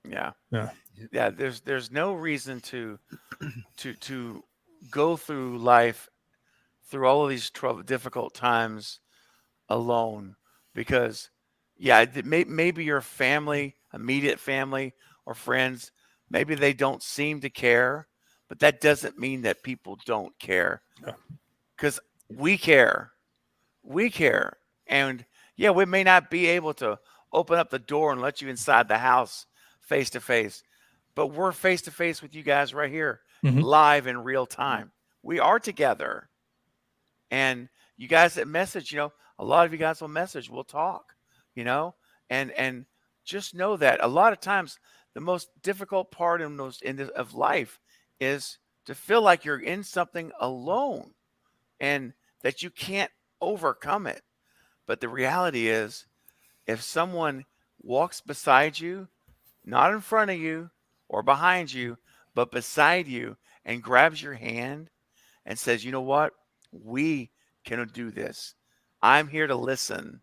yeah. Yeah. There's no reason to go through life through all of these difficult times alone, because maybe your family, immediate family or friends, maybe they don't seem to care, but that doesn't mean that people don't care, because we care. And we may not be able to open up the door and let you inside the house face to face, but we're face to face with you guys right here, live in real time. We are together. And you guys that message, a lot of you guys will message, we'll talk, and just know that a lot of times the most difficult part of life is to feel like you're in something alone and that you can't overcome it. But the reality is, if someone walks beside you, not in front of you or behind you, but beside you, and grabs your hand and says, you know what? We can do this. I'm here to listen.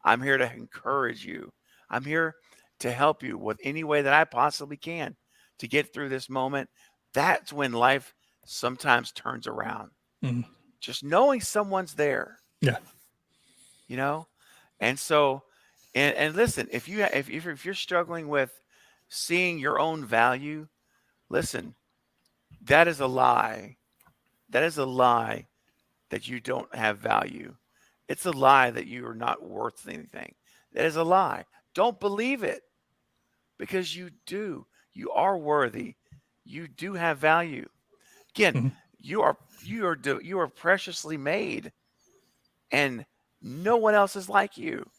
I'm here to encourage you. I'm here to help you with any way that I possibly can to get through this moment. That's when life sometimes turns around. Just knowing someone's there. Yeah. And so, and listen, if you're struggling with seeing your own value, listen, that is a lie. That is a lie that you don't have value. It's a lie that you are not worth anything. That is a lie. Don't believe it, because you do. You are worthy. You do have value. Again, you are preciously made, and no one else is like you.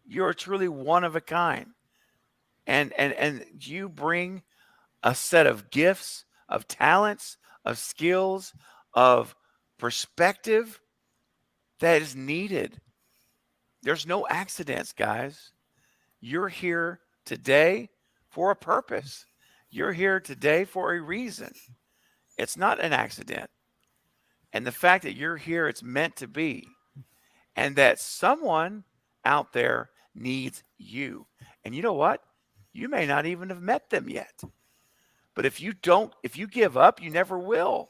You are truly one of a kind, and you bring a set of gifts, of talents, of skills, of perspective that is needed. There's no accidents, guys. You're here today for a purpose. You're here today for a reason. It's not an accident. And the fact that you're here, it's meant to be. And that someone out there needs you. And you know what? You may not even have met them yet. But if you give up, you never will.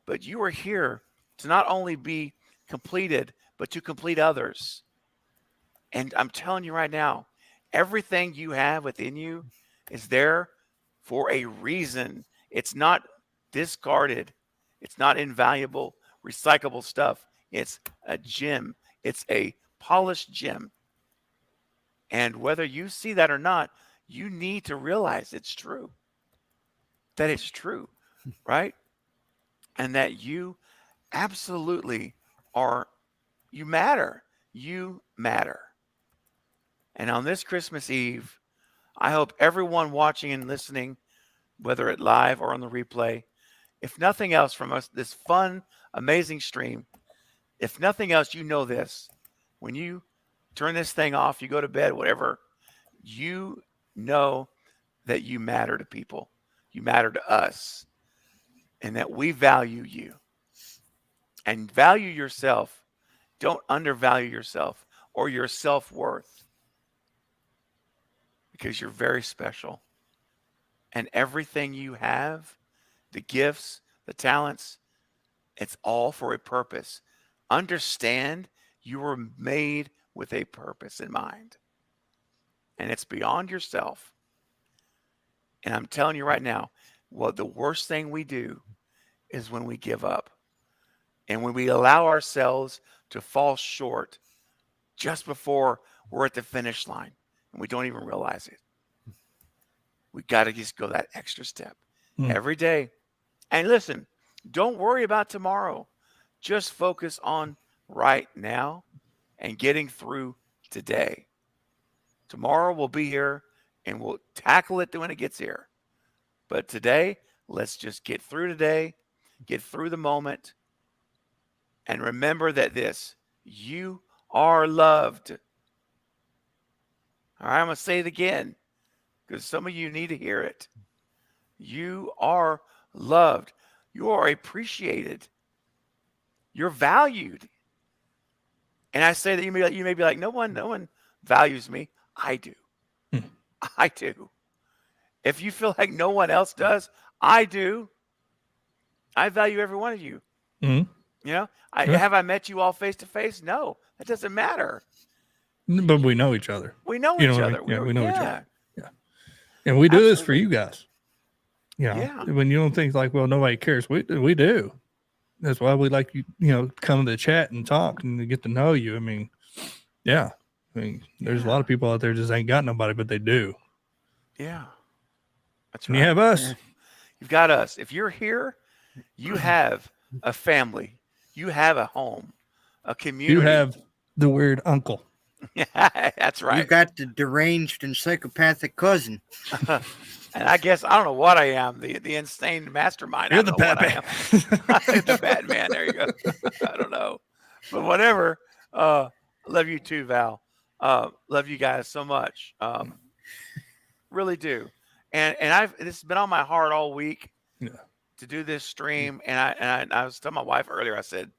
But you are here to not only be completed, but to complete others. And I'm telling you right now, everything you have within you is there for a reason. It's not discarded. It's not invaluable, recyclable stuff. It's a gem. It's a polished gem. And whether you see that or not, you need to realize it's true. That it's true, right? And that you absolutely you matter. You matter. And on this Christmas Eve, I hope everyone watching and listening, whether it live or on the replay, if nothing else from us, this fun, amazing stream, if nothing else, you know this. When you turn this thing off, you go to bed, whatever, you know that you matter to people. You matter to us, and that we value you. And value yourself. Don't undervalue yourself or your self-worth, because you're very special. And everything you have, the gifts, the talents, it's all for a purpose. Understand you were made with a purpose in mind. And it's beyond yourself. And I'm telling you right now, the worst thing we do is when we give up. And when we allow ourselves to fall short just before we're at the finish line and we don't even realize it. We got to just go that extra step every day. And listen, don't worry about tomorrow. Just focus on right now and getting through today. Tomorrow we'll be here and we'll tackle it when it gets here. But today, let's just get through today, get through the moment, and remember that you are loved. All right, I'm going to say it again because some of you need to hear it. You are loved. You are appreciated. You're valued. And I say that you may be like, no one values me. I do. I do. If you feel like no one else does, I do. I value every one of you. Mm-hmm. You know, have I met you all face to face? No, that doesn't matter. But we know each other. We know each other. Yeah, we know each other. Yeah. And we do this for you guys. When you don't think like, well, nobody cares. We do. That's why we like you, come to the chat and talk and get to know you. I mean, yeah. There's a lot of people out there just ain't got nobody, but they do. Yeah. That's right. And you have us. Yeah. You've got us. If you're here, you have a family. You have a home, a community. You have the weird uncle. That's right. You got the deranged and psychopathic cousin. And I guess, I don't know what I am, the insane mastermind. You're the Batman. The Batman. There you go. I don't know. But whatever. Love you too, Val. Love you guys so much. Really do. And this has been on my heart all week. Yeah. To do this stream, and I was telling my wife earlier, I said,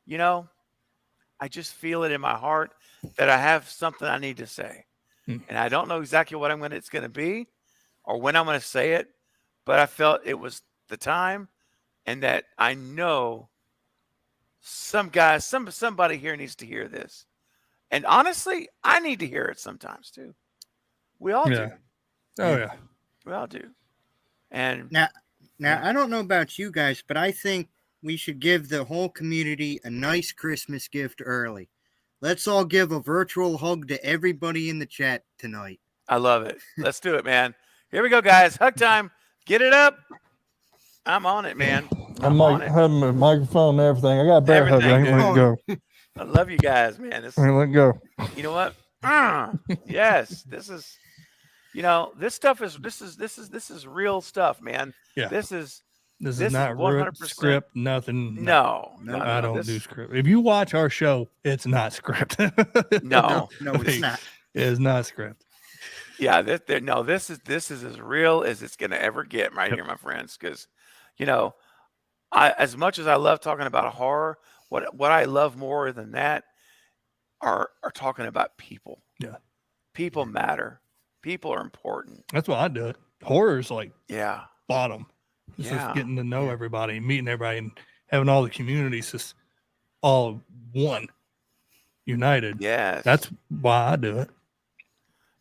I just feel it in my heart that I have something I need to say. And I don't know exactly what it's going to be or when I'm going to say it, but I felt it was the time, and that I know somebody here needs to hear this. And honestly, I need to hear it sometimes too. We all do. Oh yeah. We all do. And Now, I don't know about you guys, but I think we should give the whole community a nice Christmas gift early. Let's all give a virtual hug to everybody in the chat tonight. I love it. Let's do it, man. Here we go, guys. Hug time. Get it up. I'm on it, man. I'm having a microphone and everything. I got a bear hug. I ain't let it go. I love you guys, man. I ain't let it go. You know what? Yes, this is. This stuff this is real stuff, man. Yeah. This is not 100% script, nothing. No, I don't do script. If you watch our show, it's not script. No, it's not. It's not script. Yeah, this is as real as it's gonna ever get right here, my friends. Because, as much as I love talking about horror, what I love more than that are talking about people. Yeah, people matter. People are important. That's why I do it. Horror's bottom. It's Yeah. just getting to know everybody, meeting everybody, and having all the communities just all one, united. Yes. That's why I do it.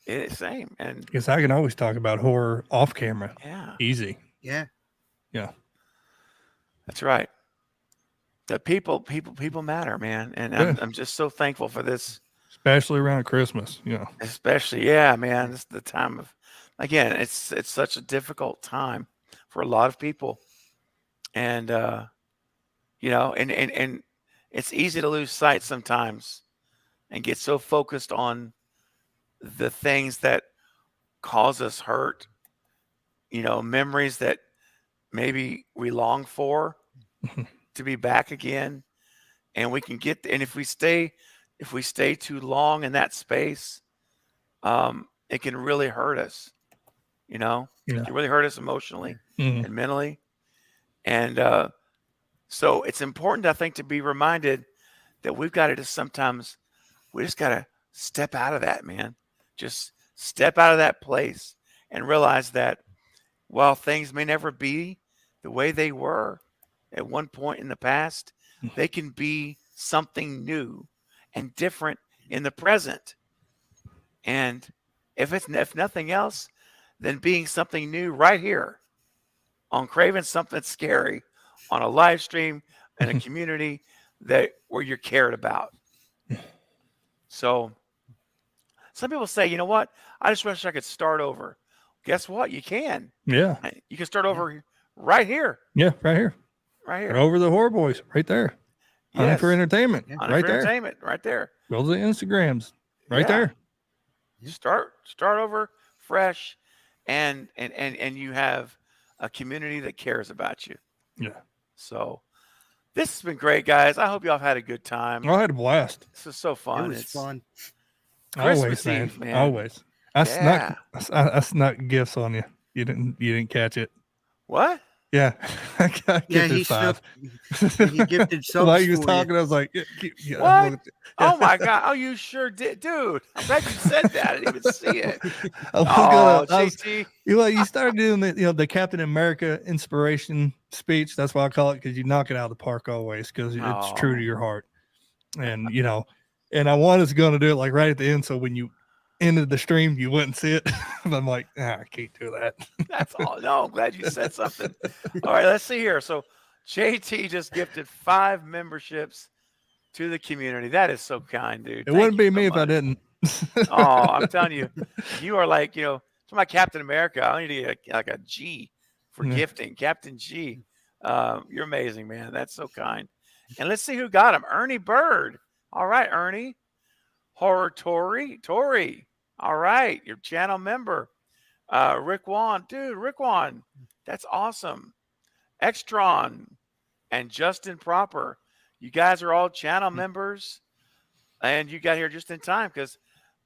It's same. And because I can always talk about horror off camera. Yeah. Easy. Yeah. Yeah. That's right. The people matter, man. And I'm just so thankful for this. Especially around Christmas, Especially, yeah, man. It's the time of, again, it's such a difficult time for a lot of people. And, and it's easy to lose sight sometimes and get so focused on the things that cause us hurt, memories that maybe we long for to be back again. And we can get, and if we stay too long in that space, it can really hurt us, It can really hurt us emotionally Mhm. and mentally. And so it's important, I think, to be reminded that we've got to just sometimes, we just got to step out of that, man. Just step out of that place and realize that while things may never be the way they were at one point in the past, they can be something new and different in the present. And if nothing else, then being something new right here on Craven Something Scary on a live stream in a community where you're cared about. So some people say, you know what? I just wish I could start over. Guess what? You can. Yeah. You can start over right here. Yeah, right here. Right here. Right over the Horror Boys, right there. Honey Yes. for Entertainment, Honey right for there. Entertainment, right there. Go to the Instagrams, right Yeah. there. Start over fresh, and you have a community that cares about you. Yeah. So this has been great, guys. I hope y'all have had a good time. I had a blast. This is so fun. It was fun. Christmas Always, Eve, man. Always. I Yeah. snuck gifts on you. You didn't catch it. What? Yeah. I Yeah, gifted he 5. He gifted subs While he was for talking, you. I was like, yeah, What? Oh my God! Oh, you sure did, dude. I'm glad you said that. I didn't even see it. You started doing the Captain America inspiration speech. That's why I call it, because you knock it out of the park always, because it's true to your heart. And and I was going to do it like right at the end, so when you ended the stream, you wouldn't see it. But I'm like, I can't do that. That's all. No, I'm glad you said something. All right, let's see here. So JT just gifted 5 memberships to the community. That is so kind, dude. It wouldn't be me if I didn't. Oh, I'm telling you, you are like, to my Captain America, I need to get like a G for gifting. Captain G. You're amazing, man. That's so kind. And let's see who got him. Ernie Bird. All right, Ernie. Horror Tori. All right, your channel member. Rick Wan. Dude, Rick Wan. That's awesome. Extron and Justin Proper. You guys are all channel members, and you got here just in time because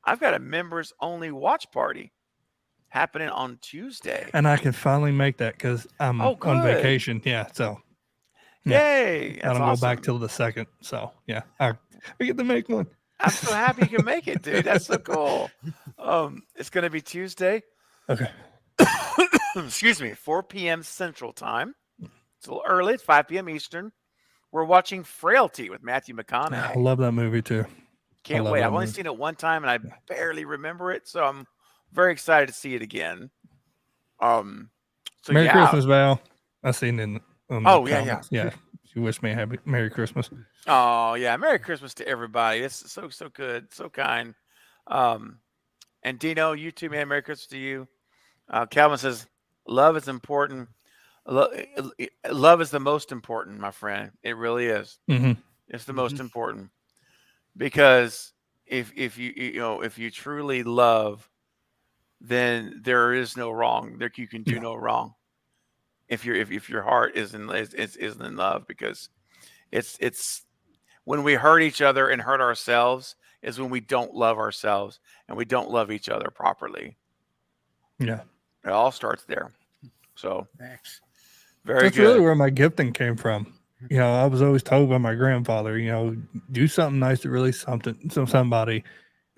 I've got a members only watch party happening on Tuesday. And I can finally make that because I'm on vacation. Yeah, so yay! I don't go back till the 2nd. So yeah, I get to make one. I'm so happy you can make it, dude. That's so cool. It's going to be Tuesday. Okay. Excuse me, 4 p.m. Central Time. It's a little early. It's 5 p.m. Eastern. We're watching Frailty with Matthew McConaughey. I love that movie too. Can't wait. I've only seen it one time and I barely remember it, so I'm very excited to see it again. Merry Christmas, Val. I seen it in yeah. She wished me a happy Merry Christmas. Oh yeah, Merry Christmas to everybody. It's so good, so kind. And Dino, you too, man. Merry Christmas to you. Calvin says, "Love is important. Love is the most important, my friend. It really is. Mm-hmm. It's the most important because if you truly love, then there is no wrong. You can do no wrong. If your heart isn't in love, because it's when we hurt each other and hurt ourselves is when we don't love ourselves and we don't love each other properly. Yeah, it all starts there. So thanks. That's really where my gifting came from. I was always told by my grandfather, do something nice to really somebody,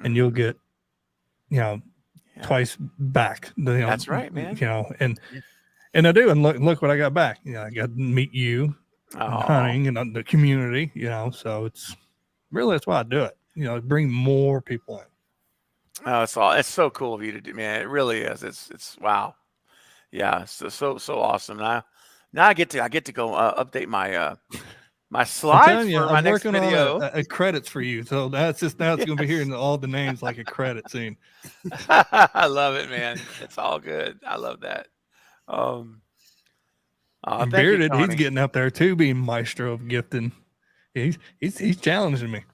and you'll get, twice back. That's right, man. And I do, and look what I got back. I got to meet you, and hunting, and the community. So it's why I do it. Bring more people in. Oh, it's so cool of you to do, man. It really is. It's wow. Yeah, so awesome. Now I get to go update my my slides for my next video. On credits for you, so that's it's going to be hearing all the names like a credit scene. I love it, man. It's all good. I love that. Bearded, he's getting up there too, being maestro of gifting. He's challenging me.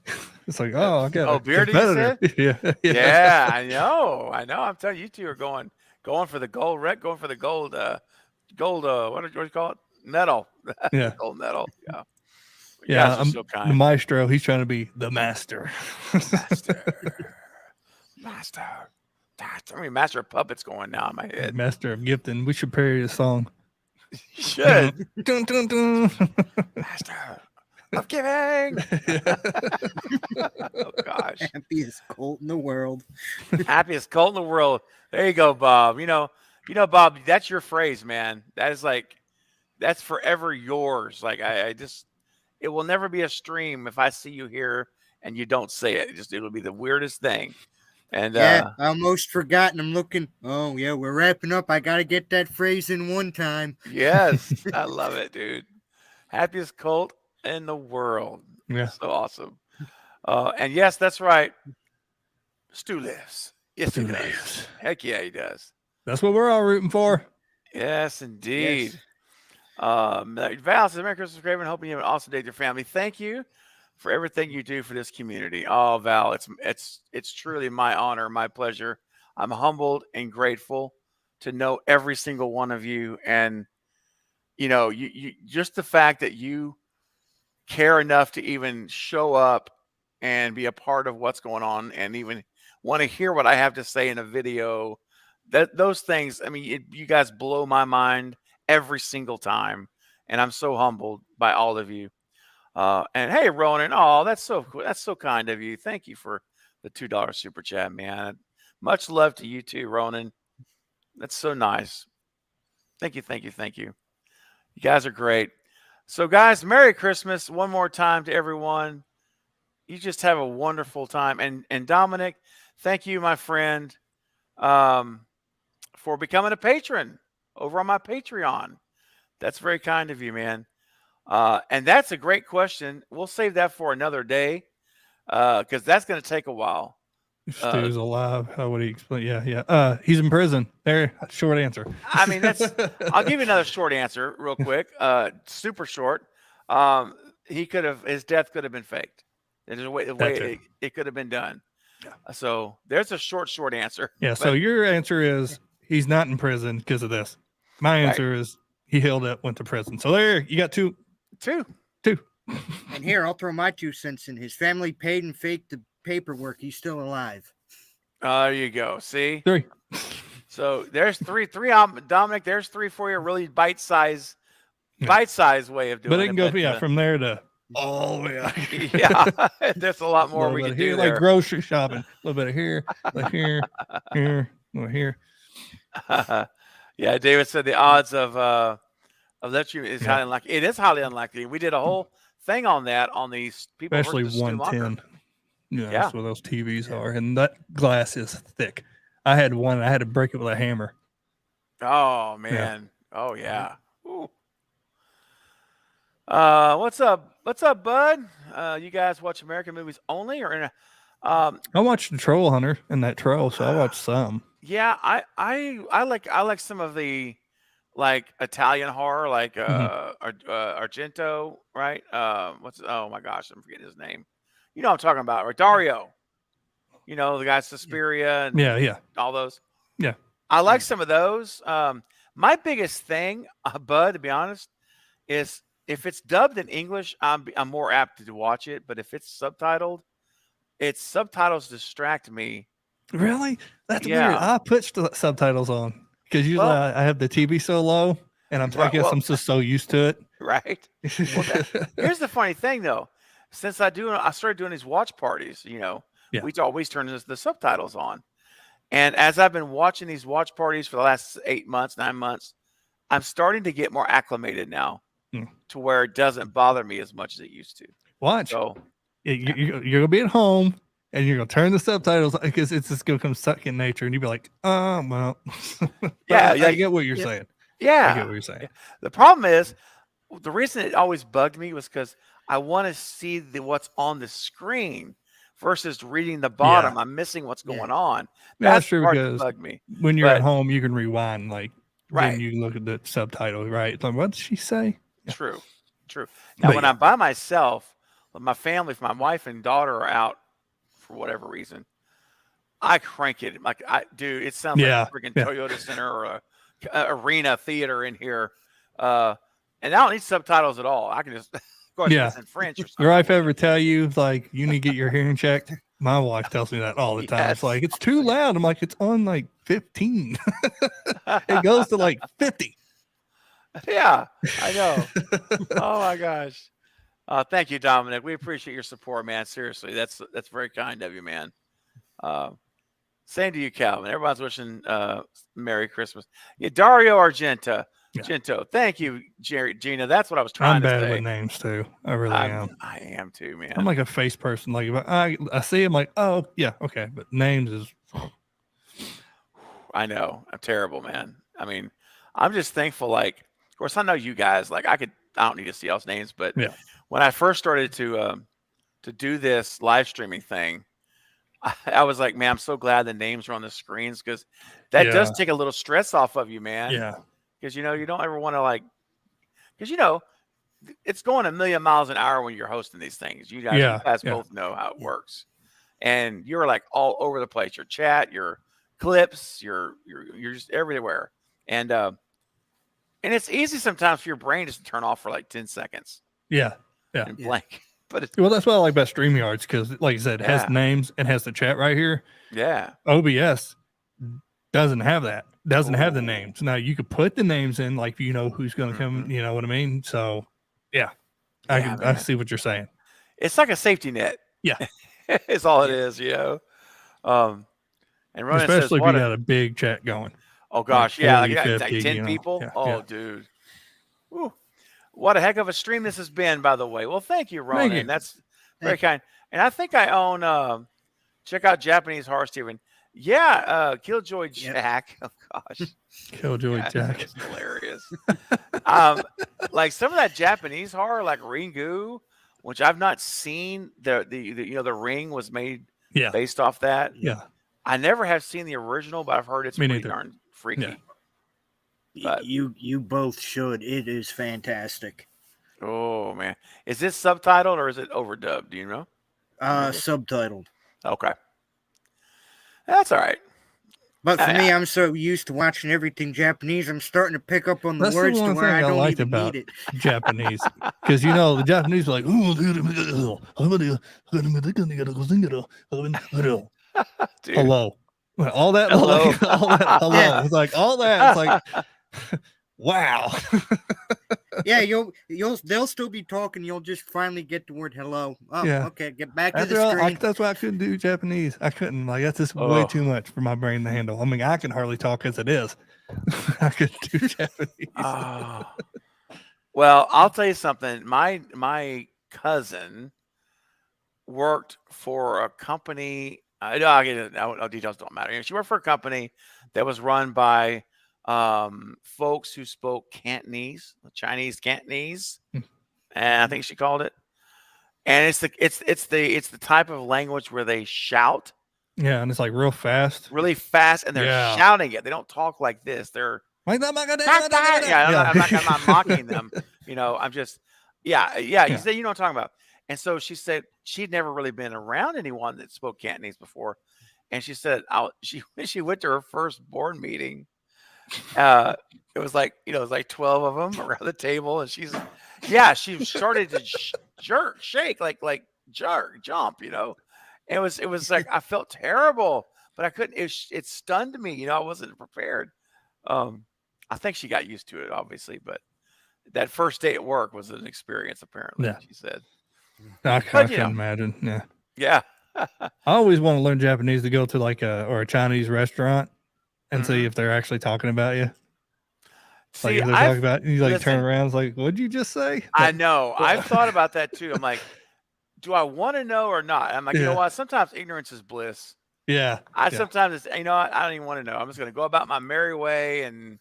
It's like, I got a Bearded, competitor. Yeah, I know. I'm telling you, two are going for the gold, Rick, going for the gold. What do you call it? Medal. Yeah. Gold medal. Yeah. Yeah. I'm so kind. The maestro. He's trying to be the master. Master. I mean, Master of Puppets going now in my head. Master of Gifting. We should parody a song. You should. Dun, dun, dun. Master of Giving. Oh gosh. Happiest cult in the world. Happiest cult in the world. There you go, Bob. You know, Bob, that's your phrase, man. That is like, that's forever yours. Like I just, it will never be a stream if I see you here and you don't say it. It'll be the weirdest thing. And yeah, I almost forgotten. I'm looking. Oh yeah, we're wrapping up. I gotta get that phrase in one time. Yes, I love it, dude. Happiest cult in the world. Yeah, so awesome. And yes, that's right. Stu lives. Yes, he does. Heck yeah, he does. That's what we're all rooting for. Yes, indeed. Yes. Val says, Merry Christmas, Craven. Hoping you have an awesome day with your family. Thank you for everything you do for this community. Oh, Val, it's truly my honor, my pleasure. I'm humbled and grateful to know every single one of you. And, you just the fact that you care enough to even show up and be a part of what's going on and even want to hear what I have to say in a video, those things, I mean, you guys blow my mind every single time. And I'm so humbled by all of you. And hey, Ronan, oh, that's so cool. That's so kind of you. Thank you for the $2 super chat, man. Much love to you too, Ronan. That's so nice. Thank you. You guys are great. So guys, Merry Christmas one more time to everyone. You just have a wonderful time. And Dominic, thank you, my friend, for becoming a patron over on my Patreon. That's very kind of you, man. And that's a great question. We'll save that for another day because that's going to take a while. Stu's alive. How would he explain? Yeah. He's in prison. There, short answer. I mean, I'll give you another short answer real quick. Super short. His death could have been faked. There's a way it could have been done. Yeah. So there's a short answer. Yeah. So your answer is he's not in prison because of this. My answer is he held up, went to prison. So there, you got two. And here, I'll throw my 2 cents in. His family paid and faked the paperwork. He's still alive. There you go. See? 3. So there's three. Dominic, there's 3 for you. Really bite-size way of doing it. But it can go from there to all the way out. Yeah. There's a lot more we can do there. Like grocery shopping. A little bit of here, like here, a little here. Yeah, David said the odds of that is highly unlikely. It is highly unlikely. We did a whole thing on that on these people, especially 110. Yeah, that's what those TVs are, and that glass is thick. I had one. I had to break it with a hammer. Oh man. Yeah. Oh yeah. Ooh. What's up? What's up, bud? You guys watch American movies only, or in a? I watched the Troll Hunter and that Troll, so I watched some. Yeah, I like some of the like Italian horror, like Argento, right? Oh my gosh, I'm forgetting his name. You know what I'm talking about, right? Dario. You know, the guy Suspiria and all those. Yeah. I like some of those. My biggest thing, Bud, to be honest, is if it's dubbed in English, I'm more apt to watch it. But if it's subtitled, its subtitles distract me. Really? That's weird. I put subtitles on because usually I have the TV so low, and I guess I'm just so used to it. Right. Here's the funny thing, though. Since I started doing these watch parties, we always turn the subtitles on. And as I've been watching these watch parties for the last 8 months, 9 months, I'm starting to get more acclimated now to where it doesn't bother me as much as it used to. Watch. So, you're going to be at home and you're going to turn the subtitles because it's just going to come second nature. And you'll be like, oh, well. I get what you're saying. Yeah. I get what you're saying. The problem is, the reason it always bugged me was because I want to see what's on the screen versus reading the bottom. Yeah. I'm missing what's going on. That's true, because bug me. When you're at home, you can rewind when you look at the subtitle, right? Like, what did she say? True. Now, when I'm by myself, my family, if my wife and daughter are out for whatever reason, I crank it. It sounds like a freaking Toyota Center or a arena theater in here. And I don't need subtitles at all. I can just course, if it's in French or something. Your wife ever tell you like you need to get your hearing checked? My wife tells me that all the time. It's like it's too loud. I'm like, it's on like 15. It goes to like 50. Yeah, I know. Oh my gosh. Thank you, Dominic. We appreciate your support, man. Seriously, that's very kind of you, man. Same to you, Calvin. Everyone's wishing Merry Christmas. Yeah, Dario Argento. Thank you, Gina. That's what I was trying to say. I'm bad with names too. I really am. I am too, man. I'm like a face person. Like if I see him, like, oh yeah, okay. But names is. I know. I'm terrible, man. I mean, I'm just thankful. Like, of course, I know you guys. Like, I don't need to see y'all's names, but when I first started to do this live streaming thing, I was like, man, I'm so glad the names are on the screens because that does take a little stress off of you, man. Yeah. Because, you don't ever want to because, it's going a million miles an hour when you're hosting these things. You guys both know how it works. And you're like all over the place. Your chat, your clips, you're just everywhere. And it's easy sometimes for your brain just to turn off for like 10 seconds. Yeah. Yeah. And blank. But well, that's what I like about StreamYards because, like I said, it has names and has the chat right here. Yeah. OBS doesn't have that. Doesn't have the names. Now you could put the names in, like who's going to come. You know what I mean? So, I see what you're saying. It's like a safety net. Yeah, it's all it is. And Ronan especially says, if you got a big chat going. Oh gosh, like 40, 50, 10 people. Dude. Whew. What a heck of a stream this has been, by the way. Well, thank you, Ronan. That's very kind. And I think I own. Check out Japanese Horror, Steven. Yeah, Killjoy Jack. Oh gosh, Killjoy Jack. That's hilarious. Like some of that Japanese horror, like Ringu, which I've not seen. The Ring was made based off that. Yeah, I never have seen the original, but I've heard it's pretty darn freaky. Yeah. But you both should. It is fantastic. Oh man, is this subtitled or is it overdubbed? Do you know? Subtitled. Okay. That's all right. But for me, I'm so used to watching everything Japanese, I'm starting to pick up on the words to where I don't even need it. Japanese. Because, the Japanese are like, hello. All that, hello. All that, hello. Yeah. It's like, all that. It's like, wow. Yeah, they'll still be talking. You'll just finally get the word hello. Oh, okay. Get back to the screen. That's why I couldn't do Japanese. I couldn't. Like, that's just way too much for my brain to handle. I mean, I can hardly talk as it is. I could do Japanese. Well, I'll tell you something. My cousin worked for a company. Details don't matter. She worked for a company that was run by folks who spoke Cantonese, Chinese Cantonese, and I think she called it. And it's the type of language where they shout. Yeah, and it's like really fast, and they're shouting it. They don't talk like this. They're like, I'm not mocking them. I'm just you said you know what I'm talking about. And so she said she'd never really been around anyone that spoke Cantonese before, and she said when she went to her first board meeting. It was like 12 of them around the table, and she started to shake like jump, It was like I felt terrible, but I couldn't. It stunned me, I wasn't prepared. I think she got used to it, obviously, but that first day at work was an experience. Apparently, she said. I can imagine. Yeah. I always want to learn Japanese to go to like a Chinese restaurant. And see if they're actually talking about you. Like if they're talking about you, turn around, it's like, what'd you just say? I know. I've thought about that too. I'm like, do I want to know or not? I'm like, you know what? Sometimes ignorance is bliss. Yeah. Sometimes it's, I don't even want to know. I'm just going to go about my merry way, and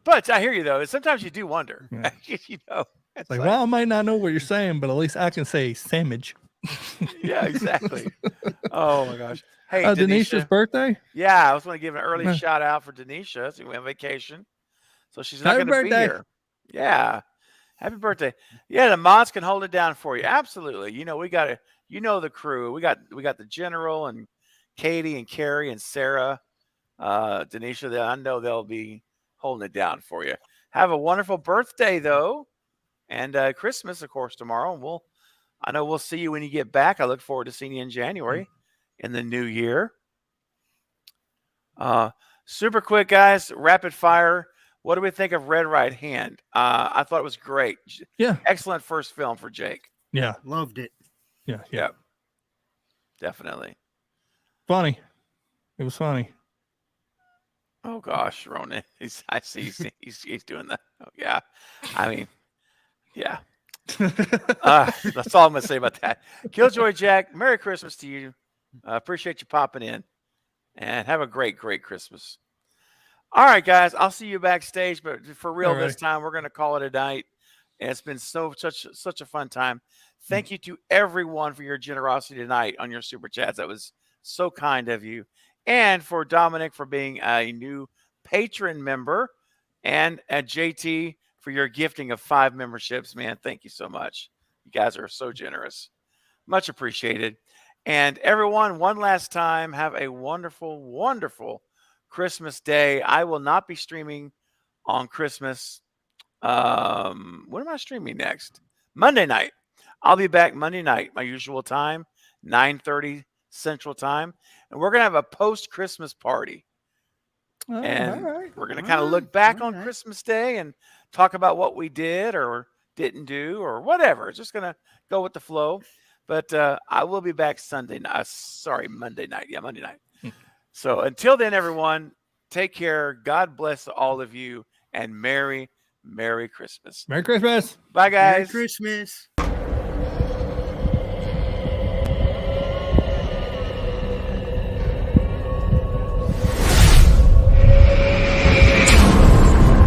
But I hear you though. Sometimes you do wonder. Yeah. It's like, well, I might not know what you're saying, but at least I can say sandwich. Yeah, exactly. Oh my gosh. Hey, Denisha's birthday? Yeah, I was going to give an early shout out for Denisha. So we went on vacation. So she's not going to be here. Yeah. Happy birthday. Yeah, the mods can hold it down for you. Absolutely. We got to, the crew. We got the general and Katie and Carrie and Sarah, Denisha. I know they'll be holding it down for you. Have a wonderful birthday, though. And Christmas, of course, tomorrow. I know we'll see you when you get back. I look forward to seeing you in January in the new year. Super quick, guys. Rapid fire. What do we think of Red Right Hand? I thought it was great. Yeah. Excellent first film for Jake. Yeah. Loved it. Yeah. Yep. Definitely. Funny. It was funny. Oh gosh, Ronan. I see he's doing that. Oh yeah. I mean, yeah. That's all I'm gonna say about that. Killjoy Jack, Merry Christmas to you. Appreciate you popping in. And have a great, great Christmas. All right, guys. I'll see you backstage, but for real this time, we're gonna call it a night. And it's been such a fun time. Thank you to everyone for your generosity tonight on your super chats. That was so kind of you. And for Dominic for being a new patron member, and at JT for your gifting of 5 memberships. Man, thank you so much. You guys are so generous. Much appreciated. And everyone, one last time, have a wonderful, wonderful Christmas day. I will not be streaming on Christmas. When am I streaming next? Monday night. I'll be back Monday night, my usual time, 9:30 Central Time. And we're going to have a post-Christmas party. And we're going to kind of look back on Christmas Day and talk about what we did or didn't do or whatever. It's just going to go with the flow. But I will be back Monday night. Yeah, Monday night. So until then, everyone, take care. God bless all of you. And Merry Christmas. Merry Christmas. Bye, guys. Merry Christmas.